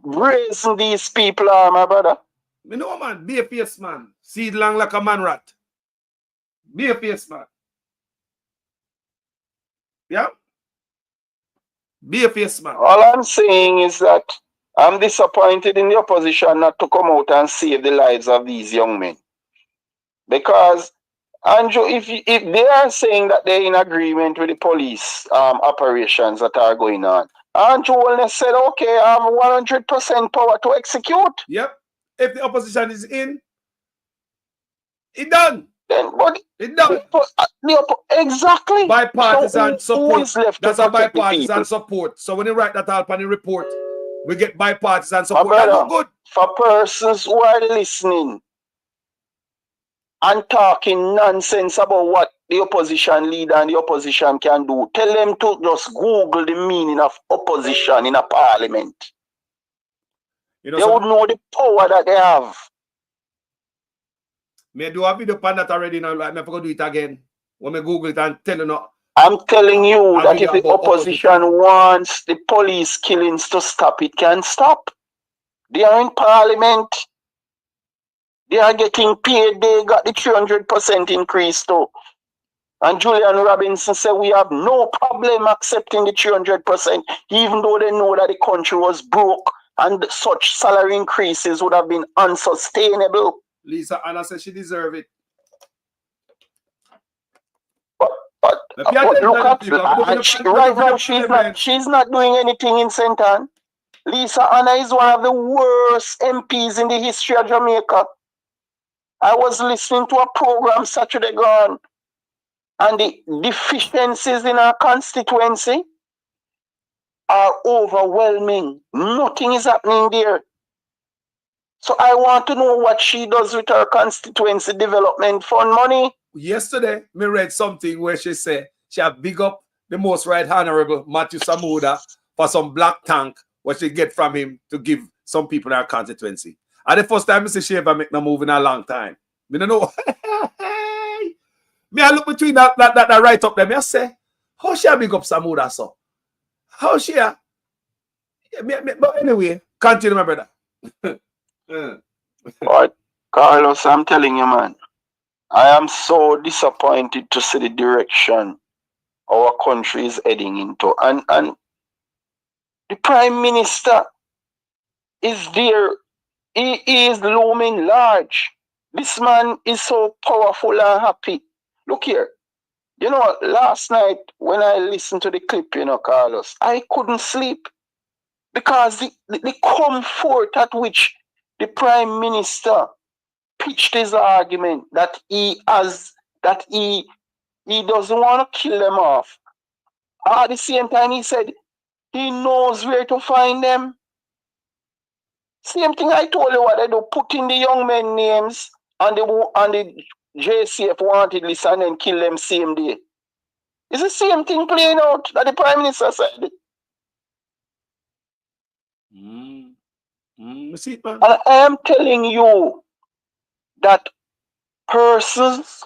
brazen these people are, my brother. You know, man, be a face man. See it long like a man rat. Be a face man. Yeah? Be a face man. All I'm saying is that I'm disappointed in the opposition not to come out and save the lives of these young men. Because, Andrew, if they are saying that they're in agreement with the police operations that are going on, Andrew Wellness said, okay, I have 100% power to execute. Yep. If the opposition is in, it's done. It's done. Exactly. Bipartisan support. That's a bipartisan bipartisan support. So when you write that up on the report, we get bipartisan support. Brother, That's not good. For persons who are listening and talking nonsense about what the opposition leader and the opposition can do, tell them to just Google the meaning of opposition in a parliament. They would know the power that they have. May do a video on that already now. I'm never going to do it again. When I Google it and tell you no. I'm telling you that if the opposition wants the police killings to stop, it can stop. They are in parliament. They are getting paid. They got the 300% increase too. And Julian Robinson said we have no problem accepting the 300%, even though they know that the country was broke and such salary increases would have been unsustainable. Lisa Anna says she deserves it. But look at right now she's not doing anything in St. Ann. Lisa Anna is one of the worst MPs in the history of Jamaica. I was listening to a program Saturday gone, and the deficiencies in our constituency are overwhelming. Nothing is happening there. So I want to know what she does with her constituency development fund money. Yesterday, me read something where she said she have big up the most right honorable Matthew Samuda for some black tank what she get from him to give some people in her constituency. And the first time I see she ever make no move in a long time. Me don't know. Me I look between that right up there. Me I say, how she a big up Samuda so? How she a? But anyway, continue, my brother. But Carlos, I'm telling you, man, I am so disappointed to see the direction our country is heading into. And the Prime Minister is there. He is looming large. This man is so powerful and happy. Look here. You know, last night when I listened to the clip, Carlos, I couldn't sleep because the comfort at which the Prime Minister pitched his argument that he doesn't want to kill them off. At the same time, he said he knows where to find them. Same thing I told you what they do, put in the young men names and the JCF wanted list and then kill them same day. It's the same thing playing out that the Prime Minister said. And I am telling you that persons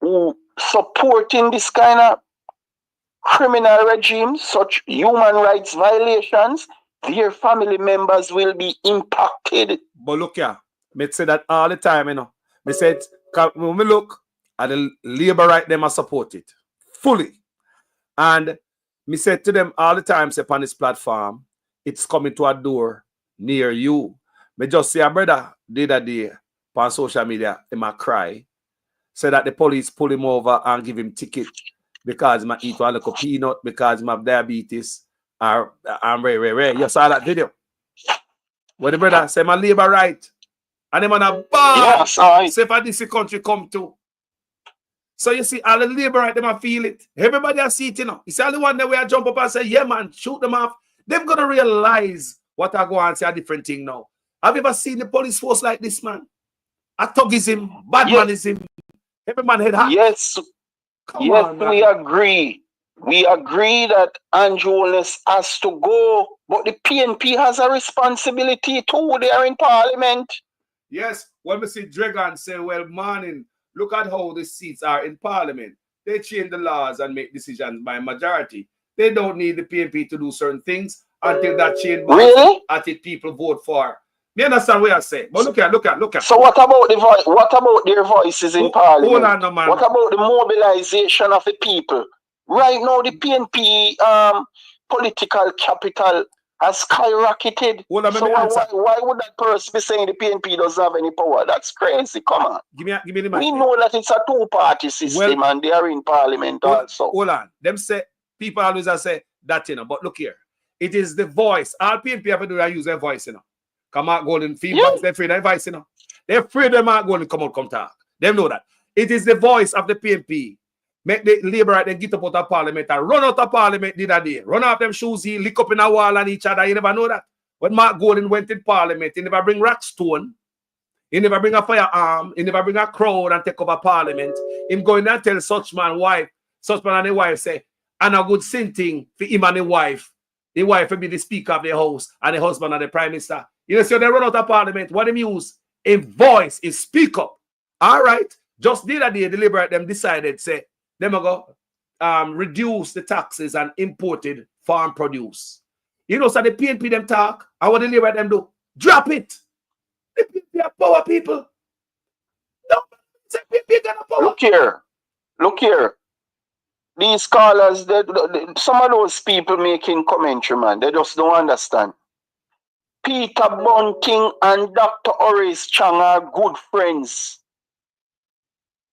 who supporting this kind of criminal regime, such human rights violations, their family members will be impacted. But look here, me say that all the time, you know. Me said, when we look at the labor right, them I support it fully. And me said to them all the time, say upon this platform, it's coming to a door near you. Me just see a brother the other day on social media, he might cry, say that the police pull him over and give him ticket because he might eat one little peanut, because he have diabetes, or I'm rare. You saw that video? Where the brother say my labor right. And them on a bar. Say for this country come to. So you see, all the labor right, them feel it. Everybody has see it, you know. You see all the one that where I jump up and say, yeah, man, shoot them off. They're gonna realize what I go and say a different thing now. Have you ever seen the police force like this, man? A thugism, badmanism. Every man head hot. Yes. Yes, we agree. We agree that Andrew Holness has to go, but the PNP has a responsibility too. They are in Parliament. Yes, when we see Dragon say, well, morning, look at how the seats are in Parliament. They change the laws and make decisions by majority. They don't need the PNP to do certain things until that change until people vote for. You understand what I say? But look at. So what about the voice? What about their voices in Parliament? Hold on, no, man. What about the mobilization of the people? Right now, the PNP political capital has skyrocketed. So why would that person be saying the PNP doesn't have any power? That's crazy. Come on. Give me the we know that it's a two-party system and they are in Parliament also. Hold on. Them say, people always say that, you know. But look here. It is the voice. All PNP have to do is use their voice, you know. Come out, golden feedback. They're afraid of their voice, you know. They're afraid they might go and come talk. They know that. It is the voice of the PNP. Make the labor right then get up out of Parliament and run out of Parliament the other day. Run off them shoes, he lick up in a wall and each other. You never know that. When Mark Golden went in Parliament, he never bring rock stone. He never bring a firearm. He never bring a crowd and take over Parliament. Him going and tell such man and the wife say, and a good sin thing for him and the wife. The wife will be the speaker of the house and the husband and the prime minister. You know, so they run out of Parliament. What they use? A voice, a speak up. All right. Just the other day, the Liberal them decided, say, them go reduce the taxes on imported farm produce. You know, so the PNP them talk, and what the Liberal them do? Drop it. The PNP are power people. No, the PNP got power. Look here. These scholars, some of those people making commentary, man, they just don't understand. Peter Bunting and Dr. Horace Chang are good friends.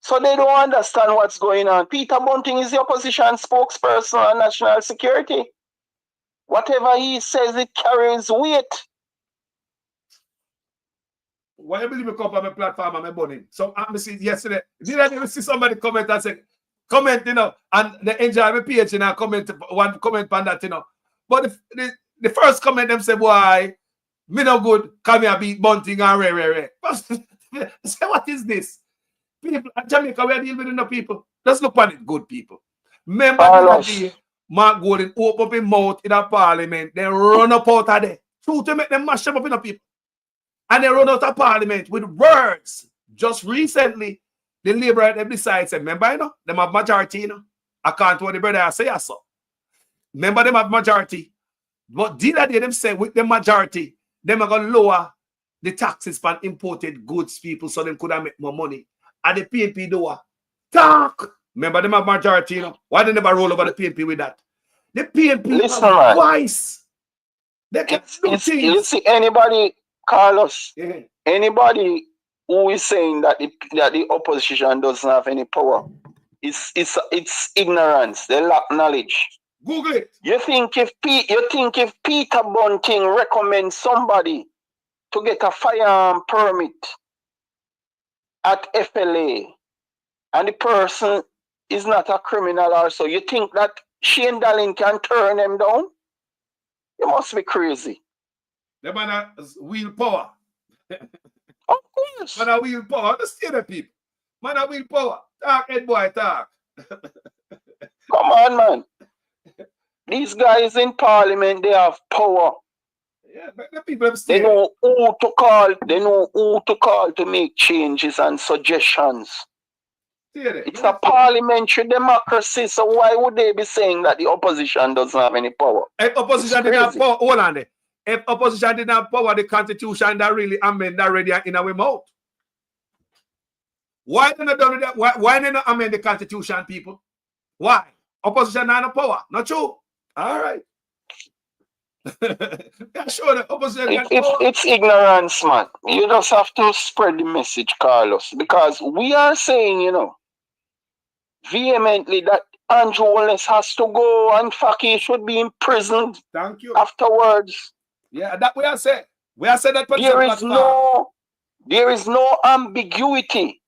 So they don't understand what's going on. Peter Bunting is the opposition spokesperson on national security. Whatever he says, it carries weight. Why you believe me come on my platform and my bunny? So I see yesterday, did I ever see somebody comment and say, comment, you know, and they enjoy my page, you know, one comment on that, you know. But the first comment them say, boy, me no good, come here beat Bunting and rare. Say, what is this? People at Jamaica, we are dealing with enough people. Let's look at it, good people. Remember the day Mark Golden open up his mouth in a Parliament, then run up out of there. True to make them mash up in the people. And they run out of Parliament with words. Just recently, the Labour them decide, say, remember, you know, them have majority, you know. I can't what the brother I say, so. Remember, them have majority. But the other day, them say, with the majority, them are going to lower the taxes for imported goods, people, so them could have make more money. And the PNP do what? Talk. Remember, them have majority, you know. Why they never roll over the PNP with that? The PNP have voice. They can do things. You see, anybody, Carlos, anybody who is saying that the opposition doesn't have any power, it's ignorance. They lack knowledge. Google it. You think if Peter Bunting recommends somebody to get a firearm permit at FLA and the person is not a criminal also, you think that Shane Dallin can turn them down? You must be crazy. The man has willpower. Of course. Man has willpower. Understand the people. Man has willpower. Talk, head boy, talk. Come on, man. These guys in Parliament, they have power. Yeah, but the people they know who to call. They know who to call to make changes and suggestions. It's a parliamentary democracy, so why would they be saying that the opposition doesn't have any power? Opposition didn't have power. Hold on there. if opposition didn't have power, the constitution that really amend already in our mouth. Why they not done that? Why they not amend the constitution, people? Why? Opposition not no power. Not true. All right. Yeah, sure, the opposition It's ignorance, man. You just have to spread the message, Carlos, because we are saying, you know, vehemently that Andrew Wallace has to go and Faki should be imprisoned. Thank you. Afterwards. Yeah, that we are saying. We are saying that there is no ambiguity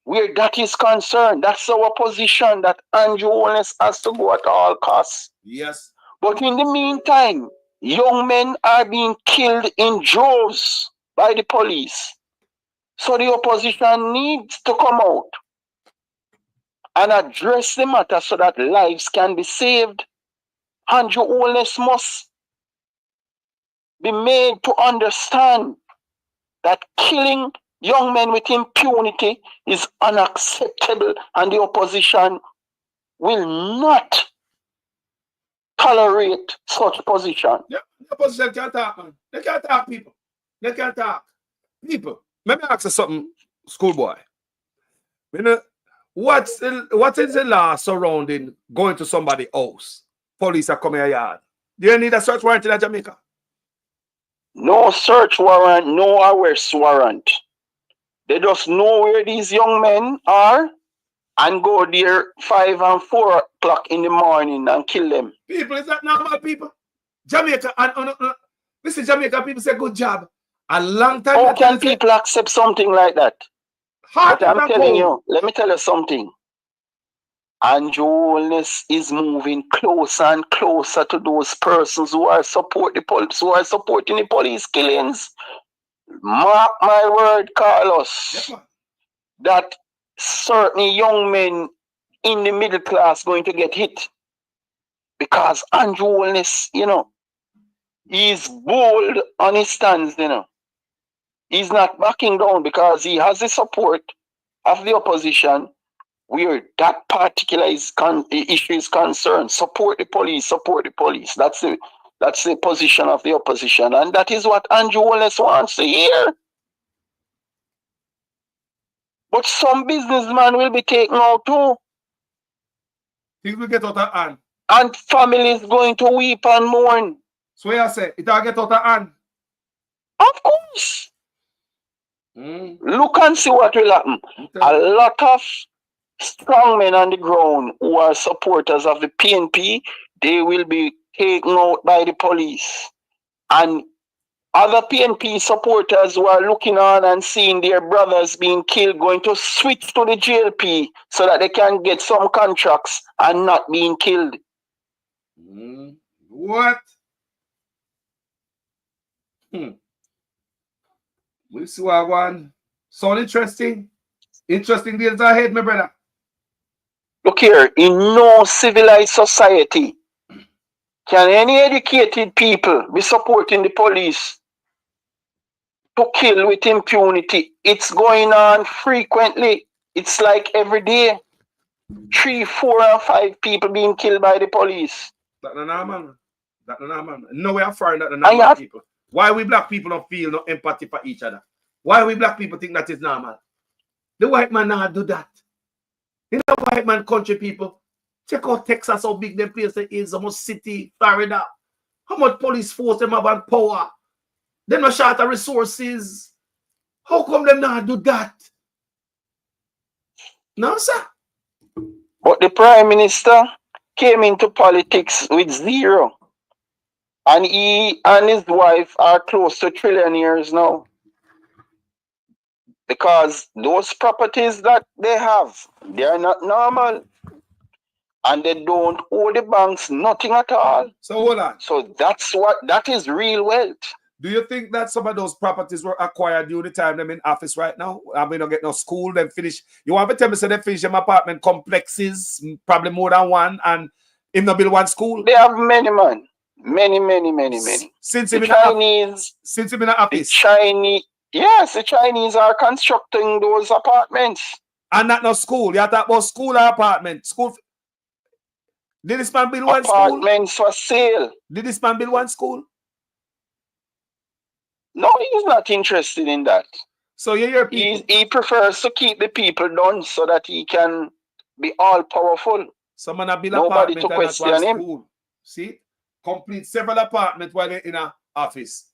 where that is concerned. That's our position, that Andrew Wallace has to go at all costs. Yes. But in the meantime, young men are being killed in droves by the police. So the opposition needs to come out and address the matter so that lives can be saved. Andrew Wallace must be made to understand that killing young men with impunity is unacceptable, and the opposition will not tolerate such position. Yeah, the opposition can't talk, man. They can't talk, people. They can't talk. People, let me ask you something, schoolboy. You know, what is the law surrounding going to somebody's house? Police are coming yard. Do you need a search warrant in Jamaica? No search warrant, no arrest warrant. They just know where these young men are and go there 5 and 4 o'clock in the morning and kill them. People, is that normal, people? Jamaica, listen, Jamaica people say good job. A long time. How can people accept something like that? But I'm telling you, let me tell you something. Andrew Wallace is moving closer and closer to those persons who are supporting the police killings. Mark my word, Carlos, that certain young men in the middle class going to get hit. Because Andrew Wallace, you know, he's bold on his stance, you know. He's not backing down because he has the support of the opposition where that particular issue is concerned. Support the police, support the police. That's the position of the opposition. And that is what Andrew Wallace wants to hear. But some businessmen will be taken out too. Things will get out of hand. And families going to weep and mourn. So I say, it will get out of hand. Of course. Look and see what will happen. A lot of strong men on the ground who are supporters of the PNP, they will be taken out by the police. And other PNP supporters who are looking on and seeing their brothers being killed going to switch to the JLP so that they can get some contracts and not being killed. What? We'll see what one. Sound interesting? Interesting days ahead, my brother. Look here, in no civilized society can any educated people be supporting the police to kill with impunity. It's going on frequently. It's like every day. 3, 4, and 5 people being killed by the police. That's not normal. That's not normal. No way I'm foreign that the normal people. Why we black people don't feel no empathy for each other? Why we black people think that is normal? The white man not do that. In the white man country, people, check out Texas, how big the place is, how much city, Florida, how much police force them have and power. They no short of resources. How come them not do that? No, sir. But the Prime Minister came into politics with 0. And he and his wife are close to trillionaires now. Because those properties that they have, they are not normal. And they don't owe the banks nothing at all. So hold on. So that is real wealth. Do you think that some of those properties were acquired during the time they're in office right now? I mean, don't get no school, then finish. You want to tell me so they finish them apartment complexes, probably more than one, and in the build one school? They have many, man. Many. Since the Chinese, since you've been in office. Yes, the Chinese are constructing those apartments. And not no school. You talk about school or apartment. School. Did this man build one school? Apartments for sale. Did this man build one school? No, he's not interested in that. So you hear people. He prefers to keep the people down so that he can be all powerful. Some man a build Nobody apartment to and that's question him. school. See? Complete several apartments while they're in a office.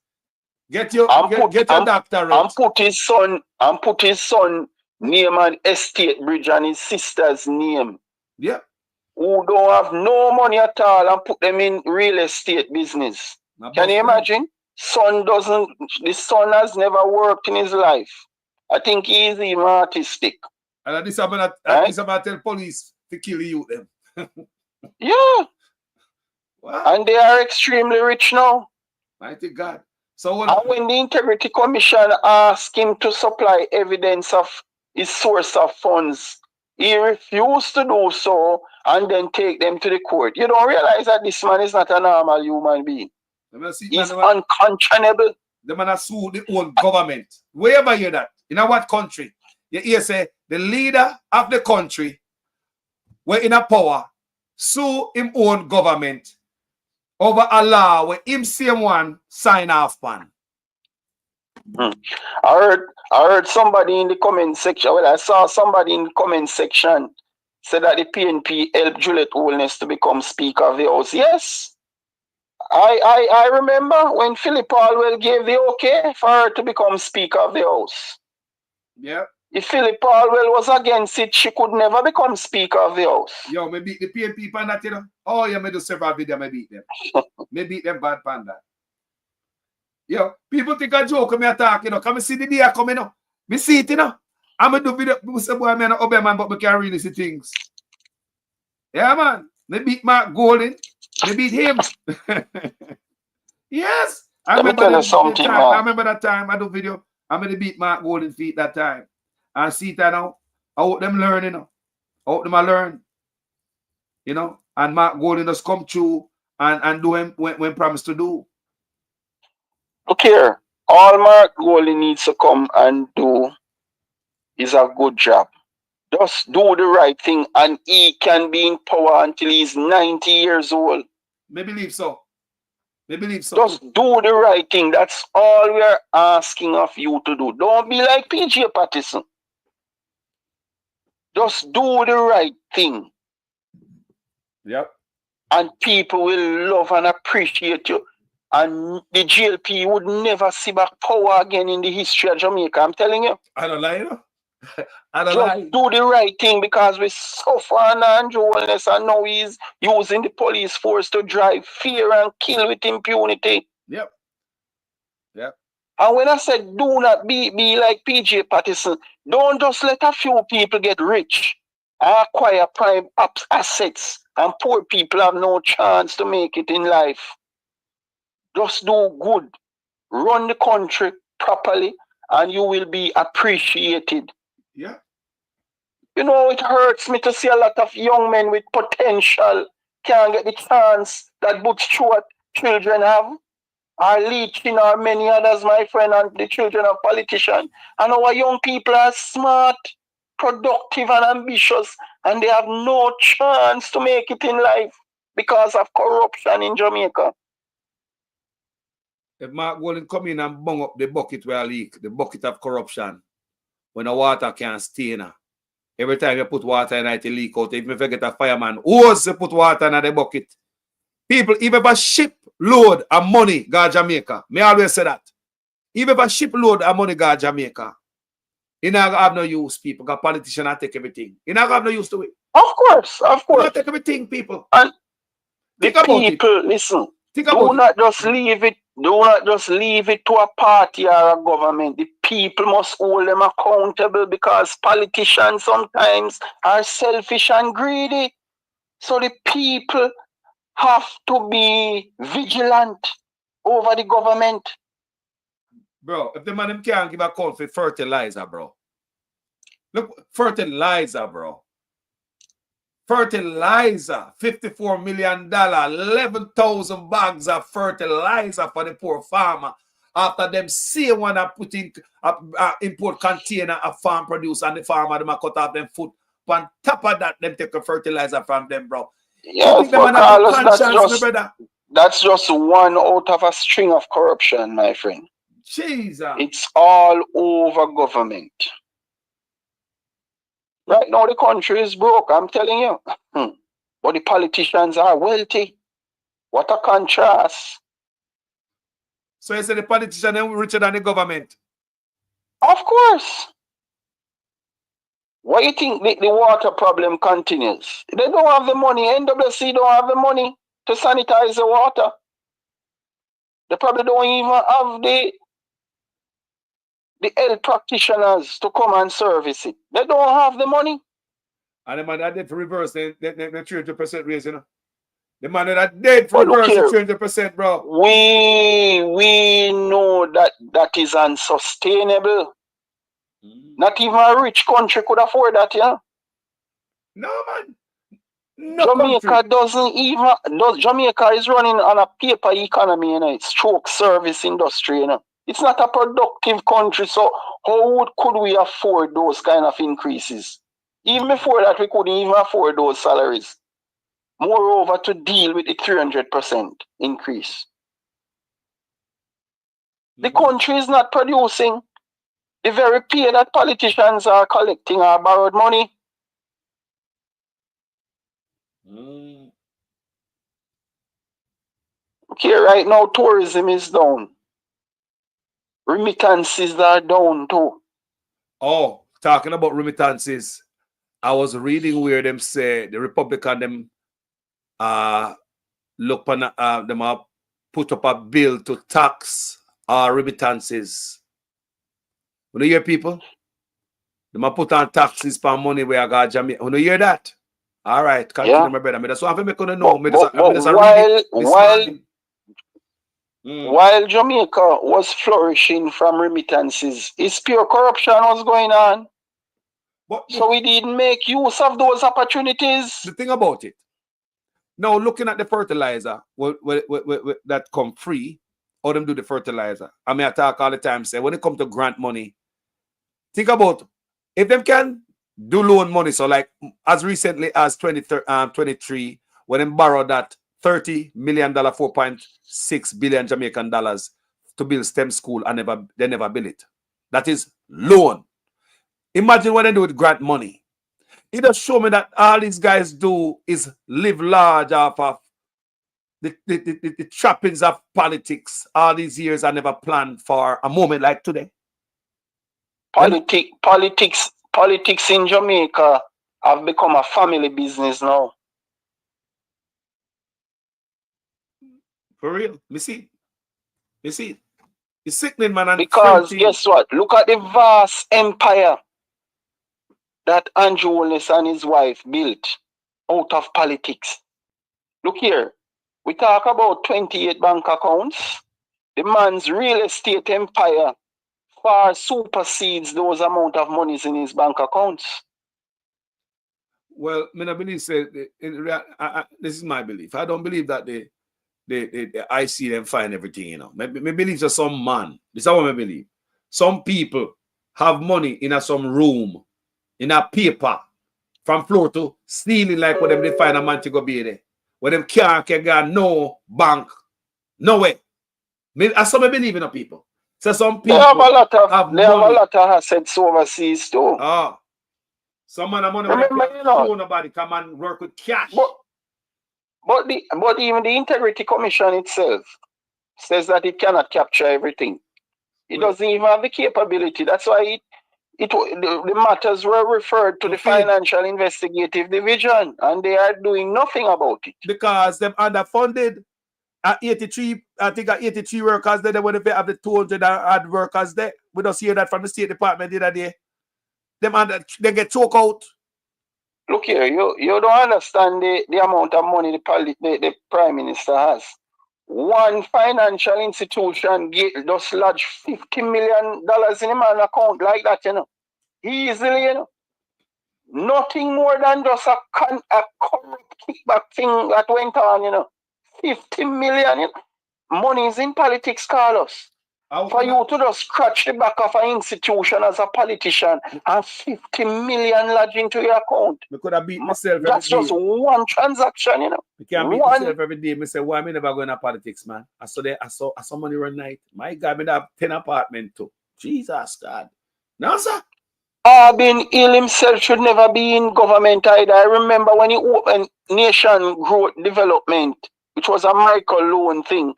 Get your doctorate. And put his son name on estate bridge and his sister's name. Yeah. Who don't have no money at all and put them in real estate business. Can you imagine? The son has never worked in his life. I think he is even artistic. And this I'm gonna tell police to kill you them. Yeah. Wow. And they are extremely rich now. Mighty God. So when the Integrity Commission asked him to supply evidence of his source of funds, he refused to do so and then take them to the court. You don't realize that this man is not a normal human being. He's unconscionable. The man has sued the own government. Wherever you hear that, in what country? You hear say the leader of the country, where in a power, sue him own government over a law where him same one sign off on. I heard somebody in the comment section. Well, I saw somebody in the comment section said that the PNP helped Juliet Holness to become Speaker of the House. Yes. I remember when Philip Palwell gave the okay for her to become Speaker of the House. Yeah. If Philip Palwell was against it, she could never become Speaker of the House. Yo, me beat the PNP panda, you know. Oh, yeah, me do several videos, me beat them. Me beat them bad panda. Yo, people think I joke when me attack, you know. Come see the day I come, you know. Me see it, you know. I'm going to do video. People say, boy, man, obey man, but me can't really see things. Yeah, man. Me beat Mark Golden. Me beat him. Yes. I remember that time I do video. I'm going to beat Mark Golden feet that time. And see that now. I hope them learn, you know. I hope them learn. You know. And Mark Golden just come through and do him when promised to do. Look here. All Mark Golden needs to come and do is a good job. Just do the right thing and he can be in power until he's 90 years old. Me believe so. Me believe so. Just do the right thing. That's all we're asking of you to do. Don't be like PJ Patterson. Just do the right thing. Yep. And people will love and appreciate you. And the GLP would never see back power again in the history of Jamaica. I'm telling you. I don't lie, you know. Just do the right thing because we suffer under Andrew Holness and now he's using the police force to drive fear and kill with impunity. Yep. Yep. And when I said do not be like PJ Patterson, don't just let a few people get rich and acquire prime assets and poor people have no chance to make it in life. Just do good. Run the country properly and you will be appreciated. Yeah. You know, it hurts me to see a lot of young men with potential can't get the chance that Butch Stewart children have. Or Leachin or many others, my friend, and the children of politicians. And our young people are smart, productive, and ambitious, and they have no chance to make it in life because of corruption in Jamaica. If Mark Golden come in and bung up the bucket where I leak, the bucket of corruption, when the water can't stay in. Every time you put water in it, leak out. If you forget a fireman, who's to put water in the bucket? People, even if a ship load of money go to Jamaica, me always say that. Even if a ship load of money go to Jamaica, you not have no use, people, because politicians take everything. You not have no use to it. Of course, of course. You take everything, people. And the people, listen, do not just leave it to a party or a government. The people must hold them accountable because politicians sometimes are selfish and greedy. So the people have to be vigilant over the government. Bro, if the man can't give account for fertilizer, bro. Look, fertilizer, bro. Fertilizer, $54 million, 11,000 bags of fertilizer for the poor farmer. After them see one that put in import container of farm produce and the farmer them cut off them foot. On top of that, them take a fertilizer from them, bro. Yes, but Carlos, that's just one out of a string of corruption, my friend. Jesus. It's all over government. Right now, the country is broke, I'm telling you. But the politicians are wealthy. What a contrast. So you say the politicians are richer than the government? Of course. Why do you think the water problem continues? They don't have the money. NWC don't have the money to sanitize the water. They probably don't even have the health practitioners to come and service it. They don't have the money. And the man that did for reverse the 300% raise, you know. The man that did for reverse the 300%, bro. We know that is unsustainable. Not even a rich country could afford that, yeah. No, man. No Jamaica country. doesn't even. Jamaica is running on a paper economy, you know. It's stroke service industry, you know. It's not a productive country, so how could we afford those kind of increases? Even before that, we couldn't even afford those salaries. Moreover, to deal with the 300% increase. The country is not producing. The very pay that politicians are collecting are borrowed money. Okay, right now tourism is down. Remittances are down too. Oh, talking about remittances, I was reading where them say the Republican them look on them put up a bill to tax our remittances. When you hear people, them put on taxes for money where I got Jamaica. When you hear that, all right, continue, my brother. That's what I'm going to know. While Jamaica was flourishing from remittances, it's pure corruption was going on. So we didn't make use of those opportunities. The thing about it, now looking at the fertilizer that come free, how them do the fertilizer. I mean, I talk all the time, say when it comes to grant money, think about if them can do loan money. So like as recently as 23, when them borrowed that $30 million, 4.6 billion Jamaican dollars to build STEM school and they never built it. That is loan. Imagine what they do with grant money. It just show me that all these guys do is live large off of the trappings of politics. All these years I never planned for a moment like today. Politics in Jamaica have become a family business now. For real. You see? It's sickening, man. Because guess what? Look at the vast empire that Andrew Wallace and his wife built out of politics. Look here. We talk about 28 bank accounts. The man's real estate empire far supersedes those amount of monies in his bank accounts. Well, I believe this is my belief. I don't believe that I see them find everything, you know. I believe that some man, this is what I believe. Some people have money in some room, in a paper, from floor to ceiling, like when them they find a man to go be there. When them can't get no bank, no way. That's what I believe in people. So some people have a lot of assets overseas too. Some man have money when they can't show nobody come and work with cash. But even the Integrity Commission itself says that it cannot capture everything. It doesn't even have the capability. That's why the matters were referred to the Financial Investigative Division, and they are doing nothing about it. Because they're underfunded. At 83, I think at 83 workers there, when they have the 200 odd workers there. We don't hear that from the State Department the other day. They get choked out. Look here, you don't understand the amount of money the Prime Minister has. One financial institution just lodged $50 million in a man's account like that, you know. Easily, you know. Nothing more than just a corrupt kickback thing that went on, you know. 50 million, you know. Money is in politics, Carlos. For you to just scratch the back of an institution as a politician and 50 million lodged into your account. I could have beat myself That's every day. just one transaction, you know. I can't beat One. myself every day. I say, why me never going to politics, man? I saw money run night. My God, me have 10 apartment too. Jesus God. No, sir. Being ill himself should never be in government either. I remember when he opened Nation Growth Development, which was a micro loan thing.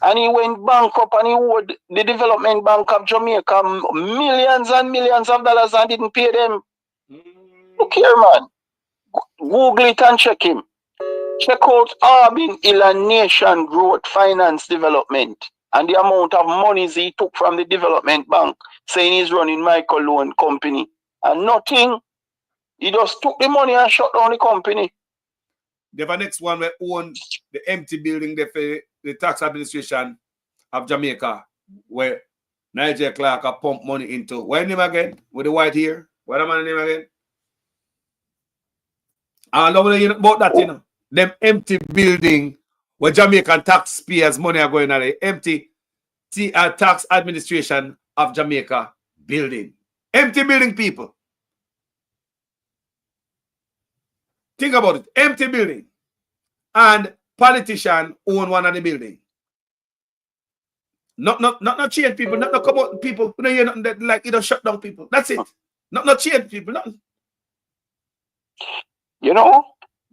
And he went bankrupt and he owed the Development Bank of Jamaica millions and millions of dollars and didn't pay them. Look here, man. Google it and check him. Check out Arbin Ilan Nation Growth Finance Development and the amount of monies he took from the Development Bank, saying he's running micro loan company. And nothing. He just took the money and shut down the company. The next one will own the empty building there for the tax administration of Jamaica, where Nigel Clark have pumped money into. What's his name again? With the white hair? What's the man's name again? I don't know about that, you know. Them empty building where Jamaican taxpayers' money are going at the empty tax administration of Jamaica building. Empty building, people. Think about it. Empty building. And politician own one of the building. Not change people, not come out people. You know, you're nothing that, like, you don't shut down people. That's it. Not change people, nothing. You know,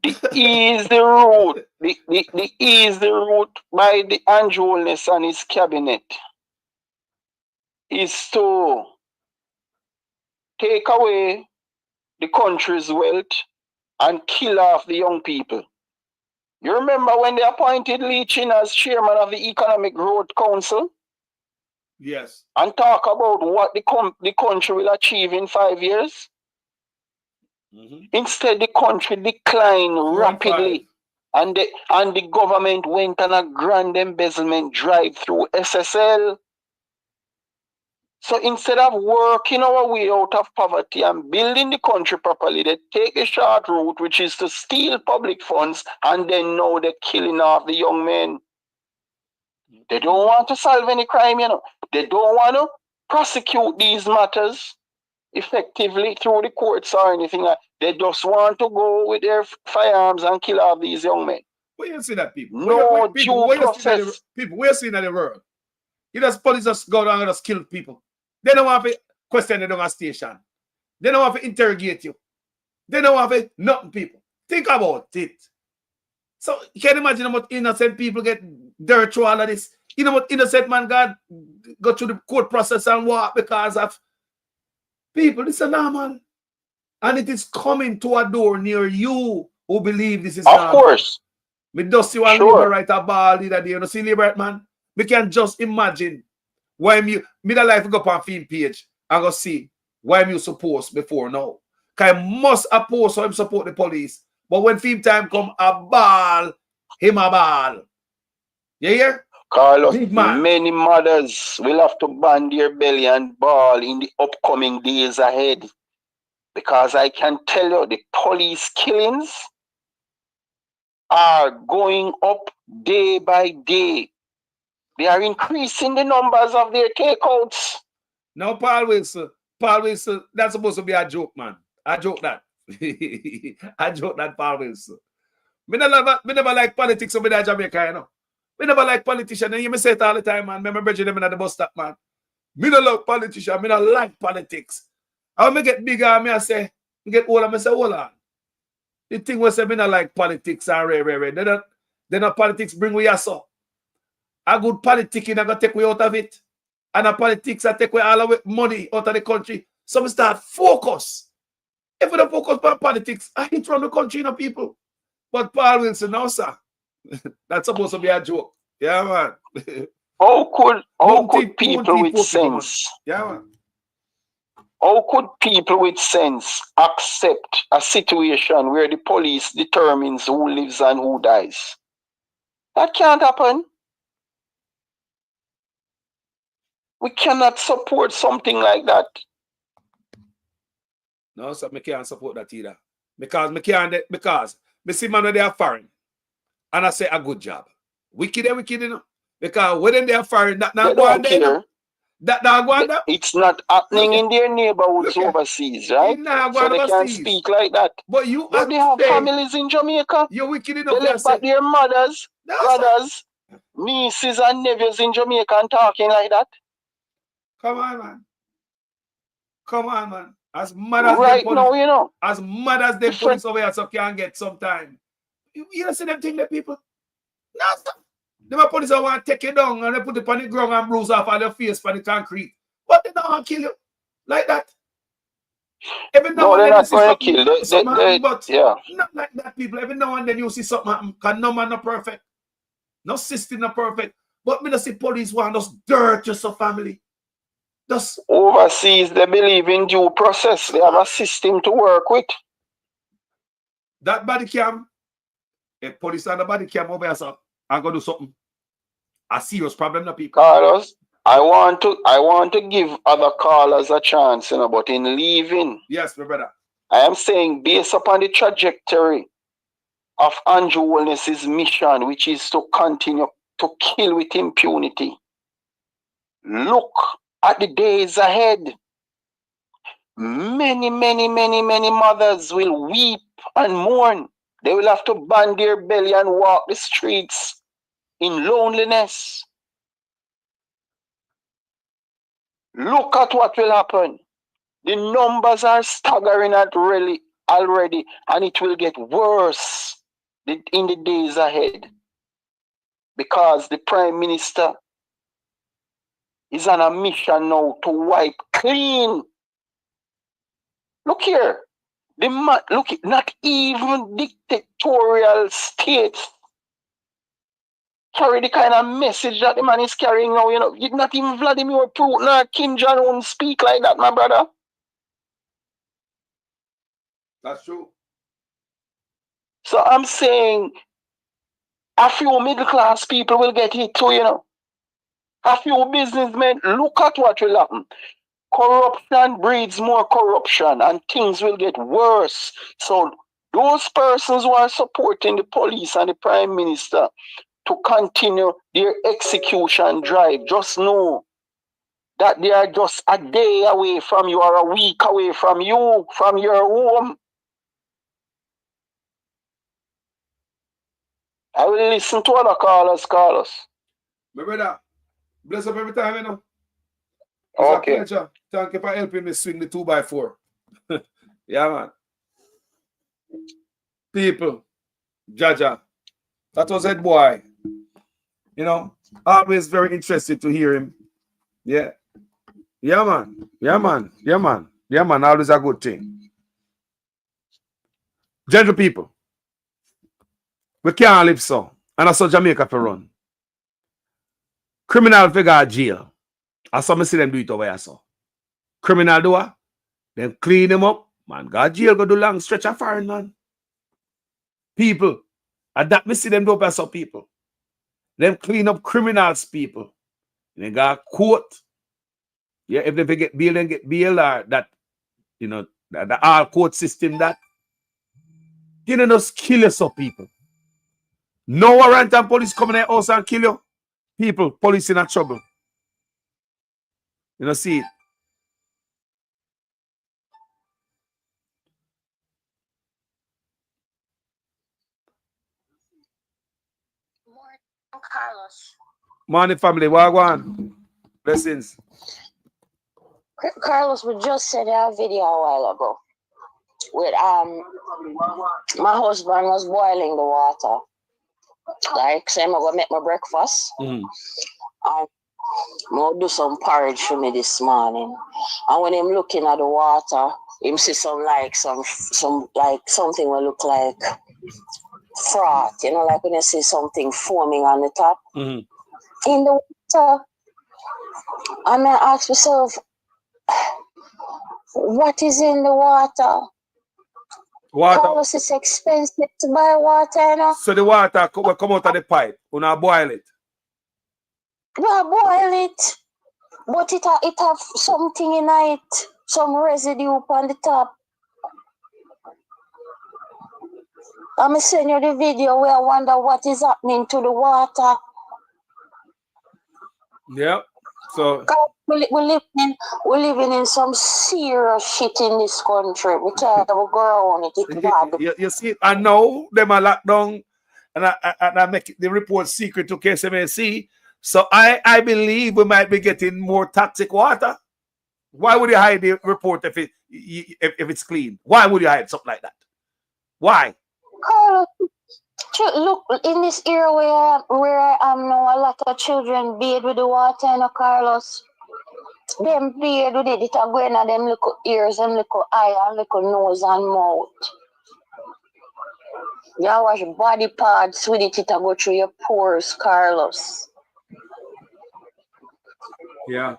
the easy route, the easy route by the Andrew Holness and his cabinet is to take away the country's wealth and kill off the young people. You remember when they appointed Lee Chin as chairman of the Economic Growth Council? Yes. And talk about what the country will achieve in 5 years? Instead, the country declined rapidly. And the government went on a grand embezzlement drive through SSL. So instead of working our way out of poverty and building the country properly, they take the short route, which is to steal public funds, and then now they're killing off the young men. They don't want to solve any crime, you know. They don't want to prosecute these matters effectively through the courts or anything like that. They just want to go with their firearms and kill off these young men. Where you see that, people? No due process. People, we're seeing that in the world. You just police just go down and just kill people. They don't want to question you down a station. They don't want to interrogate you. They don't want to nothing, people. Think about it. So you can imagine how much innocent people get dirt through all of this. You know what innocent man God go through the court process and walk because of people. This is normal. And it is coming to a door near you who believe this is normal. Of course. Me just see one labor right a ball the other day. You know, see labor man? We can just imagine why me the life go up on film page and go see why you suppose before now. Because I must oppose him support the police. But when film time come, a ball, him a ball. You hear? Carlos, many mothers will have to band their belly and ball in the upcoming days ahead. Because I can tell you the police killings are going up day by day. They are increasing the numbers of their takeouts. No, Paul Wilson, that's supposed to be a joke, man. I joke that. I joke that, Paul Wilson. Me never like politics over there in Jamaica, you know. Me never like politicians. And you say it all the time, man. Remember bridging them at the bus stop, man. Me don't love politicians. Me don't like politics. I me get bigger, I say, me get older, I say, hold on. The thing was, I me not like politics and rare. Then a politics bring we so. A good politicking, I got to take way out of it. And a politics, I take away all of it, money out of the country. So we start focus. If we don't focus on politics, I hit from the country, you know, people. But Paul Wilson, no, sir. That's supposed to be a joke. Yeah, man. How could people with sense? Yeah, man. How could people with sense accept a situation where the police determines who lives and who dies? That can't happen. We cannot support something like that. No, sir, I can't support that either. Because me see man when they are foreign. And I say a good job. Wicked, you know. Because when they are foreign, that not they don't care. That dog wonder? It's not happening in their neighborhoods overseas, right? So they can't speak like that. But you But they have families in Jamaica. You're wicked They enough. left back their mothers, brothers, nieces, and nephews in Jamaica and talking like that. Come on, man. Come on, man. As mad as right them now, police, you know. as mad as them police over here, so can get some time. You don't see them thing, the people. No, stop. Them police want to take you down and they put it on the ground and bruise off all your face on the concrete. But they don't want to kill you like that. Every now No, and they're then you not see going to something, kill. something happen, but Yeah. not like that, people. Every now and then you see something happen, because no man not perfect. No system not perfect. But me don't see police want us dirt your family. Just overseas, they believe in due process. They have a system to work with. That body cam, if police and the body cam over here, so I'm gonna do something. A serious problem, no people. Carlos, I want to give other callers a chance, you know, but in leaving, yes, my brother, I am saying based upon the trajectory of Andrew Wellness's mission, which is to continue to kill with impunity. Look at the days ahead. Many mothers will weep and mourn. They will have to band their belly and walk the streets in loneliness. Look at what will happen. The numbers are staggering already, and it will get worse in the days ahead. Because the Prime Minister is on a mission now to wipe clean. Look here. Not even dictatorial states carry the kind of message that the man is carrying now. You know, not even Vladimir Putin or Kim Jong-un speak like that, my brother. That's true. So I'm saying a few middle class people will get hit too, you know. A few businessmen, look at what will happen. Corruption breeds more corruption and things will get worse. So those persons who are supporting the police and the Prime Minister to continue their execution drive, just know that they are just a day away from you or a week away from you, from your home. I will listen to other callers, Carlos. My brother, bless up every time, you know. It's okay. a pleasure. Thank you for helping me swing the 2x4. Yeah, man. People, Jaja, that was that boy. You know, always very interested to hear him. Yeah. Yeah, man. Yeah, man. Yeah, man. Yeah, man. Always a good thing. Gentle people, we can't live so. And that's how Jamaica for run. Criminal figure jail. I saw me see them do it over here, so. Criminal do it. Then clean them up. Man, God jail go do long stretch of foreign, man. People. And that me see them do over so people. Them clean up criminals, people. And they got court. Yeah, if they get bail, then get bail or that, you know, the all court system that. You know, just kill you so people. No warrant and police come in their house and kill you. People, police in a trouble. You know, see it. Carlos. Morning, family. Wagwan. Blessings. Carlos, we just said a video a while ago. With my husband was boiling the water. Like, say I'm gonna make my breakfast. I'll do some porridge for me this morning. And when I'm looking at the water, him see some something will look like froth, you know, like when you see something foaming on the top. In the water. And I ask myself, what is in the water? Water. Carlos, it's expensive to buy water, you know. So the water will come out of the pipe. You now boil it. Yeah, boil it. But it have something in it. Some residue on the top. I'm sending you the video where I wonder what is happening to the water. Yeah. So we're living in some serious shit in this country. We can't go around it. It's bad. you see, I know them are locked down, and I make the report secret to KSMAC. So I believe we might be getting more toxic water. Why would you hide the report if it's clean? Why would you hide something like that? Why? Carlos, look, in this era where I am now, a lot of children bathe with the water, and Carlos. Them bathe with it, it are going at them little ears, them little eye, and little nose and mouth. You wash body parts with it, it a go through your pores, Carlos. Yeah.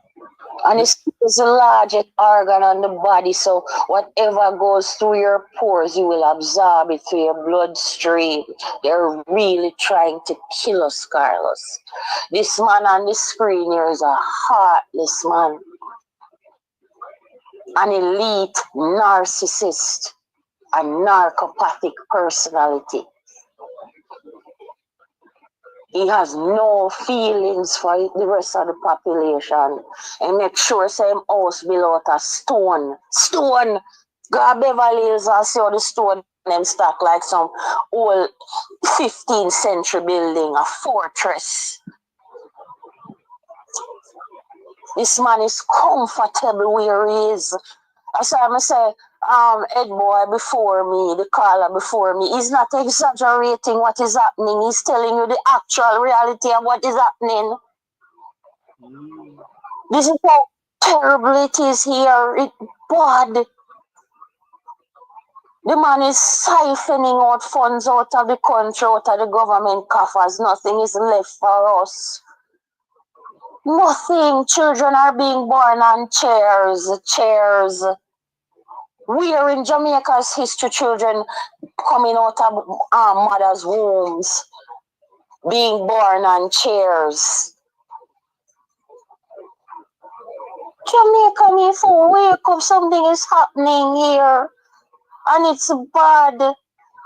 And it's the largest organ on the body, so whatever goes through your pores, you will absorb it through your bloodstream. They're really trying to kill us, Carlos. This man on the screen here is a heartless man. An elite narcissist, a narcopathic personality. He has no feelings for the rest of the population. And make sure same house built out a stone. Stone! Go to Beverly Hills and see how the stone them stack like some old 15th century building, a fortress. This man is comfortable where he is. That's why I say, Ed Boy before me, the caller before me, he's not exaggerating what is happening. He's telling you the actual reality of what is happening. This is how terrible it is here. It's bad. The man is siphoning out funds out of the country, out of the government coffers. Nothing is left for us. Nothing. Children are being born on chairs. Where in Jamaica's history children coming out of mothers' wombs, being born on chairs? Jamaica needs to wake up. Something is happening here. And it's bad.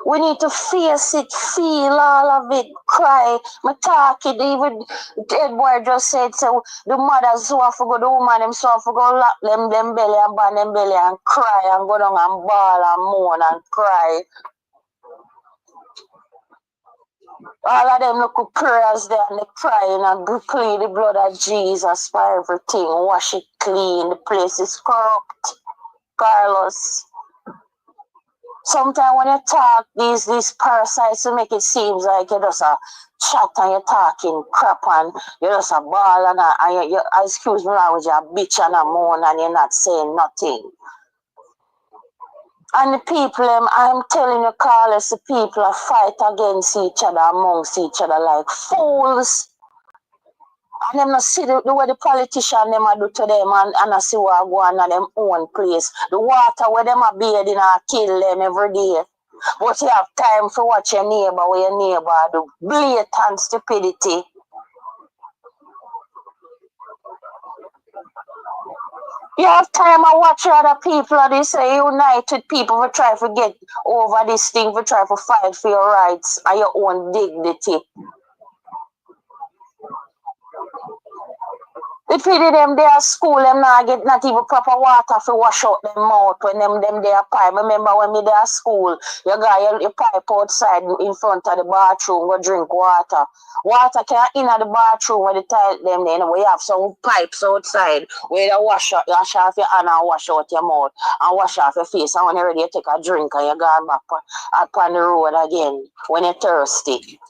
We need to face it, feel all of it, cry. I talk it, even Ed Boy just said, so the mothers who have to go, the woman them so have to go lock them belly and band them belly and cry and go down and bawl and moan and cry. All of them look prayers there and they crying and plead the blood of Jesus for everything. Wash it clean. The place is corrupt. Carlos. Sometimes when you talk these parasites, you make it seem like you're just a chat and you're talking crap and you're just a ball and you excuse me language, you're a bitch and a moan and you're not saying nothing. And the people, I'm telling you, Carlos, the people fight against each other, amongst each other like fools. And them not see the way the politician them do to them and I see what go on at them own place. The water where them are bathing and kill them every day. But you have time for watch your neighbor where your neighbor do. Blatant stupidity. You have time to watch other people and they say united people for try to get over this thing, for try to fight for your rights and your own dignity. The pity them they at school, them not get not even proper water to wash out them mouth when them they are pipe. Remember when me they at school, you got your pipe outside in front of the bathroom, go drink water. Water can't in at the bathroom where the toilet them there, we have some pipes outside where you wash off your hand and wash out your mouth and wash off your face. And when you're ready, you take a drink and you go back up on the road again when you're thirsty.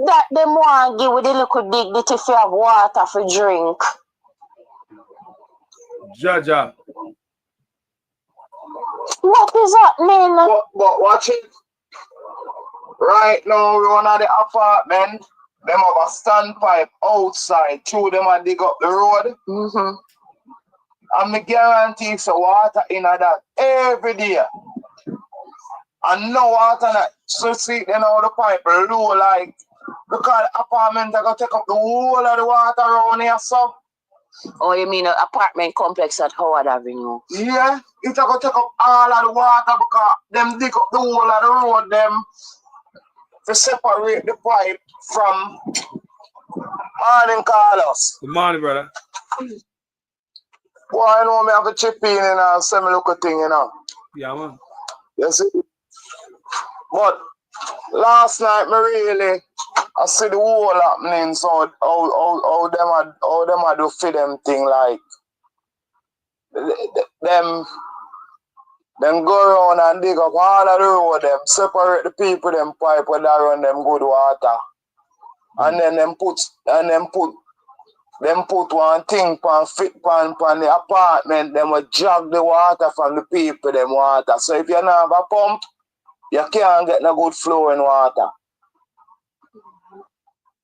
That them want give with a little dignity if you have water for drink. Jaja. What is happening? But watch it. Right now, we're on the apartment. Them have a standpipe outside. Through them and dig up the road. Mm-hmm. And I guarantee so water in that every day. And no water not. So see, you know, the pipe low like. Because the apartment are going to take up the whole of the water around here, so. Oh, you mean an apartment complex at Howard Avenue? Yeah, it's going to take up all of the water because them dig up the whole of the road, them, to separate the pipe from Morning, Carlos. Good morning, brother. Boy, I know me have a chip in and semi look a thing, you know. Yeah, man. You see? But last night, me really, I see the whole happening, so how them a do for them thing, like, them go around and dig up all of the road, them separate the people, them pipe where they run them good water. And then them put one thing pan the apartment, them will jog the water from the people, them water. So if you don't have a pump, you can't get no good flowing water.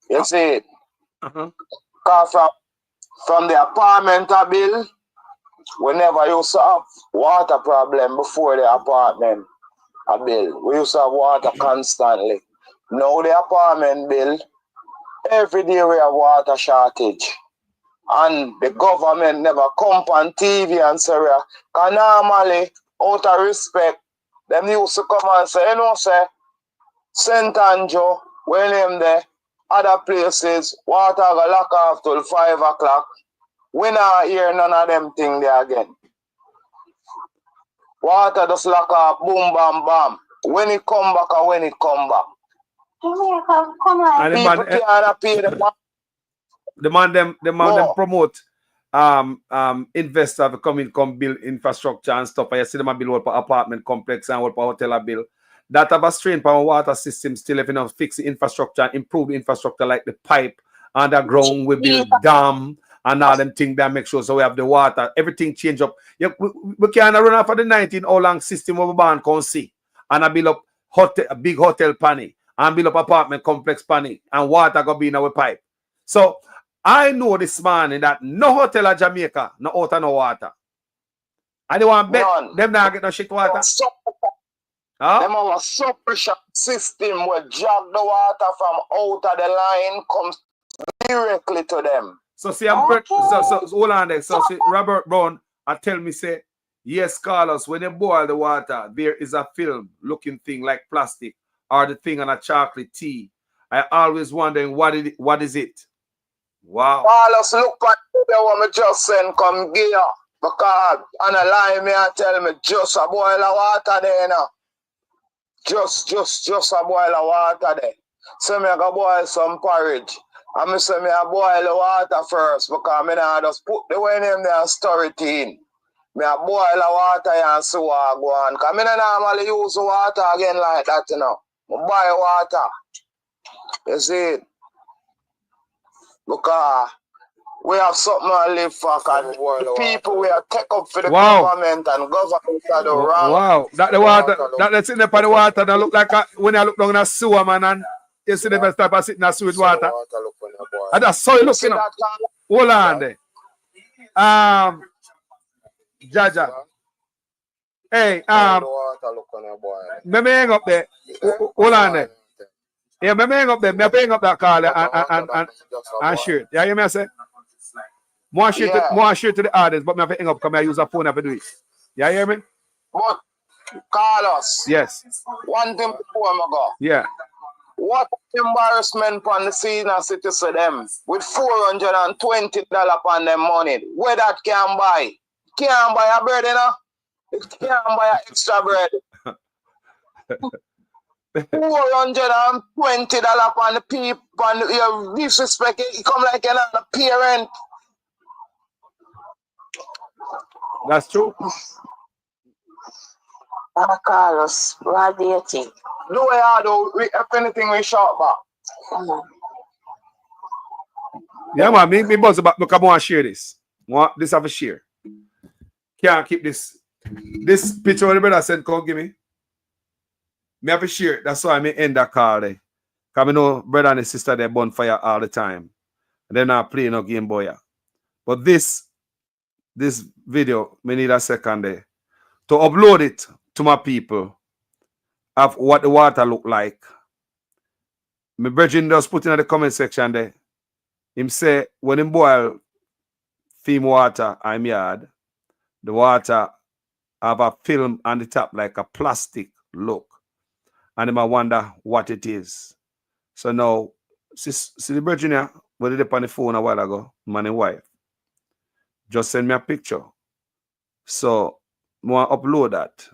You see it? Cause from the apartment a bill, we never used to have water problem before the apartment a bill. We used to have water constantly. Now the apartment bill, every day we have water shortage. And the government never come on TV and say, because normally, out of respect, them used to come and say, you know, say, St. Andrew, when them there, other places, water go lock off till 5 o'clock. We not hear none of them thing there again. Water just lock off, boom, bam, bam. When it come back and when it come back. And People can't pay the money. The man them promote investors to come build infrastructure and stuff. And you see them a build for apartment complex and for hotel bill. That have a strain for water system still if you know fix the infrastructure, improve the infrastructure like the pipe underground, we build dam and all them things that make sure so we have the water, everything change up. Yeah, we can't run off of the 19 how long system of a band can see. And I build up a big hotel panny and build up apartment complex panny and water go be in our pipe. So I know this morning that no hotel in Jamaica, no out and no water. I don't want to bet them not get no shit water. Them have a suppression system where jog the water from out of the line comes directly to them. So see, so hold on there. So see, Robert Brown, I tell me say, yes, Carlos, when you boil the water, there is a film looking thing like plastic or the thing on a chocolate tea. I always wondering what is it? Wow. Carlos, look at the one me just send come gear. Because on a line me and tell me just a boil of water there now. Just a boil of water there. So me I go boil some porridge. And me say me I boil the water first because me not just put the way name there and stir it in. Me I boil the water and see what I go on. Because me not normally use the water again like that, you know. I buy water. You see it? Because we have something to live for. The people we are take up for the government and government are the wrong. Wow, that the water, that's in the for the water that look like when I look down in a sewer, man, and you see the best type of sitting in a sewer with water. And that's so you look, you know. Hold on there. Jaja. Hey, me hang up there. Hold on there. Yeah, me hang up there. Me hang up that call and shoot. Yeah, you me say? More shit to the audience, but me have to hang up because I use a phone to do it. You hear me? But Carlos. Yes. One thing before I go. Yeah. What embarrassment on the senior citizen them with $420 on them money. Where that can buy? Can't buy a bread, you know? It can't buy extra bread. $420 on the people, and you disrespect it. You come like another parent. That's true. Carlos, what do you think? Do we do if anything we shot back? Yeah, man, me buzz about me come on and share this. Want this have a share. Can't keep this. This picture of the brother said, come give me. Me have a share. That's why I may end that call there. Because I know brother and sister they bonfire all the time. And they're not playing no Game Boy. But this video, me need a second there. To upload it to my people of what the water look like. My virgin just put in the comment section there. Him say when him boil theme water I'm yard, the water have a film on the top like a plastic look. And him I wonder what it is. So now see the virgin here, What did it on the phone a while ago? Man and wife. Just send me a picture. So I want to upload that.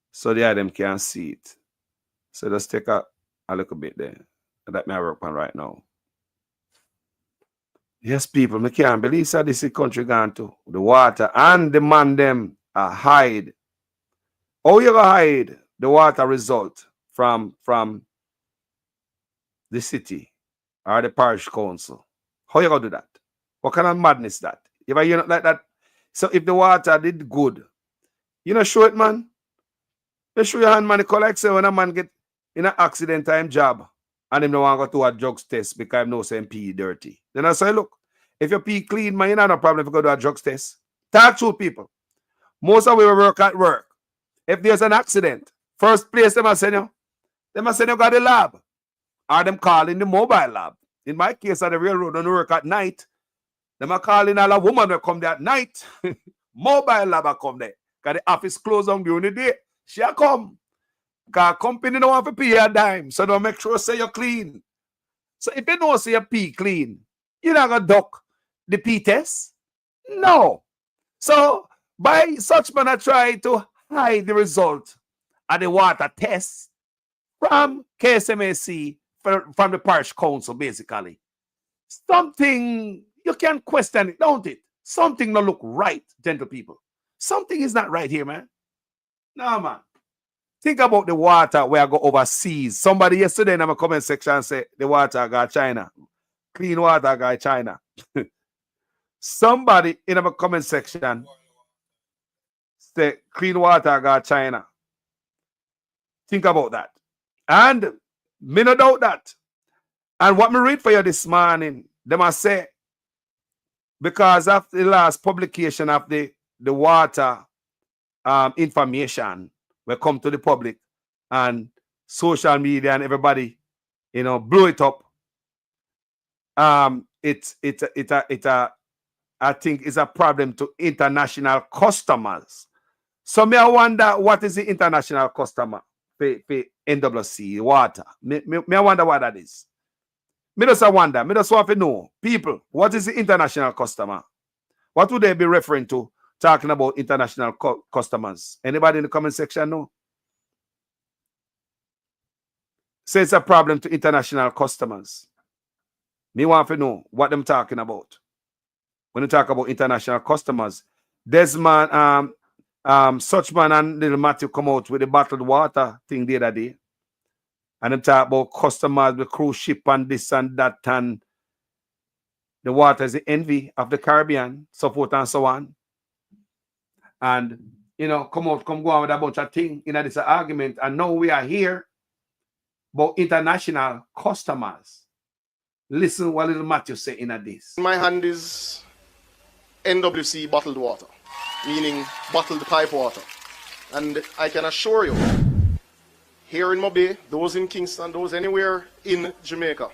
So the them can see it. So let's take a little bit there. That may work on right now. Yes, people, I can't believe that this is country gone to. The water and the man them hide. How you gonna hide the water result from the city or the parish council? How you gonna do that? What kind of madness that? If you not like that, so if the water did good, you know, show it, man. You show your hand, man. The collect say when a man get in an accident time job and him no want to go to a drugs test because him know saying pee dirty. Then I say, look, if your pee clean, man, you not no problem if you go to a drugs test. Talk to people. Most of we work at work. If there's an accident, first place them a send you got the lab. Or them call in the mobile lab. In my case, at the railroad, don't work at night. Them a call in all a woman will come there at night. Mobile lab a come there. Because the office closed on during the day. She a come. Because company don't want to pay a dime. So don't make sure say you're clean. So if you don't say your pee clean, you're not going to duck the pee test? No. So by such manner try to hide the result of the water test from KSMAC, from the parish council, basically. Something, you can question it, don't it? Something don't look right, gentle people. Something is not right here, man. No, man. Think about the water where I go overseas. Somebody yesterday in my comment section said the water got China. Clean water got China. Somebody in my comment section said clean water got China. Think about that. And me no doubt that. And what me read for you this morning, they must say, because of the last publication of the water information will come to the public and social media and everybody, you know, blow it up. I think it's a problem to international customers. So me I wonder what is the international customer for NWC water. Me I wonder what that is. Me just wonder. Me just want to know, people, what is the international customer? What would they be referring to talking about international customers? Anybody in the comment section know? Say it's a problem to international customers. Me want to know what them talking about. When you talk about international customers, Desmond, Suchman and Little Matthew come out with the bottled water thing the other day. And them talk about customers, the cruise ship and this and that, and the water is the envy of the Caribbean, so forth and so on. And, you know, come go on with a bunch of things in this argument. And now we are here about international customers. Listen what Little Matthew say in this. In my hand is NWC bottled water, meaning bottled pipe water. And I can assure you, here in Mobay, those in Kingston, those anywhere in Jamaica,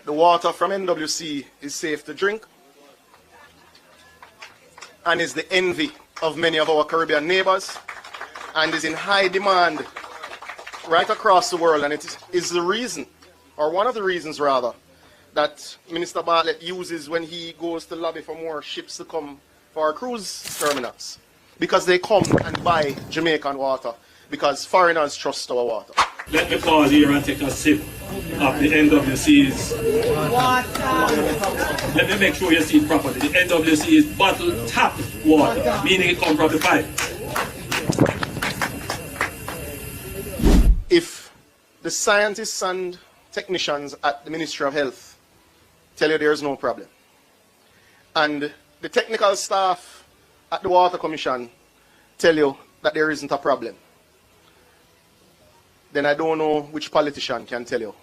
the water from NWC is safe to drink and is the envy of many of our Caribbean neighbors and is in high demand right across the world. And it is the reason, or one of the reasons rather, that Minister Bartlett uses when he goes to lobby for more ships to come for our cruise terminals. Because they come and buy Jamaican water. Because foreigners trust our water. Let me pause here and take a sip of the NWC's water. Let me make sure you see it properly. The NWC is bottled tap water, meaning it comes from the pipe. If the scientists and technicians at the Ministry of Health tell you there's no problem, and the technical staff at the Water Commission tell you that there isn't a problem, then I don't know which politician can tell you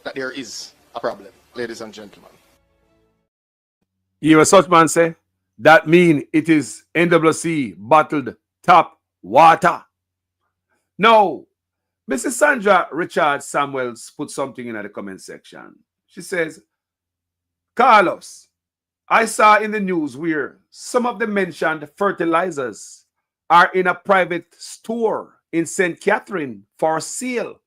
that there is a problem, ladies and gentlemen. You hear such man say? That mean it is NWC bottled tap water. No. Mrs. Sandra Richard Samuels put something in the comment section. She says, Carlos, I saw in the news where some of the mentioned fertilizers are in a private store in St. Catherine for sale.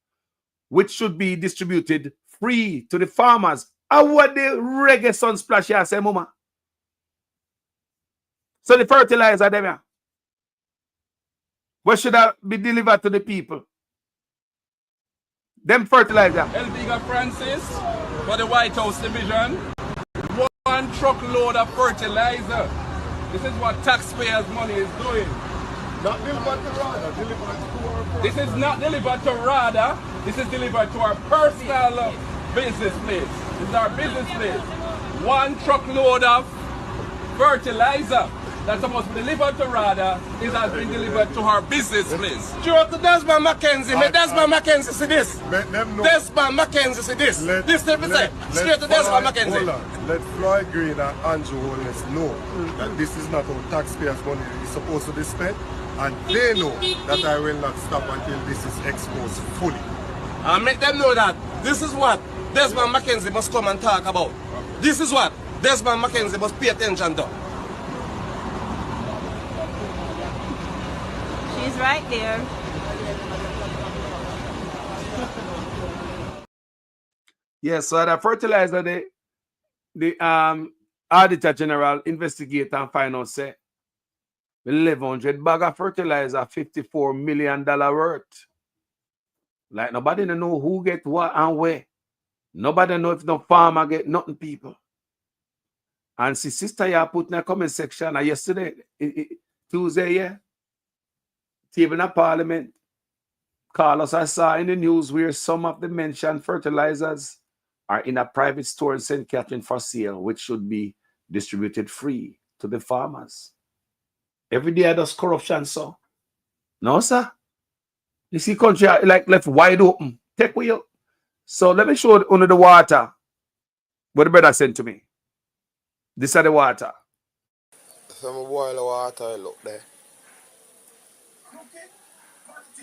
which should be distributed free to the farmers. And what the reggae sunsplash here say, mama? So the fertilizer them here, what should that be delivered to the people? Them fertilizer. Elviga Francis for the White House division. 1 truckload of fertilizer. This is what taxpayers' money is doing. Not delivered to RADA, delivered to our. This is not delivered to RADA. This is delivered to our personal business place. This is our business place. 1 truckload of fertilizer that's supposed to be delivered to RADA has been delivered to our business place. Stuart to Desmond McKenzie. May Desmond McKenzie see this. Desmond McKenzie see this. This thing we say. Straight to Desmond McKenzie. Hold on. Let Floyd Green and Andrew Holness know that this is not how taxpayers' money is supposed to be spent. And they know that I will not stop until this is exposed fully. And make them know that this is what Desmond McKenzie must come and talk about. This is what Desmond McKenzie must pay attention to. She's right there. Yes, so the fertilizer, the Auditor General investigate and find out say 1,100 bag of fertilizer, $54 million worth. Like nobody know who get what and where. Nobody know if no farmer get nothing, people. And see, sister, you put in a comment section yesterday, Tuesday, yeah. Even a parliament. Carlos, I saw in the news where some of the mentioned fertilizers are in a private store in St. Catherine for sale, which should be distributed free to the farmers. Every day there's corruption, so. No, sir. You see country like left wide open. Take away. So let me show you under the water what the brother sent to me. This is the water. Some boil the water, look there.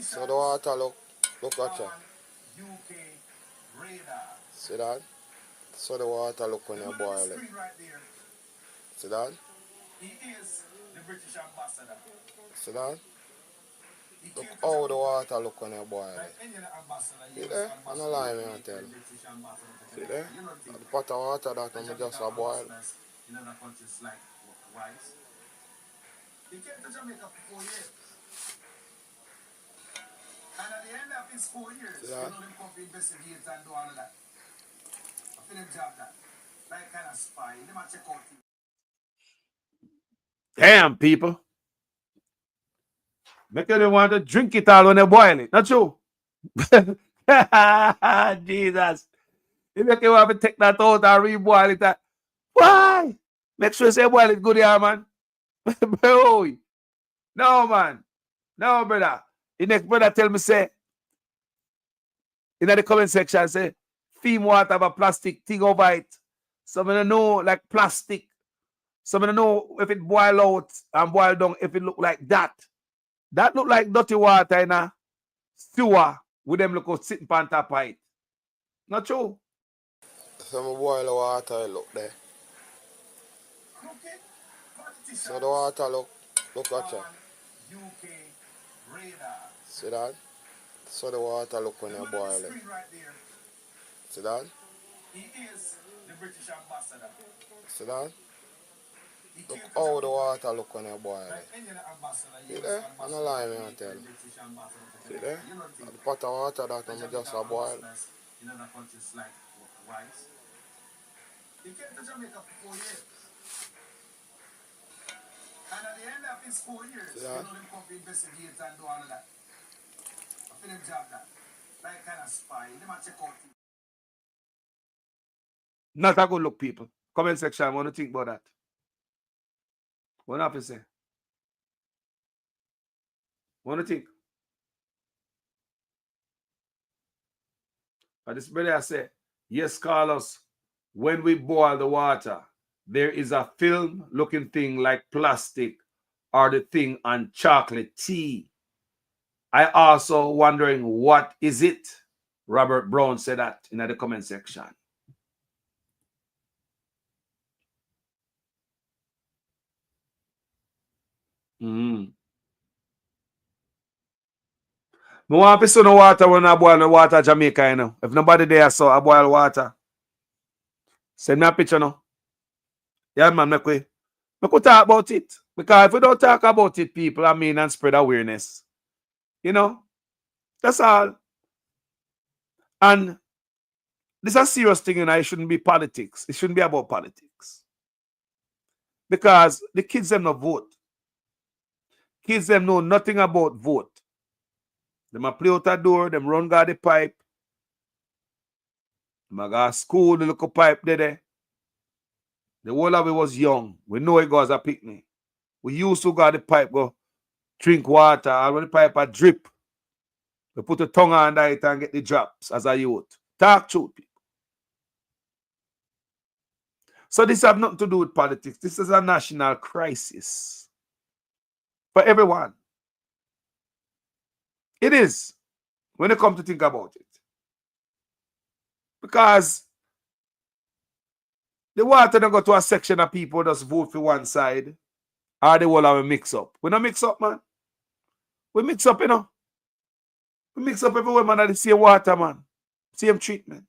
So the water look at you. See that? So the water look when you boil it. See that? See that? Look how the water look when you boil it. See there? I'm not lying, I tell you. See there? The pot of water that I'm just a boil. He came to Jamaica for 4 years. And at the end of his 4 years, you know them come to investigate and do all of that. I feel them job that. Like kind of spy. They might check out you. Damn, people. Make them want to drink it all when they boil it. Not true. Jesus. You make you want to take that out and re-boil it. Why? Make sure you say boil it good here, man. Boy. No, man. No, brother. The next brother tell me, say, in the comment section, say, theme water have a plastic thing over it. Some of them know like plastic. Some of them know if it boil out and boil down, if it look like that. That look like dirty water in a sewer with them look out sitting on top of it. Not true. Some boil the water, look there. So the water look at you. See that? So the water look when you boil it. See that? See that? Look how the water look when you boil it. See there? I'm not lying, I tell you. See there? The pot of water that I'm just a boil. He came to Jamaica for 4 years. And at the end of his 4 years, you know them come to investigate and do all of that. I feel them job that. Like kind of spy. They might check out you. Not a good look, people. Comment section, what do you think about that? What do you have to say? What do you think? But this brother say, yes, Carlos, when we boil the water, there is a film looking thing like plastic or the thing on chocolate tea. I also wondering what is it? Robert Brown said that in the comment section. I want to see no water when I boil the water Jamaica, you know. If nobody there saw I boil water. Send me a picture now. Yeah, man, make we talk about it. Because if we don't talk about it, people, I mean, and spread awareness. You know? That's all. And this is a serious thing, you know. It shouldn't be politics. It shouldn't be about politics. Because the kids them not vote. Kids them know nothing about vote. Them a play out a door, them run guard the pipe. Them a go to school, the little pipe there. The whole of it was young. We know it goes a picnic. We used to go to the pipe, go drink water, and when the pipe a drip, we put the tongue under it and get the drops as a youth. Talk truth, people. So this have nothing to do with politics. This is a national crisis for everyone. It is, when you come to think about it. Because the water don't go to a section of people just vote for one side, or the whole of a mix up. We don't mix up, man. We mix up, you know. We mix up everywhere, man, at the same water, man. Same treatment.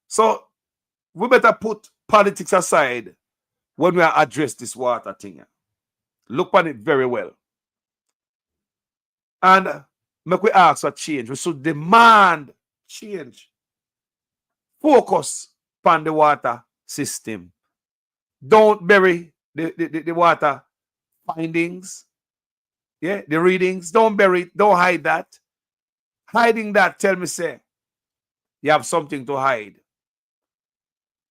So we better put politics aside when we address this water thing. Look on it very well. And make we ask for change. We should demand change. Focus on the water system. Don't bury the water findings. Yeah, the readings. Don't bury it. Don't hide that. Hiding that, tell me, say, you have something to hide,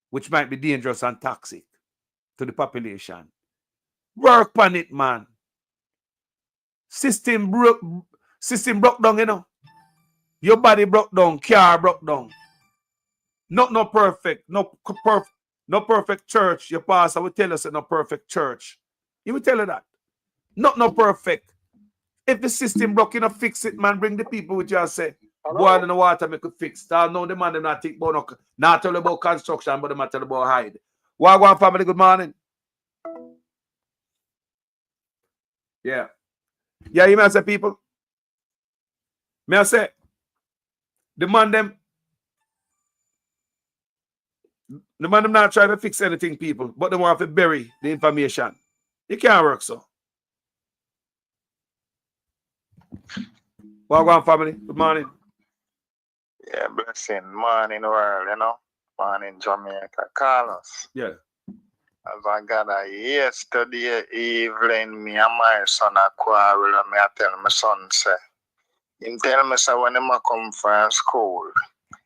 which might be dangerous and toxic to the population. Work on it, man. System broke down, you know. Your body broke down, car broke down. No perfect, no perfect church. Your pastor will tell us no perfect church. He will tell you that. No perfect. If the system broke, you know, fix it, man. Bring the people with you and say, boil in the water, make it fix. No, the man, them not think about not tell about construction, but them not tell about hide. Wagwan family, good morning. Yeah. Yeah, you may say, people. May I say, the man them not trying to fix anything, people, but they want to bury the information. It can't work so. Wagwan family, good morning. Yeah, blessing. Morning world, you know. Morning Jamaica. Carlos. Yeah. As I got yesterday evening, me and my son a quarrel, and me I tell my son, say, him tell me, say, when him a come from school,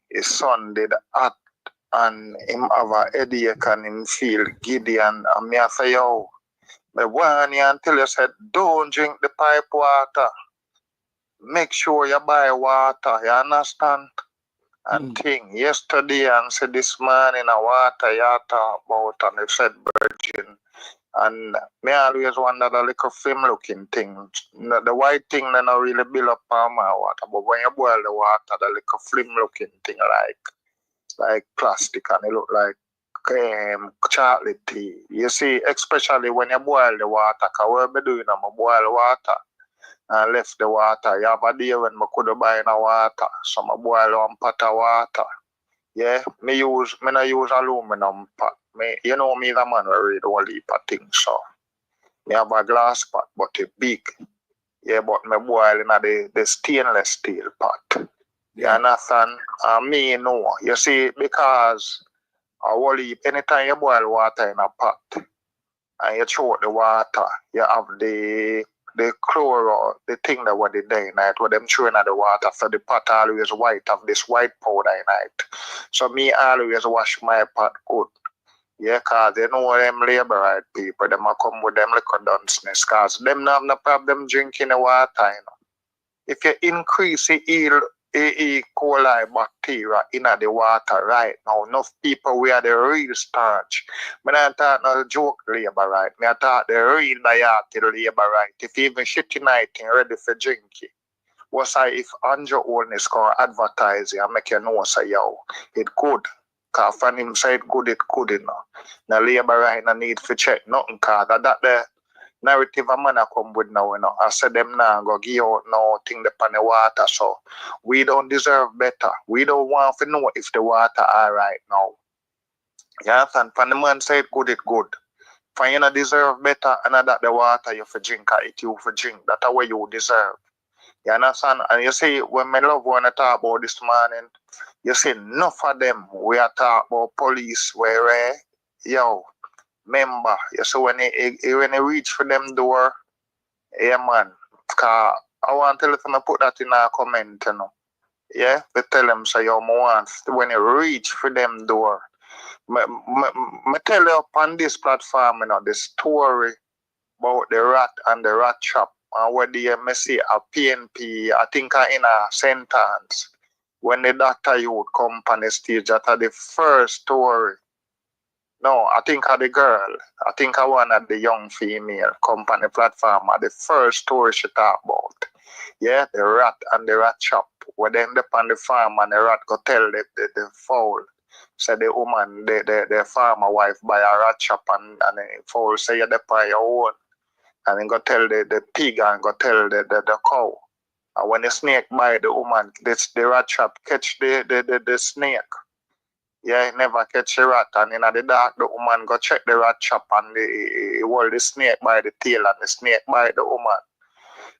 his son did act and him have a headache and him feel giddy, and me I say, yo, me warn you and tell you, said, don't drink the pipe water. Make sure you buy water, you understand? And thing, yesterday and said this morning a water you talk about, and they said virgin. And me always wonder the little film looking thing. The white thing they not really build up on my water, but when you boil the water, the little film looking thing like plastic, and it look like chocolate tea. You see, especially when you boil the water, because what I'm doing, I'm boil water and left the water. You have a day when I could buy no water, so I boil one pot of water. Yeah, me not use aluminum pot. You know me, the man who read all these things, so me have a glass pot, but it's big. Yeah, but me boil in the stainless steel pot. You understand? Me know. You see, because anytime you boil water in a pot and you throw the water, you have the chloro, the thing that was the day night, where them throwing at the water, so the pot always white, have this white powder in it. So me always wash my pot good. Yeah, cause you know them laborite people, them a come with them little dunceness, cause them not have no problem drinking the water, you know. If you increase the E. coli bacteria in the water right now, enough people we are the real starch. I don't talk no joke labor right. I talk the real diet labor right. If you even shit tonight and ready for drinking. What's I if Andrew Oldness can advertise it and make you know say yo, it good. Cause from him say it good, you know. Now labor right no need for check nothing cause that there. narrative a man a come with now, you know. I said them now go give out no thing upon the water, so we don't deserve better. We don't want to know if the water alright now. You understand? When the man say it good. When you not deserve better, and that the water you for drink, it you for drink. That's what you deserve. You understand? And you see, when my loved one talk about this morning, you see enough of them. We are talking about police where, member. You see when they reach for them door, yeah man. Cause I want to let them put that in a comment, you know. Yeah, they tell them say yo, want when you reach for them door. Me tell you upon this platform, you know, the story about the rat and the rat trap. And where the see a PNP, I think in a sentence, when the doctor youth come on the stage, that the first story. No, I think the girl, I think one of the young female come on the platform, the first story she talk about. Yeah, the rat and the rat trap. Where they end up on the farm and the rat go tell the fowl. Say the woman, the farmer wife buy a rat trap and the fowl say you buy your own. And then go tell the pig and go tell the cow. And when the snake bite the woman, the rat trap catch the snake. Yeah, he never catch the rat. And in the dark, the woman go check the rat trap and he hold the snake by the tail and the snake bite the woman.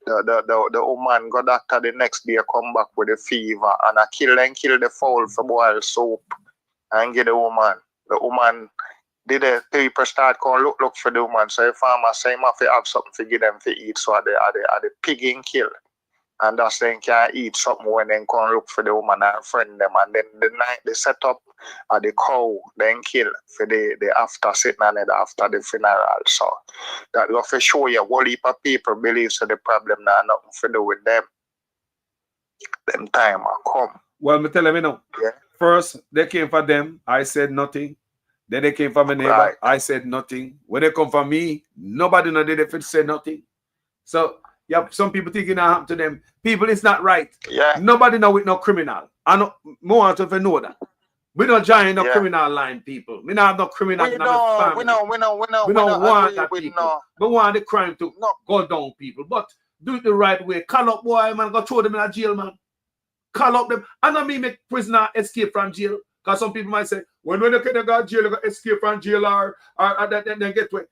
The woman go doctor the next day come back with a fever and I kill the fowl for boil soup and give the woman. The woman did the people start going look for the woman. So the farmer say him have to have something to give them to eat. So the pig in kill. And that's then can eat something when they come look for the woman and friend them. And then the night they set up the cow then kill for the after sitting on it after the funeral. So that go for show you what heap of people believe so the problem now nothing to do with them. Them time will come. Well, me tell them, you know. Yeah. First, they came for them. I said nothing. Then they came for my neighbor. Right. I said nothing. When they come for me, nobody know they fit say nothing. So yeah, some people thinking that happened to them. People, it's not right. Yeah. Nobody know with no criminal. I know more want to know that. We don't join no criminal line, people. We don't have no criminal in our family. We don't want that people. We want the crime to go down, people. But do it the right way. Call up boy, man, go throw them in a jail, man. Call up them. I don't mean make prisoner escape from jail. Because some people might say, when they go to jail, they go escape from jail or then they get away.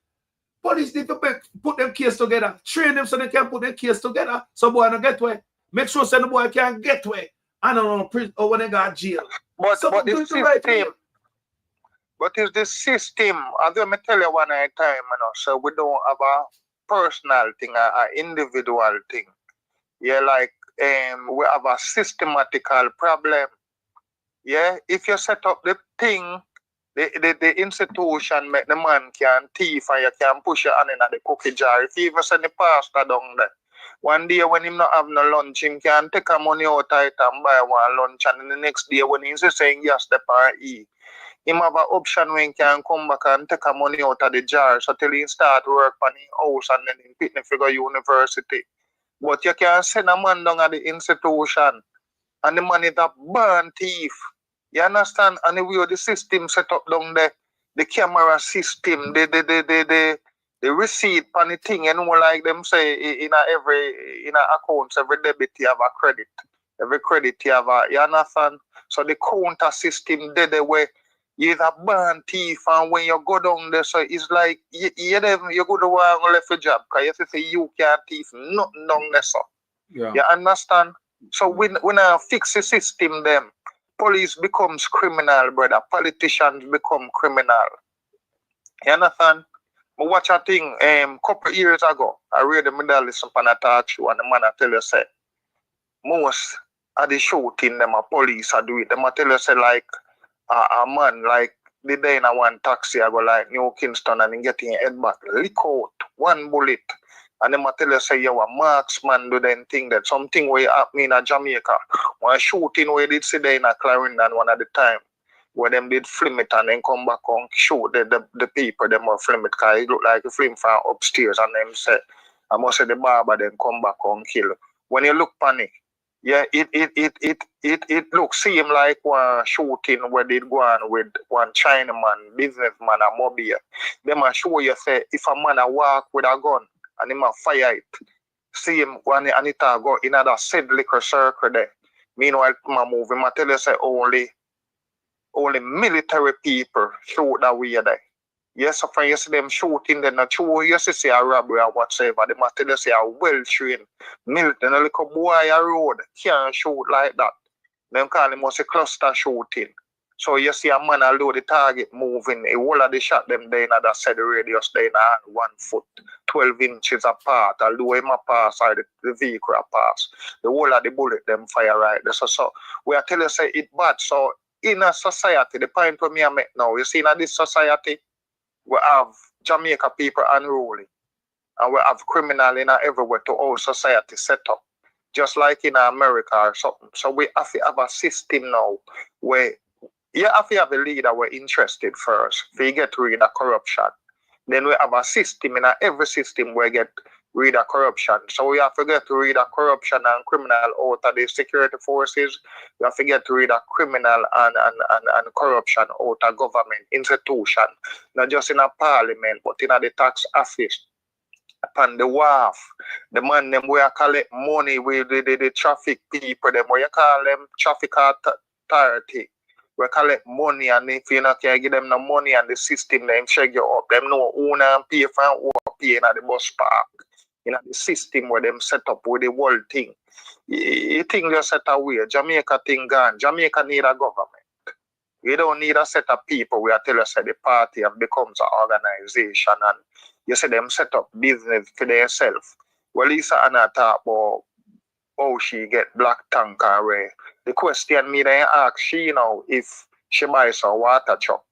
Police need to put them case together. Train them so they can put their case together. So boy don't get away. Make sure so the boy can get away. I don't know prison or when they got jail. But the system. Right, but it's the system. I'm going to tell you one at a time, you know, so we don't have a personal thing, an individual thing. Yeah, like we have a systematical problem. Yeah, if you set up the thing, the institution make the man can thief and you can push your hand in the cookie jar. If you even send the pastor down there, one day when him not have no lunch, him can take a money out of it and buy one lunch, and the next day when he's saying yes, the par eat. Him have an option when he can come back and take a money out of the jar so till he start work on his house and then he pick figure university. But you can send a man down at the institution and the man is a born thief. You understand? And the way the system set up down there, the camera system, the receipt on the thing, you know, like them say in accounts, every debit you have a credit. Every credit you have a, you understand? So the counter system did the way you're a born thief, and when you go down there, so it's like you go to work and left your job because you say you can't thief nothing down there, so. Yeah. You understand? So when I fix the system, them police becomes criminal, brother. Politicians become criminal. You understand? But watch a thing. Couple years ago, I read the medalist upon a talk show, and the man I tell you say, most of the shooting them a police are do it. Them I tell you say like a man like the day in a one taxi I go like New Kingston and he get in head back, lick out one bullet. And them I tell you say you a marksman do them thing that something where happen in a Jamaica. One shooting where did see there in a Clarendon one at the time. Where them did film it and then come back and shoot the people them will film it because it look like a film from upstairs and them say I must say the barber then come back and kill. When you look panic, yeah, it looks seem like one shooting where they go on with one Chinaman, businessman, a mobile. Them a show you say if a man a walk with a gun and him a fire it. See him when and it a go in that said liquor circle there. Meanwhile, my move him I tell you say only military people shoot that way there. Yes, if you see them shooting, then not true. You see a robbery or whatsoever. They must tell you say a well-trained military. A little boy a road can't shoot like that. Them call him a cluster shooting. So you see a man a load the target moving. A whole of the shot them there in that said radius there in 1 foot, 12 inches apart. Although him a pass or the vehicle a pass. The whole of the bullet them fire right there. So we are telling you say it bad. So in a society, the point where me I make now, you see in this society, we have Jamaica people unruly. And we have criminal in everywhere to all society set up. Just like in America or something. So we have to have a system now where you have to have a leader we're interested first. If you get rid of corruption. Then we have a system in every system where get rid of corruption. So we have to get rid of corruption and criminal out of the security forces. We have to get rid of criminal and corruption out of government institution. Not just in a parliament, but in a the tax office. Upon the wharf, the man them where collect money with the traffic people, them where you call them traffic authority. We collect money, and if you not can give them the money and the system, them check you up. Them know owner and pay for and who pay in the bus park. In the system where them set up with the whole thing. You think just set away. Jamaica thing gone. Jamaica need a government. We don't need a set of people. We are telling us that the party have becomes an organization and you see them set up business for themselves. Well, Lisa Anna talk about how she get black tank away. The question me then ask she now if she buys a water truck.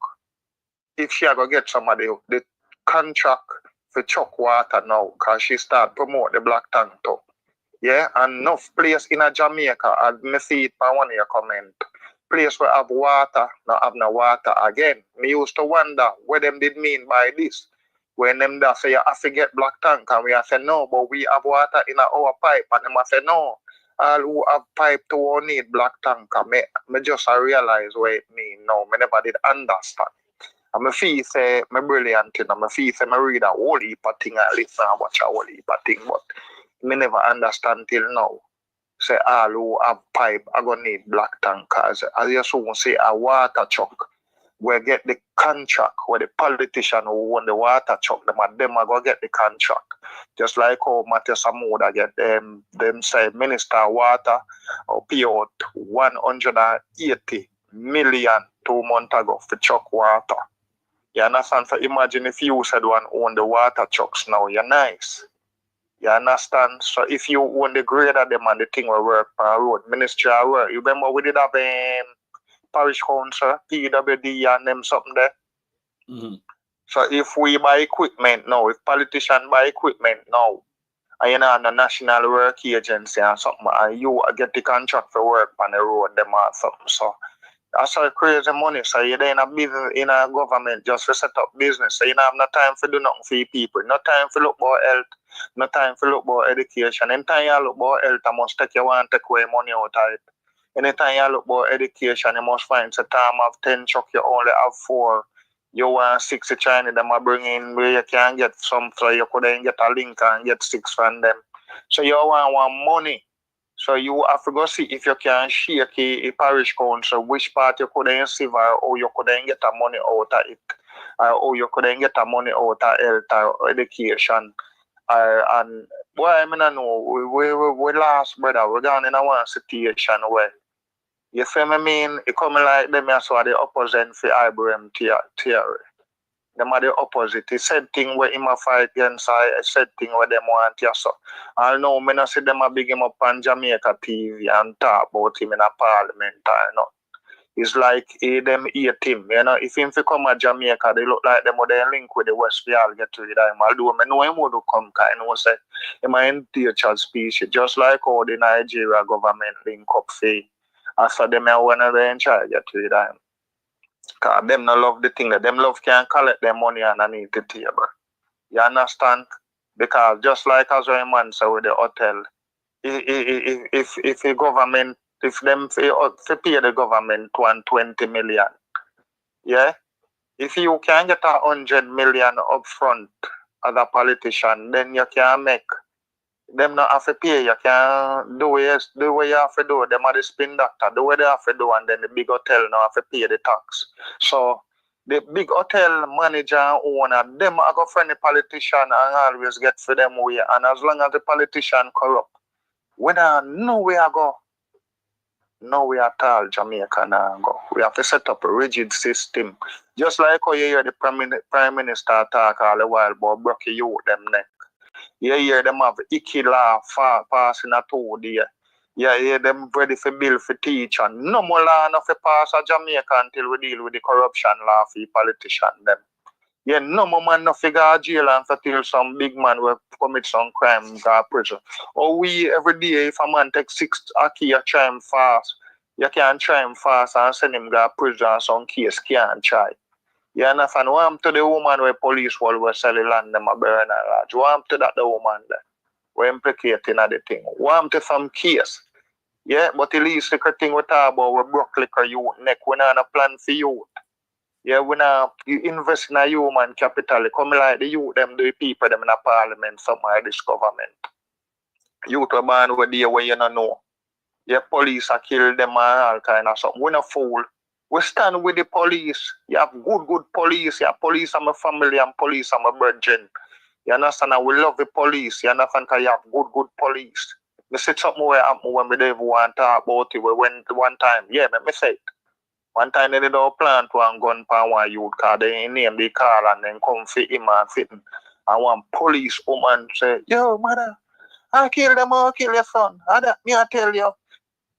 If she go get somebody the contract for truck water now, because she start promote the black tank too. Yeah, and enough place in a Jamaica, and me see it by one of your comment. Place where have water, not have no water again. Me used to wonder what them did mean by this. When them da say you have to get black tank, and we have say no, but we have water in our pipe, and them say no. All who have pipe to need black tank. Me just realize what it mean now. Me never did understand. And me feel say me brilliant, you know. Me feel say me read a whole heap of thing and listen and watch a whole heap of thing, but me never understand till now. Say all who have pipe are gonna need black tank, as you soon say a water truck. We get the contract where the politician who own the water truck, them are going to get the contract. Just like how Matthew Samuda get them say Minister of Water or pay out 180 million 2 months ago for truck water. You understand? So imagine if you said one own the water trucks now, you're nice. You understand? So if you own the grader them and the thing will work on road, Ministry of Work, you remember we did have Parish Council, PWD and them something there. Mm-hmm. So if we buy equipment now, if politicians buy equipment now, and you know the National Work Agency and something, and you get the contract for work on the road, them or something. So that's how crazy money. So you're in a business, in a government just to set up business. So you don't have no time for do nothing for your people. No time for look about health. No time for look about education. Anytime you look about health, I must take away money out of it. Anytime you look about education, you must find a time of 10 truck, you only have 4. You want 6 China, them are bringing where you can get some, so you couldn't get a link and get 6 from them. So you want money. So you have to go see if you can shake a parish council, which part you couldn't save or you couldn't get the money out of it. Or you couldn't get the money out of health or education. And well, I mean, I know we lost, brother. We're down in a one situation where you see me mean, it coming like them as well the opposite for Ibrahim theory. Them are the opposite. He said thing where him a fight against I said thing where them want you so. I know me not see them a big him up on Jamaica TV and talk about him in a parliament, you know. It's like them hate him, you know. If him come to Jamaica, they look like them or they link with the West we all get rid of him. Although I know him would come because I know say him a endangered species, just like how the Nigeria government link up for after them I wanna be in charge get rid of him. Because them no love the thing that them love can collect their money underneath the table. You understand? Because just like as a man say with the hotel, if the government, if them pay the government 120 million, yeah? If you can get 100 million up front as a politician, then you can make them not have to pay. You can do what you have to do. Them are the spin doctor, do what they have to do, and then the big hotel now have to pay the tax. So the big hotel manager and owner, them are go friendly politician and always get for them way. And as long as the politician corrupt, we don't know where I go. No way at all, Jamaica now go. We have to set up a rigid system. Just like how you hear the Prime Minister talk all the while about broke youth them neck. You hear them have icky law passing a 2 day. You hear them ready for bill for teacher. No more law enough to pass a Jamaica until we deal with the corruption law for politician them. Yeah, no more man no figure jail and until some big man will commit some crime go prison. Or we every day if a man take 6 aki a try him fast, you can't try him fast and send him go prison and some case can't try. You understand? What happened to the woman where police will sell the land them a burn and lodge? What happened to that the woman there? We're implicating the thing. What happened to some case? Yeah, but the least secret thing we talk about we broke liquor youth neck. We not a plan for youth. Yeah, when you invest in a human capital, come like the youth, them, the people, them in a parliament, some of this government. Youth are born with the way you don't know. Yeah, police are kill them and all kind of something. We're not fool. We stand with the police. You have good police. You have police are my family and police are my brethren. You understand? And we love the police. You understand? Because you have good police. Me say something where happen when we don't even want to talk about it. We went one time. Yeah, me say it. One time they did all plan to one gun for one youth car. They name the car and then come fit him and fit him. And one police woman say, yo, mother, I kill them or kill your son. Me I tell you.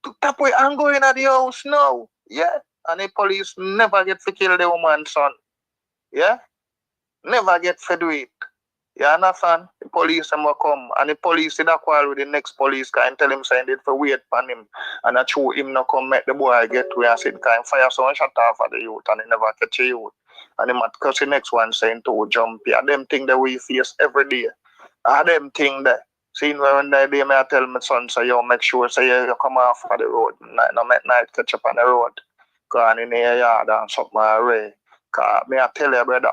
To tap way and go in at the house now. Yeah. And the police never get to kill the woman's son. Yeah? Never get to do it. You understand? The police will come. And the police did a quarrel with the next police guy and tell him saying they for wait for him. And I show him not come make the boy get where I said kind fire someone shut off at the youth and he never catch the youth. And him at cause the next one saying to jump here. Them thing that we face every day. And them thing that seeing when they may I tell my son say yo make sure say you come off of the road. No make night catch up on the road. Go in the yard and something array. Cause may I tell you brother.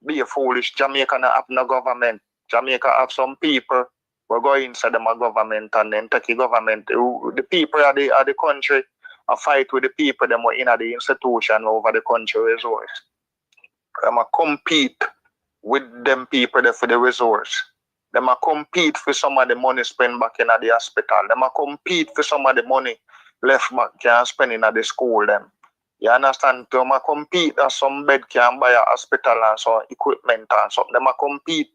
Be a foolish. Jamaica not have no government. Jamaica have some people who go inside them a government and then take the government. The people of the country a fight with the people them were in the institution over the country resource. Them a compete with them people there for the resource. Them a compete for some of the money spent back in the hospital. Them a compete for some of the money left back can spend in the school them. You understand? Them a compete that some bed can buy a hospital and some equipment and something. Them a compete.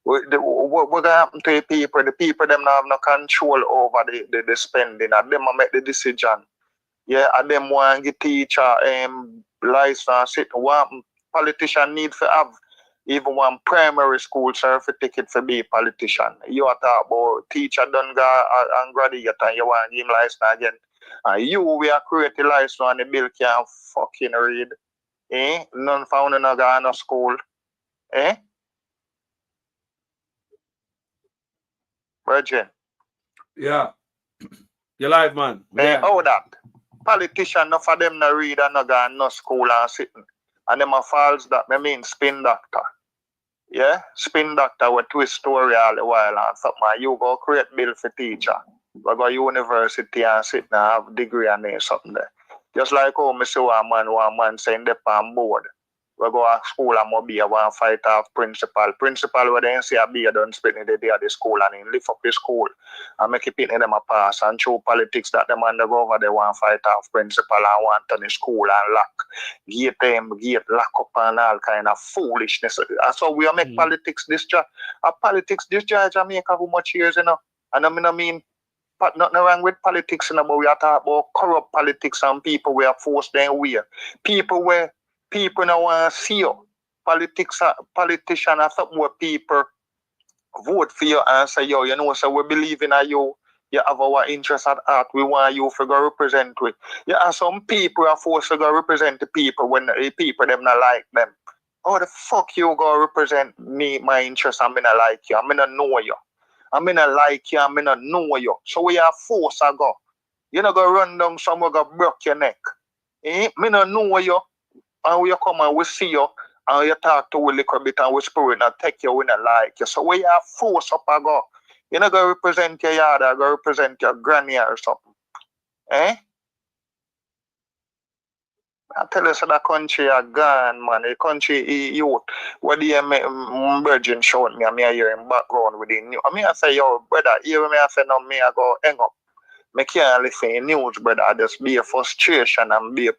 What going to happen to the people? The people them not have no control over the spending. And them a make the decision. Yeah, and them want to teacher license. What politician need to have even one primary school certificate for be a politician. You are talk about teacher done go and graduate and you want to give him license again. And you we are create a license and the bill can't fucking read. Eh? None found in a school. Eh? Virgin. Yeah. You're live, man. Eh, how that? Politician, enough of them no read and no go no school and sitting. And them a false that me mean spin doctor. Yeah? Spin doctor will twist story all the while and something. You go create bill for teacher. We go university and sit and have degree and something there. Just like how me see one man saying they on board. We go to school and maybe I want to fight off principal. Principal where they say a beer done spend the day at the school and he lift up the school and make it in them a pass and show politics that the man they go over there want to fight off principal and want to the school and lock. Gate lock up and all kind of foolishness. And so we make politics discharge. Politics discharge Jamaica how much years you know? And I mean nothing wrong with politics, you know, but we are talking about corrupt politics and people where forced their way. People where people now want to see you. Politician are something where people vote for you and say, yo, you know, so we believe in you. You have our interest at heart. We want you to go represent with. Yeah, and some people are forced to go represent the people when the people them not like them. How the fuck you go represent me, my interest, and me not like you, and me not know you. I mean, I like you, I mean, I know you. So we are forced to go. You know, go run down somewhere, go break your neck. Eh? Me no know you. And we come and we see you. And you talk to a little bit and whisper and take you when I like you. So where you have force up and go, you're not going to represent your yard or go represent your granny or something. Eh? I tell you, so the country are gone, man. The country youth. What do you virgin showed me? I mean, I hear in background with the news. I mean, I say, yo, brother, here me I say, no, me I go hang up. I can't listen to news, brother. I just be a frustration and be a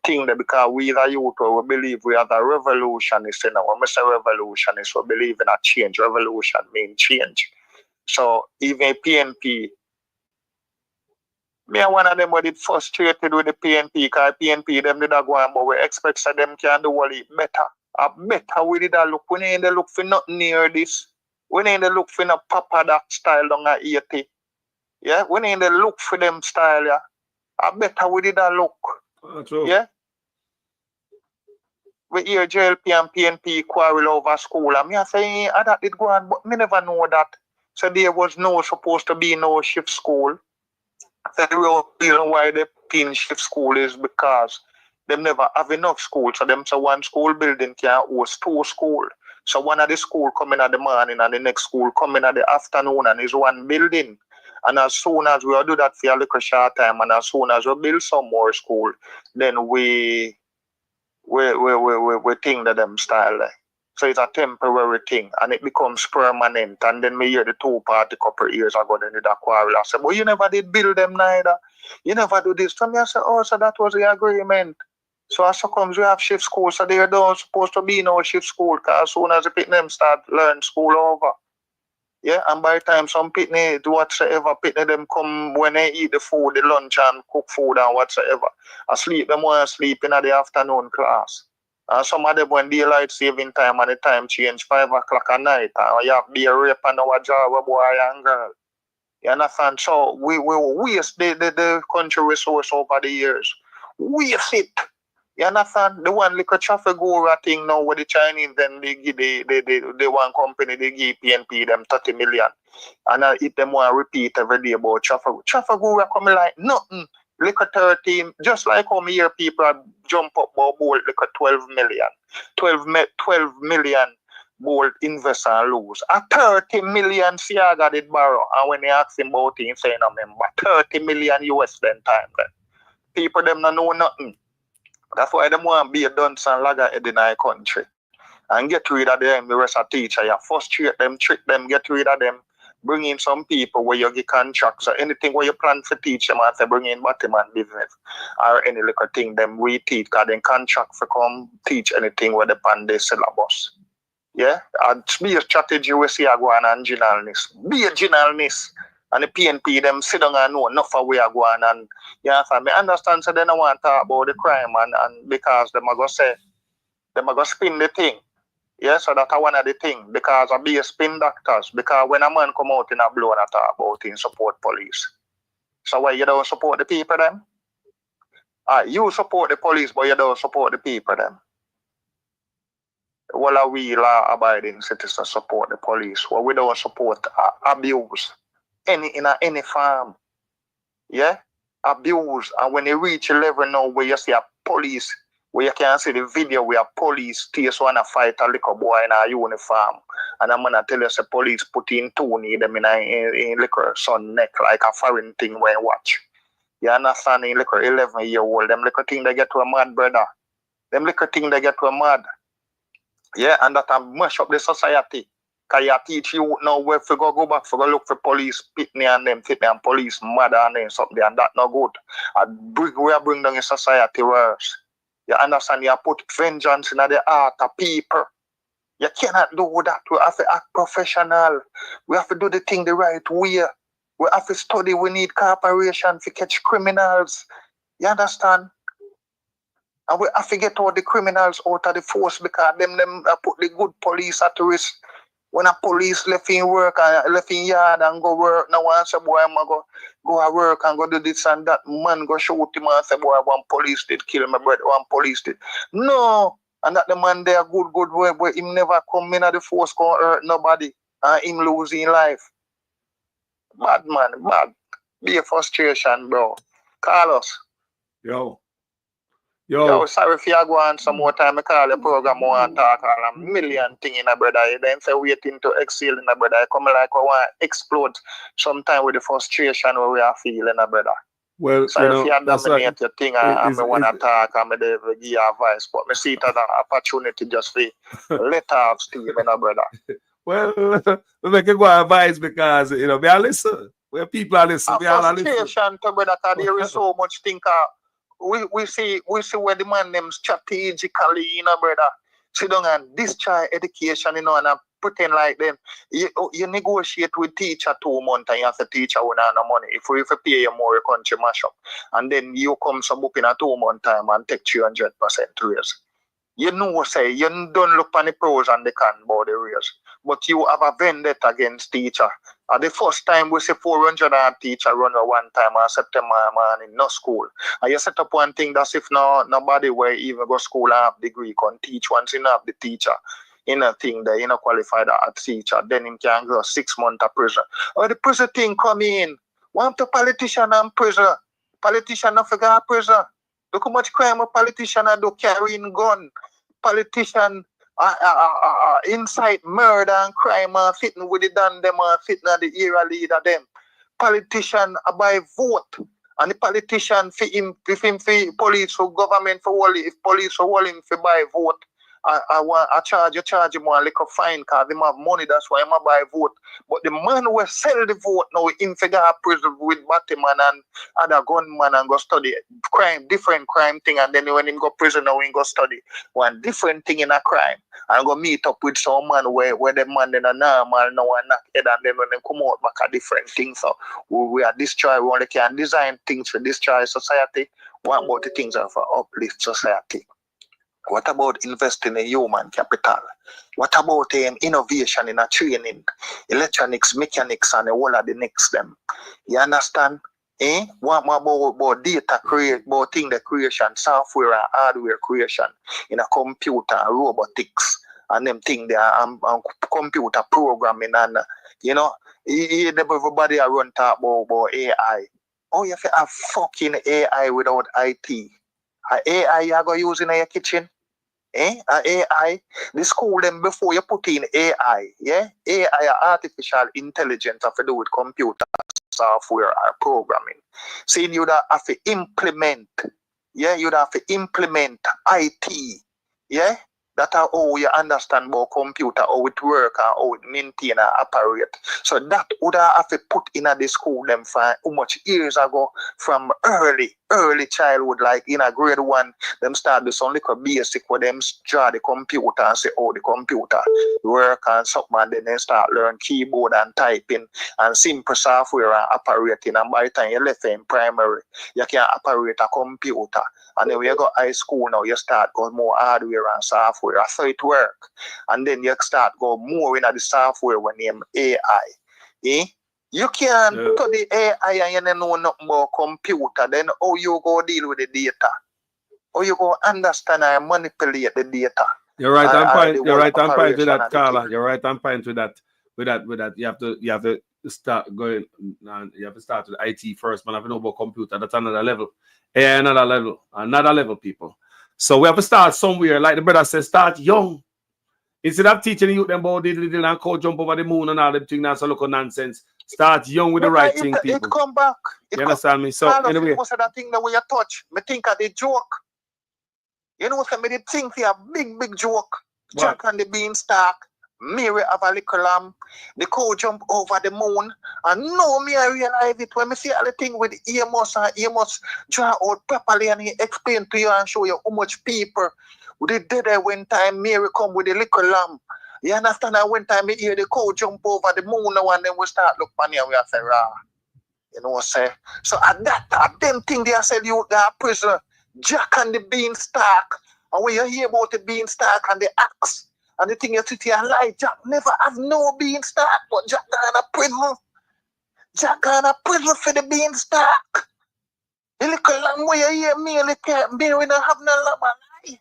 thing that because we the youth, we believe we are the revolutionists. You know, when I say revolutionists, we believe in a change. Revolution means change. So even PNP, me one of them were frustrated with the PNP because PNP them did a go on, but we expect that them can do all it better. I better we did a look. We ain't look for nothing near this. We ain't look for no Papa that style down at 80. Yeah, we ain't look for them style, yeah. I better we did a look. True. Yeah. We hear JLP and PNP quarrel over school. And me I say, that did go on, but me never know that. So there was supposed to be no shift school. The real reason why they pin shift school is because they never have enough school. So them so one school building can host two school. So one of the school coming at the morning and the next school coming at the afternoon and is one building. And as soon as we do that for a little short time and as soon as we build some more school, then we think that them style there. So it's a temporary thing and it becomes permanent. And then we hear the two party couple of years ago, then did a quarrel. I said, but you never did build them neither. You never do this. So me I said, oh, so that was the agreement. So as so comes we have shift school, so they don't supposed to be no shift school because as soon as the pitney start learn school over. Yeah, and by the time some pitney do whatsoever, pitney them come when they eat the food, the lunch and cook food and whatsoever. I sleep them want to sleep in the afternoon class. And some of them when daylight saving time and the time change 5 o'clock at night. And you have to be a rape on our job, boy and girl. You understand? So we waste the country resource over the years. Waste it. You understand? The one little traffic guru thing now with the Chinese, then they give the one company, they give PNP them 30 million. And if them want to repeat every day about traffic. Traffic guru coming like nothing. Liquor 13, just like how me hear people jump up about bold, liquor 12 million. 12 million bold invest and lose. A 30 million Siaga did borrow. And when they ask him about it, he say no member. 30 million US then time then. People them don't know nothing. That's why them want to be a dunce and lagger in our country. And get rid of them, the rest of teacher. You frustrate them, trick them, get rid of them. Bring in some people where you get contracts. So anything where you plan for teach them, I say bring in Batman business. Or any little thing them we teach, because then contract for come teach anything where they pan their syllabus. Yeah? And be a strategy we see I go on and generalness. Be a generalness. And the PNP them sit down and know enough of where I go on and yeah, so I understand so they don't want to talk about the crime and because them are going to say them are going to spin the thing. Yeah, so that's one of the things because I be a spin doctors because when a man come out in a blow and talk about it, support police. So why you don't support the people then? You support the police but you don't support the people then. Well, are we law-abiding citizens support the police? Well, we don't support abuse in any farm. Yeah? Abuse. And when you reach a level now where you see a police, where you can see the video where police tears want to fight a little boy in a uniform. And I'm going to tell you, the police put in two of them in a little son neck like a foreign thing where you watch. You understand? In little 11-year-old, them little thing they get to a mad, brother. Them little thing they get to a mad. Yeah, and that mash up the society. Because you teach you now where to go back for go look for police pitney and them fit and police murder and them something and that not good. And we bring down the society worse. You understand? You put vengeance in the heart of people. You cannot do that. We have to act professional. We have to do the thing the right way. We have to study. We need cooperation to catch criminals. You understand? And we have to get all the criminals out of the force because them put the good police at risk. When a police left in work and left in yard and go work, now one say boy I'm go to work and go do this and that, man go shoot him and say boy one police did kill my brother, one police did. No, and that the man there good way, but him never come in at the force go hurt nobody and him losing life. Bad man, bad. Be a frustration, bro. Call us. Yo. Yo, sorry if you go on some more time. I call the program more and talk all a million things in a brother. You then say waiting to exhale in a brother. I come like I want to explode sometime with the frustration where we are feeling a brother. Well, So you if know, you that's dominate right. your thing and I want to talk and I give you advice, but I see it as an opportunity just to let off steam in a brother. Well, we make it go advice because, you know, we are listen. Where people are listening, we all are listening. Frustration to brother, because there is so much thinker. We see where the man them strategically, you know, brother. Sit down and discharge education, you know, and pretend like them. You negotiate with teacher 2 months and you have to teacher when no money. If we pay you more, your country mash up. And then you come some book in a 2 month time and take 300% raise. You know, say, you don't look on the pros and the cons about the raise. But you have a vendetta against teacher. The first time we say 400 teacher run one time in September morning, no school. And you set up one thing that's if nobody will even go school and have degree can teach once you have the teacher in a thing that you not qualified as teacher, then him can go 6 months of prison. Or the prison thing come in. Want the politician and prison. Politician not forget prison. Look how much crime a politician do carrying gun. Politician incite murder and crime and sitting with the damn them and sitting at the area leader them. Politician by vote. And the politician for him for police or government for all if police or all him for buy vote. I charge him one little fine because him have money, that's why him buy vote. But the man who sell the vote now him figure out prison with Batman and other gunman and go study crime, different crime thing, and then when him go prison now he go study one different thing in a crime. And go meet up with some man where the man in a normal now and knock head and then when they come out back a different thing. So we are destroy, we only can design things for destroy society. What about the things that for uplift society? What about investing in human capital? What about innovation in a training, electronics, mechanics, and all of the next them? You understand? What more about data create, about thing the creation, software and hardware creation in a computer, robotics, and them thing there, computer programming, and you know, everybody run talk about AI. Oh, you have to have fucking AI without IT. AI you go use in your kitchen. AI, the school them before you put in AI, yeah? AI artificial intelligence have to do with computer software or programming. Saying you'd have to implement, yeah, you'd have to implement IT, yeah? That's how you understand about computer, how it work, and how it maintain and operate. So that would have to put in at the school them for how much years ago from early childhood, like in a grade 1, them start do some little basic where them draw the computer and say, oh, the computer work and something, and then they start learn keyboard and typing and simple software and operating. And by the time you left in primary, you can operate a computer. And then when you go high school now, you start going more hardware and software. So it work. And then you start go more into the software when name AI. You can't study AI and you don't know nothing about computer. Then how you go deal with the data? How you go understand and manipulate the data? You're right on point. You're right on point with that, Carla. You're right on point with that. With that, you have to start going. You have to start with IT first, man. I have to know about computer. That's another level. Yeah, another level, people. So we have to start somewhere. Like the brother says, start young. Instead of teaching you them about diddle and call jump over the moon and all them things, that's a look of nonsense. Start young with the right thing, people. It come back. You understand me? So anyway, most of that thing that we are touch, me think of the joke. You know what I mean? Think for a big joke. Jack and the beanstalk. Mary have a little lamb. The cow jump over the moon. And now me I realize it when me see all the thing with Amos and Amos draw out properly and he explain to you and show you how much people they did there when time Mary come with the little lamb. You understand that when time we hear the cow jump over the moon now and then we start look on you and we say, rah. You know what I say? So at that time, them thing they said you got prison. Jack and the beanstalk. And when you hear about the beanstalk and the axe, and the thing you sit here and lie, Jack never have no beanstalk, but Jack gone to prison. Jack gone to prison for the beanstalk. The little lamb where you hear me don't have no lamb.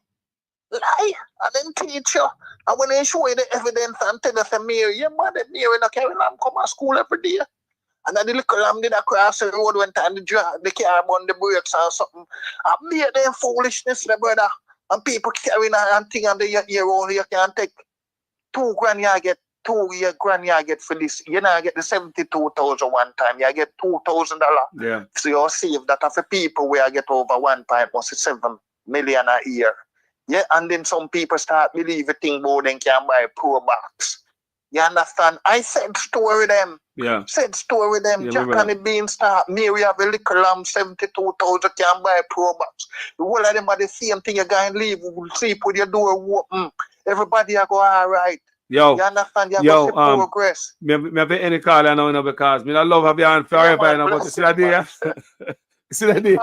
Lie. And then teach you. And when they show you the evidence and tell us, Mary, your mother, Mary, no carry lamb come to school every day. And then the little lamb did across the road one time, the car on the brakes or something. I made them foolishness, the brother. And people carrying a thing on the year only you can take $2,000 you get 2 year grand you get for this. You know, I get the 72,000 one time. You get $2,000. Yeah. So you save that for people where I get over 1.7 million a year. Yeah, and then some people start believing thing more than can buy Pro Box. You understand? I said story them. Yeah. Said story them. Yeah, Jack and the Beans start. Mary have a little lamb, 72,000 can buy Pro Box. The whole of them are the same thing. You go and leave, sleep with your door open. Everybody are go all right. Yo, You understand? You yo, go see progress. me have any call I know because me I love have you on forever, man, you know, but you see that blessing, day, you see that day.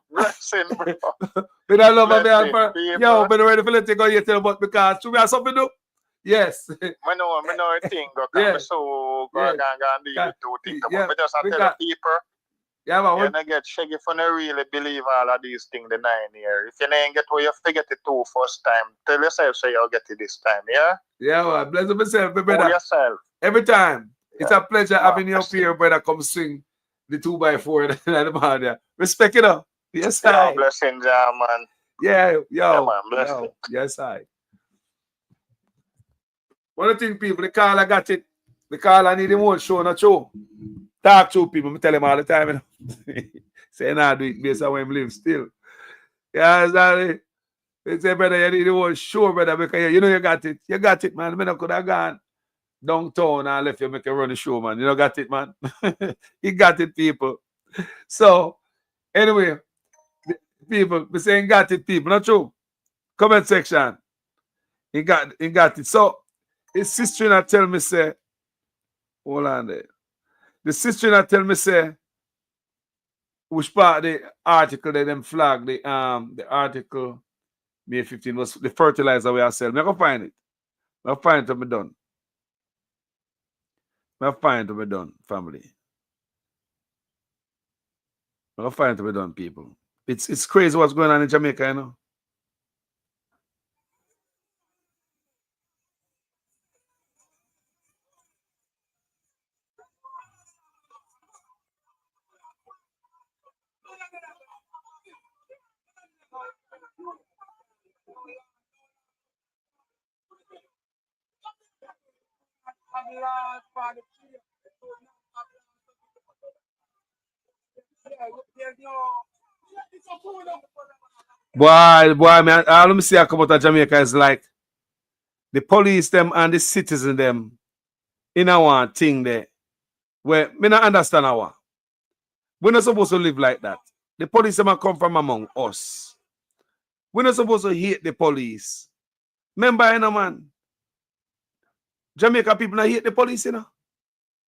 Blessing, bro. Me I love have you on Blessing, forever. people. Yo, me ready for let you go here tell about because to me have something to do. Yes. I know a thing, go Yeah. come so go Yeah. and deal with two things. Yeah, But me just we tell got- the people, Yeah, man. you don't get shaggy for no really believe all of these things the 9 years. If you ain't get where you forget it two first time, tell yourself so you'll get it this time, yeah? Yeah, man. Bless myself, my Hold brother. yourself. Every time. It's a pleasure Man, having you up blessing. here, brother. Come swing the 2x4 and the man there. Respect it up. Yes, Yeah, I. blessings, yeah, man. Yeah, yo. Yeah, man, blessing. Yo. Yes, I. One of the things, people, the call I got it. The call I need him one show, not show. Talk to people. I tell him all the time. You know? Say, nah, do it based on where him live still. Yeah, exactly. They say, brother, you need one show, brother, because you know you got it. You got it, man. I could have gone downtown and left you make a run the show, man. You know, got it, man. You got it, people. So, anyway, people, we saying got it, people. Not true. Comment section. He got it. So, his sister tell me, say, hold on there. The sister tell me, say, which part of the article they them flag, the article May 15 was the fertilizer we are selling. I can find it. I find it to be done. I find it to be done, family. I find it to be done, people. It's crazy what's going on in Jamaica, you know. Boy, man, all me see I come out of Jamaica is like the police them and the citizen them in our thing there. Where me not understand our. We're not supposed to live like that. The police them come from among us. We're not supposed to hate the police. Remember, you know, man. Jamaica people not hate the police, you know.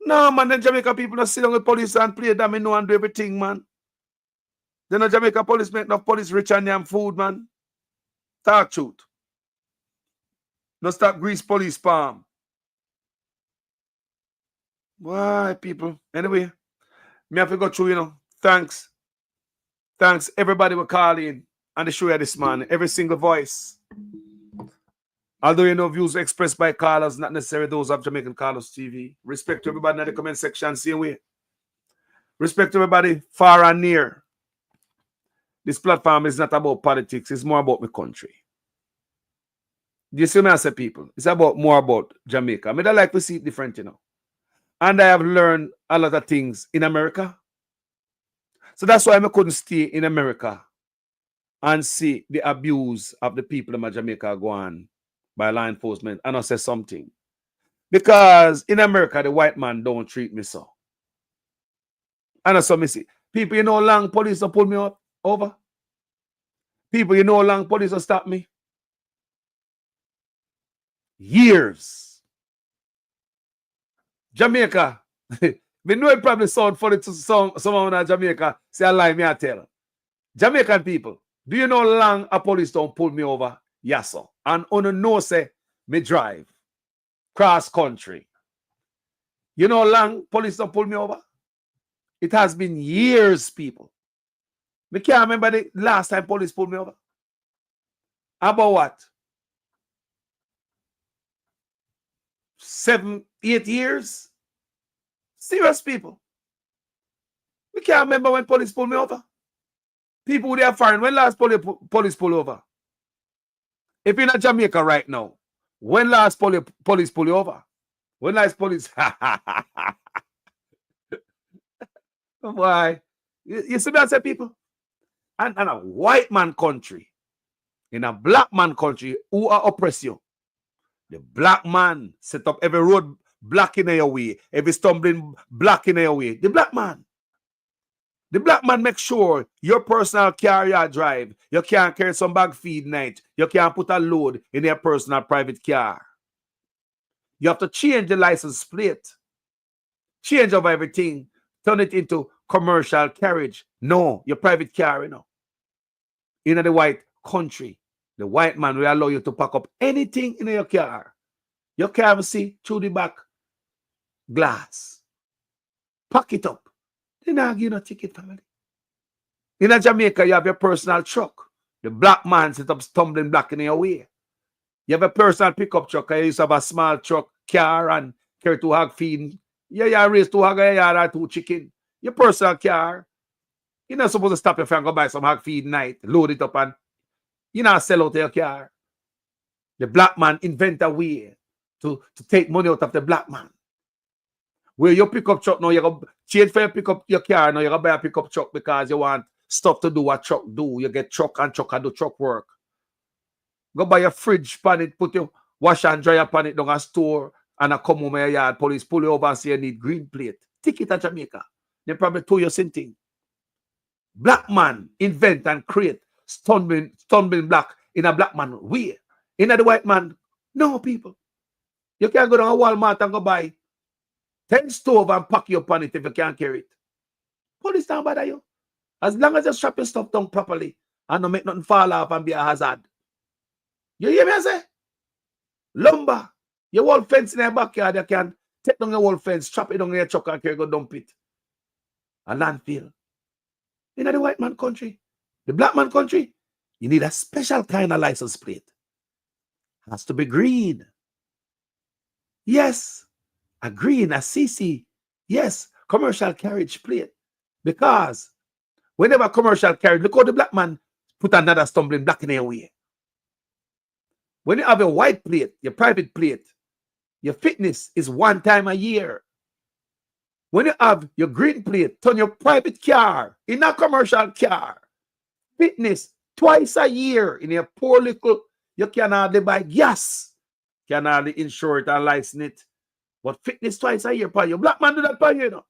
No, man, the Jamaica people not sit down with police and play domino and do everything, man. Then the Jamaica police make enough police rich and yam food, man. Talk truth. No stop grease police palm. Why, people? Anyway, me have to go through, you know. Thanks. Thanks, everybody were calling on the show here this morning. Every single voice. Although you know views expressed by callers, not necessarily those of Jamaican Callers TV. Respect to everybody in the comment section, same way. Respect to everybody far and near. This platform is not about politics, it's more about my country. Do you see me, I say, people? It's about more about Jamaica. I mean, I like to see it different, you know. And I have learned a lot of things in America. So that's why I couldn't stay in America and see the abuse of the people in Jamaica go on by law enforcement and I say something. Because in America, the white man don't treat me so. And that's what I see. People, you know how long police will pull me up over? People, you know how long police will stop me? Years. Jamaica. Me know it probably sound funny to someone in Jamaica. Say a lie, me I tell. Jamaican people, do you know how long a police don't pull me over? Yes, sir. And on a no say, me drive. Cross country. You know how long police don't pull me over? It has been years, people. Me can't remember the last time police pulled me over. About what? 7, 8 years? Serious, people. I can't remember when police pulled me over. People they are foreign. When last police pull over? If you're in Jamaica right now, when last police pull you over? When last police? Why? You see me I say people? And a white man country, in a black man country, who are oppress you? The black man set up every road blocking your way, every stumbling blocking your way. The black man. The black man make sure your personal car you drive, you can't carry some bag feed night, you can't put a load in your personal private car. You have to change the license plate, change over everything, turn it into commercial carriage. No, your private car, you know. In the white country, the white man will allow you to pack up anything in your car. Your car will see through the back glass. Pack it up. They not give you no ticket, family. In Jamaica, you have your personal truck. The black man set up stumbling block in your way. You have a personal pickup truck. You used to have a small truck, car, and carry 2 hog feed. Yeah, raise 2 hog or 2 chicken. Your personal car. You're not supposed to stop your friend and go buy some hog feed night, load it up, and you not sell out your car. The black man invent a way to take money out of the black man. Where your pickup truck now, you go change for your pickup your car now, you go buy a pickup truck because you want stuff to do what truck do. You get truck and do truck work. Go buy a fridge pan it, put your wash and dryer pan it down a store, and I come home in your yard, police pull you over and say you need green plate. Ticket at Jamaica. They probably told you same thing. Black man invent and create stumbling block in a black man way. In the white man, no people. You can't go down a Walmart and go buy 10 stove and pack your pan it if you can't carry it. Police don't bother you. As long as you strap your stuff down properly and don't make nothing fall off and be a hazard. You hear me I say? Lumber. Your wall fence in your backyard, you can take down your wall fence, strap it down in your truck and carry go dump it. A landfill. In the white man country, the black man country, you need a special kind of license plate. Has to be green. Yes. A green, a CC, yes, commercial carriage plate. Because whenever commercial carriage, look how the black man put another stumbling block in their way. When you have a white plate, your private plate, your fitness is 1 time a year. When you have your green plate, turn your private car in a commercial car. Fitness 2 a year in your poor little, you can hardly buy gas, can hardly insure it and license it. But fitness 2 a year per year. Black man do that per year, you know.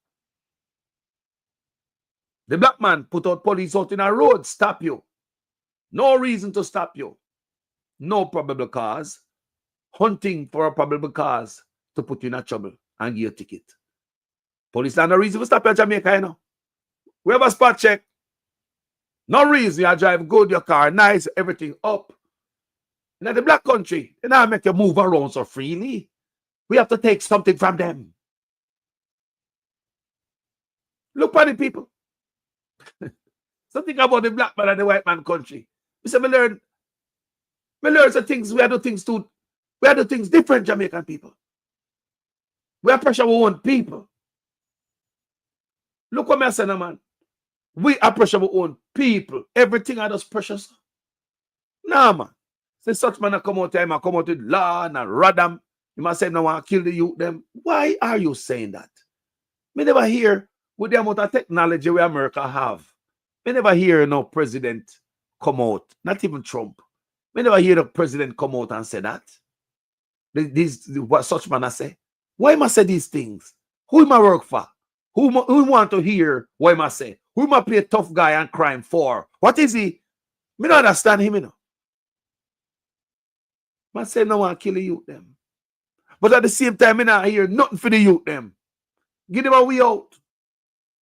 The black man put out police out in a road, stop you. No reason to stop you. No probable cause. Hunting for a probable cause to put you in a trouble and give you a ticket. Police have no reason to stop you in Jamaica, you know. We have a spot check. No reason you drive good, your car nice, everything up. In the black country, they now make you move around so freely. We have to take something from them. Look at the people. Something about the black man and the white man country. We say, we learn some things, we have to do things too. We have to do things different, Jamaican people. We are pressure our own people. Look what I say, man. We are pressure our own people. Everything are just precious. Nah, man. Say such man come out time and come out with law and radam. You must say no one kill the youth them. Why are you saying that? Me never hear with the amount of technology we America have. Me never hear no president come out, not even Trump. Me never hear the president come out and say that. What such man I say? Why must say these things? Who am I work for? Who want to hear what am I say? Who am I play a tough guy and crime for? What is he? Me don't understand him, you know. Man say no one kill the youth them. But at the same time, I not hear nothing for the youth them. Give them a way out.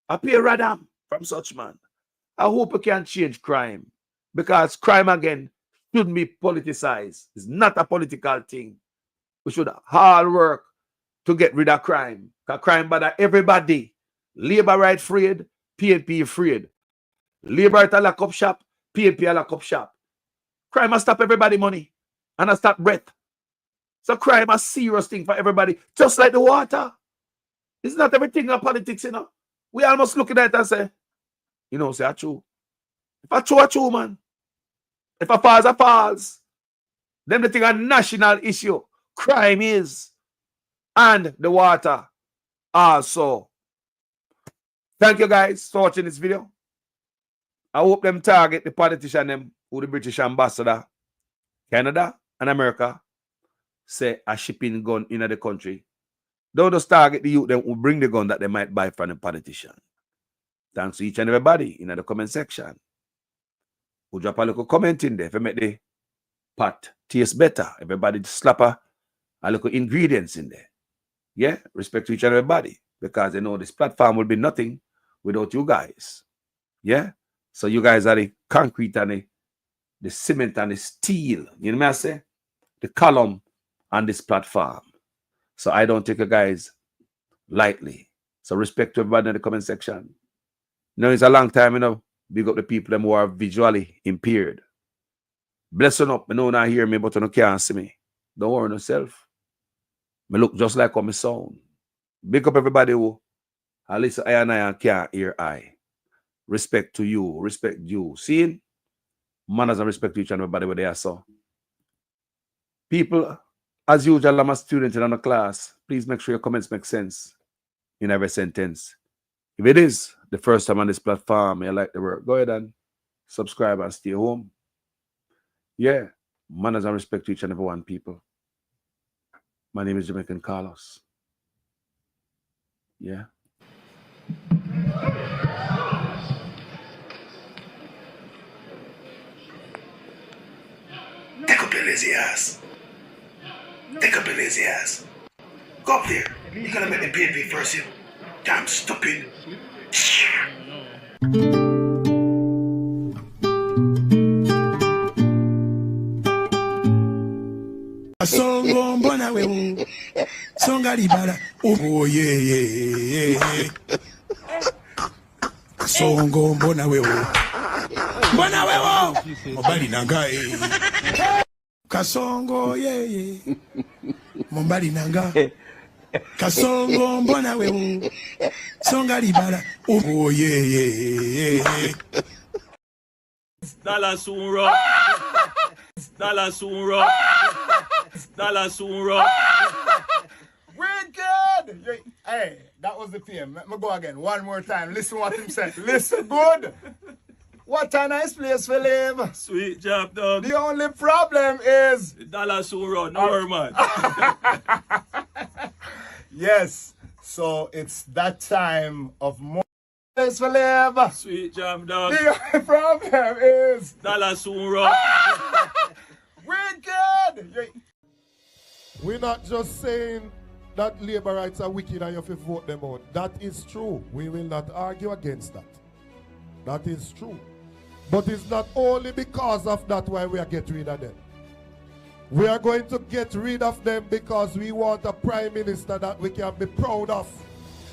I pay radam from such man. I hope we can change crime. Because crime again shouldn't be politicized. It's not a political thing. We should all work to get rid of crime. Because crime bother everybody. Labor right afraid, PNP afraid. Labor right a lock up shop, PNP a lock up shop. Crime must stop everybody money. And I stop breath. So crime a serious thing for everybody. Just like the water. It's not everything in politics, you know. We almost look at that and say, you know, say, I true. If I true, man. If I falls. Them the thing a national issue. Crime is. And the water also. Thank you guys for watching this video. I hope them target the politician them who the British ambassador, Canada and America, say a shipping gun in the country. Don't just target the youth them who bring the gun that they might buy from the politician. Thanks to each and everybody in the comment section. Who drop a little comment in there if you make the pot taste better. Everybody slap a little ingredients in there. Yeah, respect to each and everybody. Because they know this platform will be nothing without you guys. Yeah? So you guys are the concrete and the cement and the steel. You know what I say? The column on this platform. So I don't take you guys lightly. So respect to everybody in the comment section. You know, it's a long time, you know. Big up the people them who are visually impaired. Bless them up. I know not hear me, but you can't see me. Don't worry yourself. I look just like how I sound. Big up everybody who at least I and I can't hear I. Respect to you. Respect you. Seeing? Manners and respect to each and everybody where they are. So, people, as usual, I'm a student in the class. Please make sure your comments make sense in every sentence. If it is the first time on this platform, you like the work, go ahead and subscribe and stay home. Yeah. Manners and respect to each and every one, people. My name is Jamaican Carlos. Yeah. Take up your lazy ass. Take up your lazy ass. Go up there. You're gonna make the PNP first, you damn stupid. Song on Bonawe, song Alibara. Oh yeah. Song on Bonawe, Mobali Nanga. Kasongo yeah. Mobali Nanga. Kasongo Bonawe, song Alibara. Oh yeah. Dollar soon rock. Dollar soon rock. Dollar soon rock. Wicked! Hey, that was the PM. Let me go again. One more time. Listen what him said. Listen good. What a nice place for live. Sweet job, dog. The only problem is dollar soon rock. No worry, man. Yes. So it's that time of more place for live. Sweet job, dog. The only problem is dollar soon rock. Wicked! We're not just saying that labor rights are wicked and you have to vote them out. That is true. We will not argue against that. That is true. But it's not only because of that why we are getting rid of them. We are going to get rid of them because we want a prime minister that we can be proud of.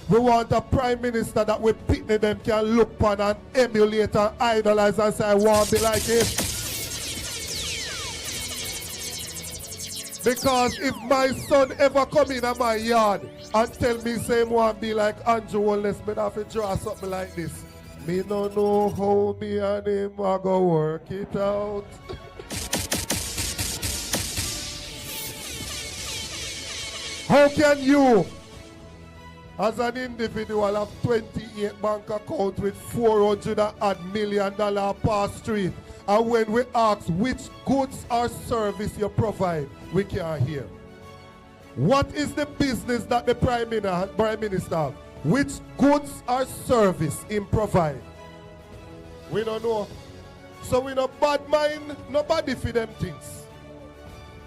We want a prime minister that we picnic them can look upon and emulate and idolize and say, I want to be like him. Because if my son ever come in my yard and tell me same one be like Andrew Wallace, me have to draw something like this. Me no know how me and him are go work it out. How can you, as an individual, have 28 bank account with $400 million per street? And when we ask which goods or service you provide, we can't hear. What is the business that the Prime Minister have? Which goods or service him provide? We don't know. So we no bad mind nobody for them things.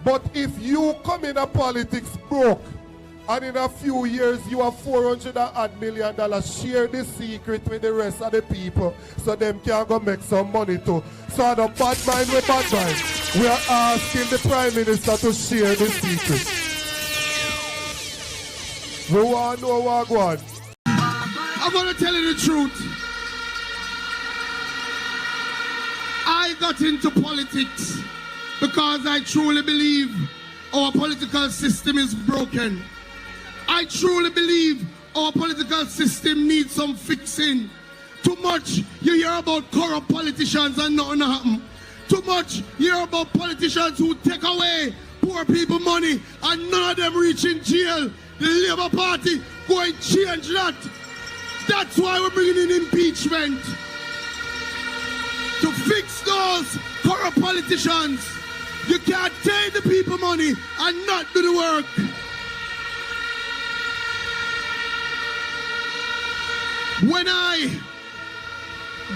But if you come in a politics broke, and in a few years you have $400 million, share the secret with the rest of the people so them can go make some money too. So the bad mind with bad mind. We are asking the Prime Minister to share the secret. We want to know what going on. I'm going to tell you the truth. I got into politics because I truly believe our political system is broken. I truly believe our political system needs some fixing. Too much you hear about corrupt politicians and nothing happen. Too much you hear about politicians who take away poor people money and none of them reach in jail. The Labour Party go and change that. That's why we're bringing in impeachment. To fix those corrupt politicians. You can't take the people money and not do the work. When I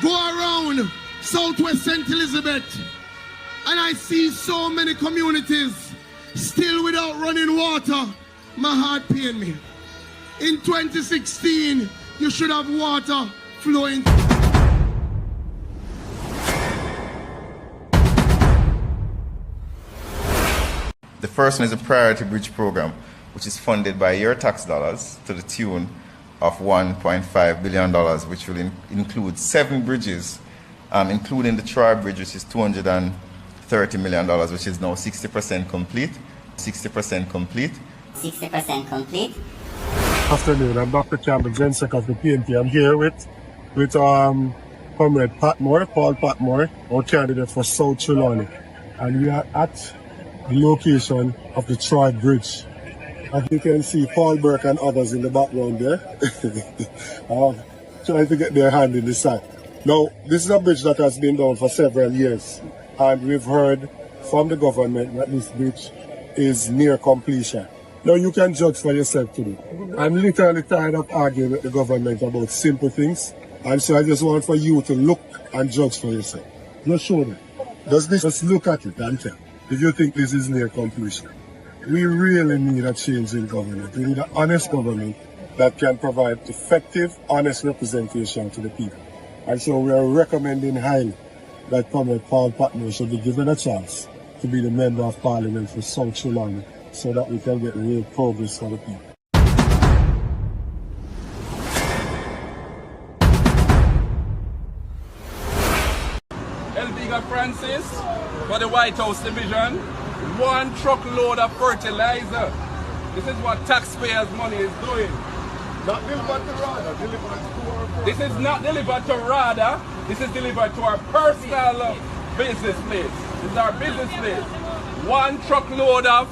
go around Southwest St. Elizabeth and I see so many communities still without running water, my heart pains me. In 2016, you should have water flowing. The first one is a priority bridge program, which is funded by your tax dollars to the tune of $1.5 billion, which will include 7 bridges, including the Troy Bridge, which is $230 million, which is now 60% complete. 60% complete. 60% complete. Afternoon, I'm Dr. Campbell, Gen Sec of the PNP. I'm here with Comrade Patmore, Paul Patmore, our candidate for South Trelawney. And we are at the location of the Troy Bridge. As you can see, Paul Burke and others in the background there, trying to get their hand in the sand. Now, this is a bridge that has been down for several years, and we've heard from the government that this bridge is near completion. Now, you can judge for yourself today. I'm literally tired of arguing with the government about simple things, and so I just want for you to look and judge for yourself. Just show them. Just look at it and tell if you think this is near completion. We really need a change in government. We need an honest government that can provide effective, honest representation to the people. And so we are recommending highly that Comrade Paul Patmore should be given a chance to be the Member of Parliament for South Trelawney so that we can get real progress for the people. Elviga Francis for the White House Division. 1 truckload of fertilizer. This is what taxpayers' money is doing. Not delivered to RADA, delivered to our... This is not delivered to RADA. This is delivered to our personal business place. This is our business place. 1 truckload of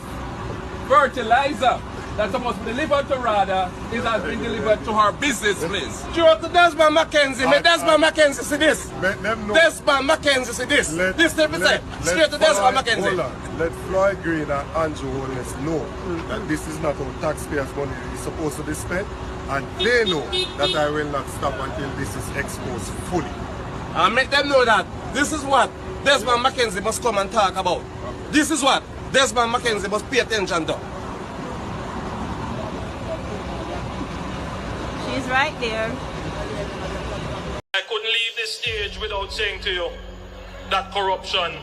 fertilizer that's supposed to be delivered to RADA has been delivered to our business place. Stuart to Desmond McKenzie. May Desmond McKenzie see this. Desmond McKenzie see this. This thing we say. Straight to Desmond McKenzie. Hold on. Let Floyd Green and Andrew Holness know that this is not how taxpayers' money is supposed to be spent. And they know that I will not stop until this is exposed fully. And make them know that this is what Desmond McKenzie must come and talk about. This is what Desmond McKenzie must pay attention to. She's right there. I couldn't leave this stage without saying to you that corruption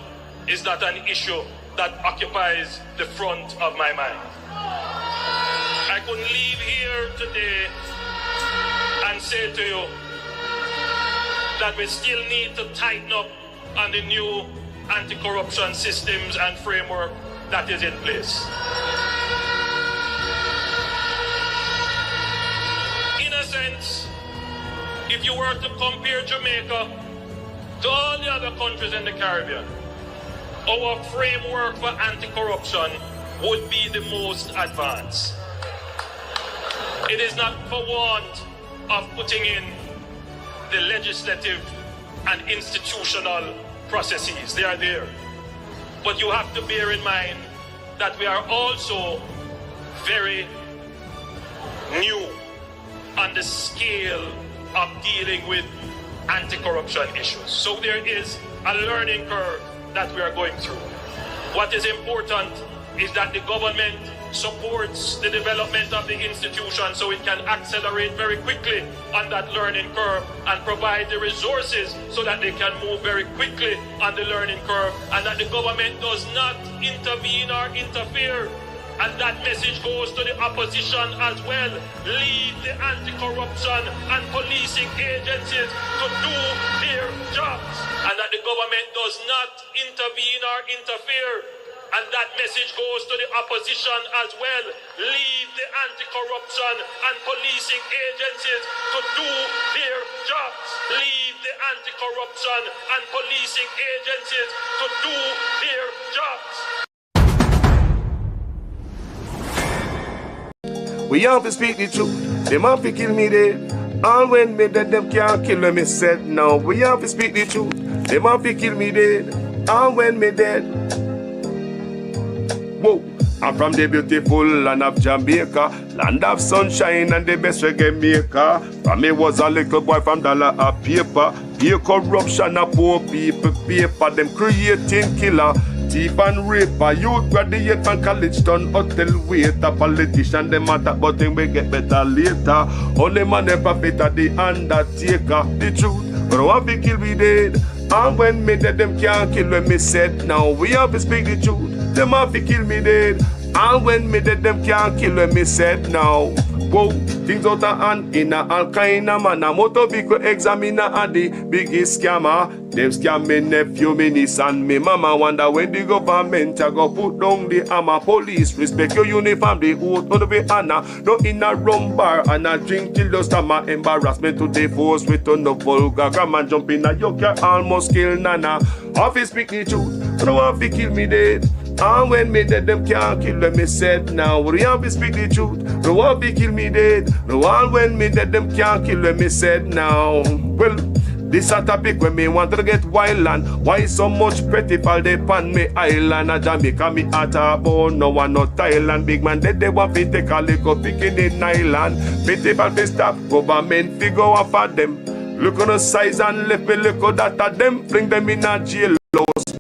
is not an issue that occupies the front of my mind. I couldn't leave here today and say to you that we still need to tighten up on the new anti-corruption systems and framework that is in place. In a sense, if you were to compare Jamaica to all the other countries in the Caribbean, our framework for anti-corruption would be the most advanced. It is not for want of putting in the legislative and institutional processes. They are there. But you have to bear in mind that we are also very new on the scale of dealing with anti-corruption issues. So there is a learning curve that we are going through. What is important is that the government supports the development of the institution so it can accelerate very quickly on that learning curve and provide the resources so that they can move very quickly on the learning curve, and that the government does not intervene or interfere. And that message goes to the opposition as well. Leave the anti-corruption and policing agencies to do their jobs. And that the government does not intervene or interfere. And that message goes to the opposition as well. Leave the anti-corruption and policing agencies to do their jobs. Leave the anti-corruption and policing agencies to do their jobs. We have to speak the truth. Them have to kill me dead. All when me dead, them can't kill me said. Now we have to speak the truth. Them have to kill me dead. All when me dead. Whoa. I'm from the beautiful land of Jamaica, land of sunshine and the best reggae maker. From me was a little boy from dollar a paper. Pay corruption a poor people paper. Them creating killer, thief and raper. Youth graduate from college done hotel waiter. Politician them attack but them we get better later. Only man them profit at the undertaker. The truth, but want to kill me dead. And when me dead them can't kill when me said. Now we have to speak the truth. Them have to kill me dead. And when me dead, them can't kill when me said now. Whoa, things out of hand in a all kind of manner. Motor vehicle examiner are the biggest scammer. Them scam me nephew, me niece and me mama. Wonder when the government a go put down the hammer. Police respect your uniform, the oath on the way honor. No in a rum bar and a drink till the stomach. Embarrassment to the force with no vulgar grammar. Jump in a yoke, almost kill nana. Office speak the truth, no one fi kill me dead. And when me dead, them can't kill when me said. Now we have to speak the truth. No one be kill me dead. No one when me dead, them can't kill when me said. Now, well, this a topic when me want to get wild and why so much pretty fall they pan me island. A Jamaica me at a bone, no one no Thailand. Big man dead, they want to take a little picking in island. Pity for the stop, government figure off at them. Look on the size and left me look at that of them. Bring them in a jail.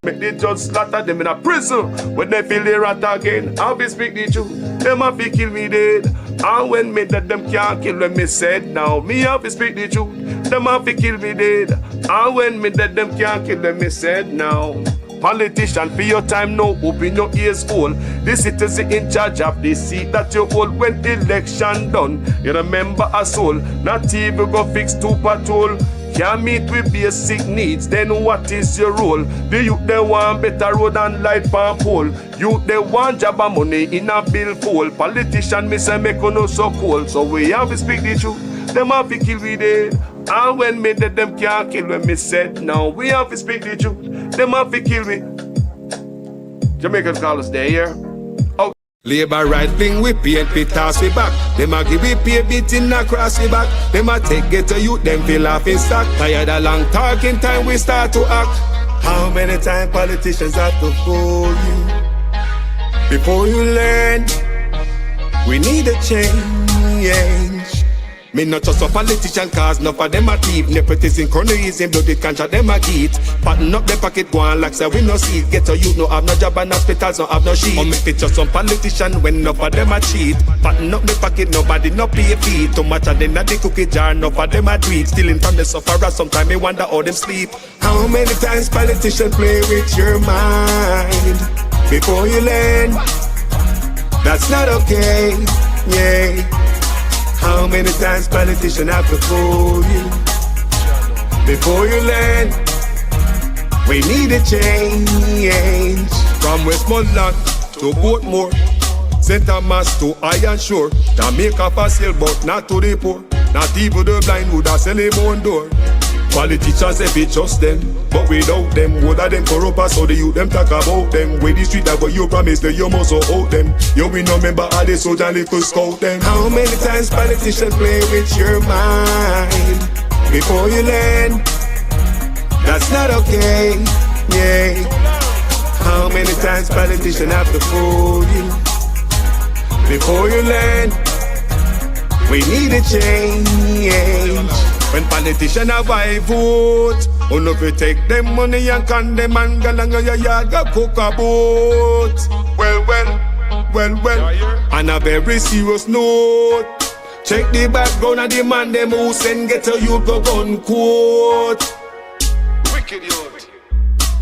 Make the judge slaughter them in a prison. When they feel they rat again, I'll be speak the truth. Them have to kill me dead. And when me dead, them can't kill when me said. Now me have to speak the truth. Them have to kill me dead. And when me dead, them can't kill when me said. Now politician, for your time now, open your ears all. The citizen in charge of the seat that you hold when election done. You remember us all, not even go fix two patrol. Can't meet with basic needs, then what is your role? The youth they want better road and light palm pole. Youth they want job and money in a bill full. Politician me say make no so cold. So we have to speak the truth. Them have to kill we dead. And when me dead, them can't kill when me said. Now we have to speak the truth. Them have to kill me. Jamaican call us there, yeah? Oh. Labor right wing we PNP toss we back. Them a give we pay beating across we back. Them a take get to youth, them feel off in stock. Tired of long talking time we start to act. How many times politicians have to fool you before you learn? We need a change. Me not just a politician cause enough of them a thief. Nepotism, cronyism, bloody contract them a get. Pattern up the pocket go on like say we no see. Get a youth no have no job and hospitals no have no sheet. Or make it just some politician when enough of them a cheat. Pattern up the pocket nobody no pay a fee. Too much of them at the cookie jar enough of them a tweet. Stealing from the sufferer sometimes me wonder how them sleep. How many times politicians play with your mind before you learn? That's not okay, yeah. How many times politicians have to fool you before you learn? We need a change. From Westmoreland to Portmore, St. Thomas to Iron Shore, Jamaica for sale but not to the poor. Not even the blind would have sell him own door. Politicians if we trust them, but without them, would have them corrupt us so the youth them talk about them. With the street that what you promise that you must hold them. You will not remember how they soldier little scout them. How many times politicians play with your mind before you learn? That's not okay, yeah. How many times politicians have to fool you before you learn? We need a change. When politicians have I vote, on if you take them money and condemn and go along your yard, go cook a boat. Well, on a very serious note, check the background of the man them who send get a youth go gun quote. Wicked youth.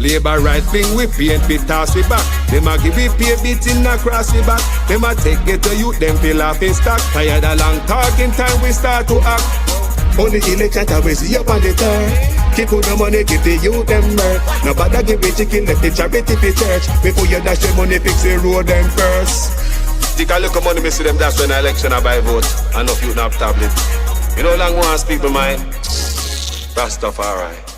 Labor right wing we PNP toss we back. Them a give we pay beating across we back. Them a take get a youth, them feel off in stock. Tired of long talking time we start to act. Only election time we see up on the turn. Keep on the money, give the youth them birth. Nobody give me chicken, let the charity for church. Before you dash the money, fix the road them first. Take a look at money, me see them dash when the election I buy vote. And no you not tablet. You know long want to speak my mind. Rastafari.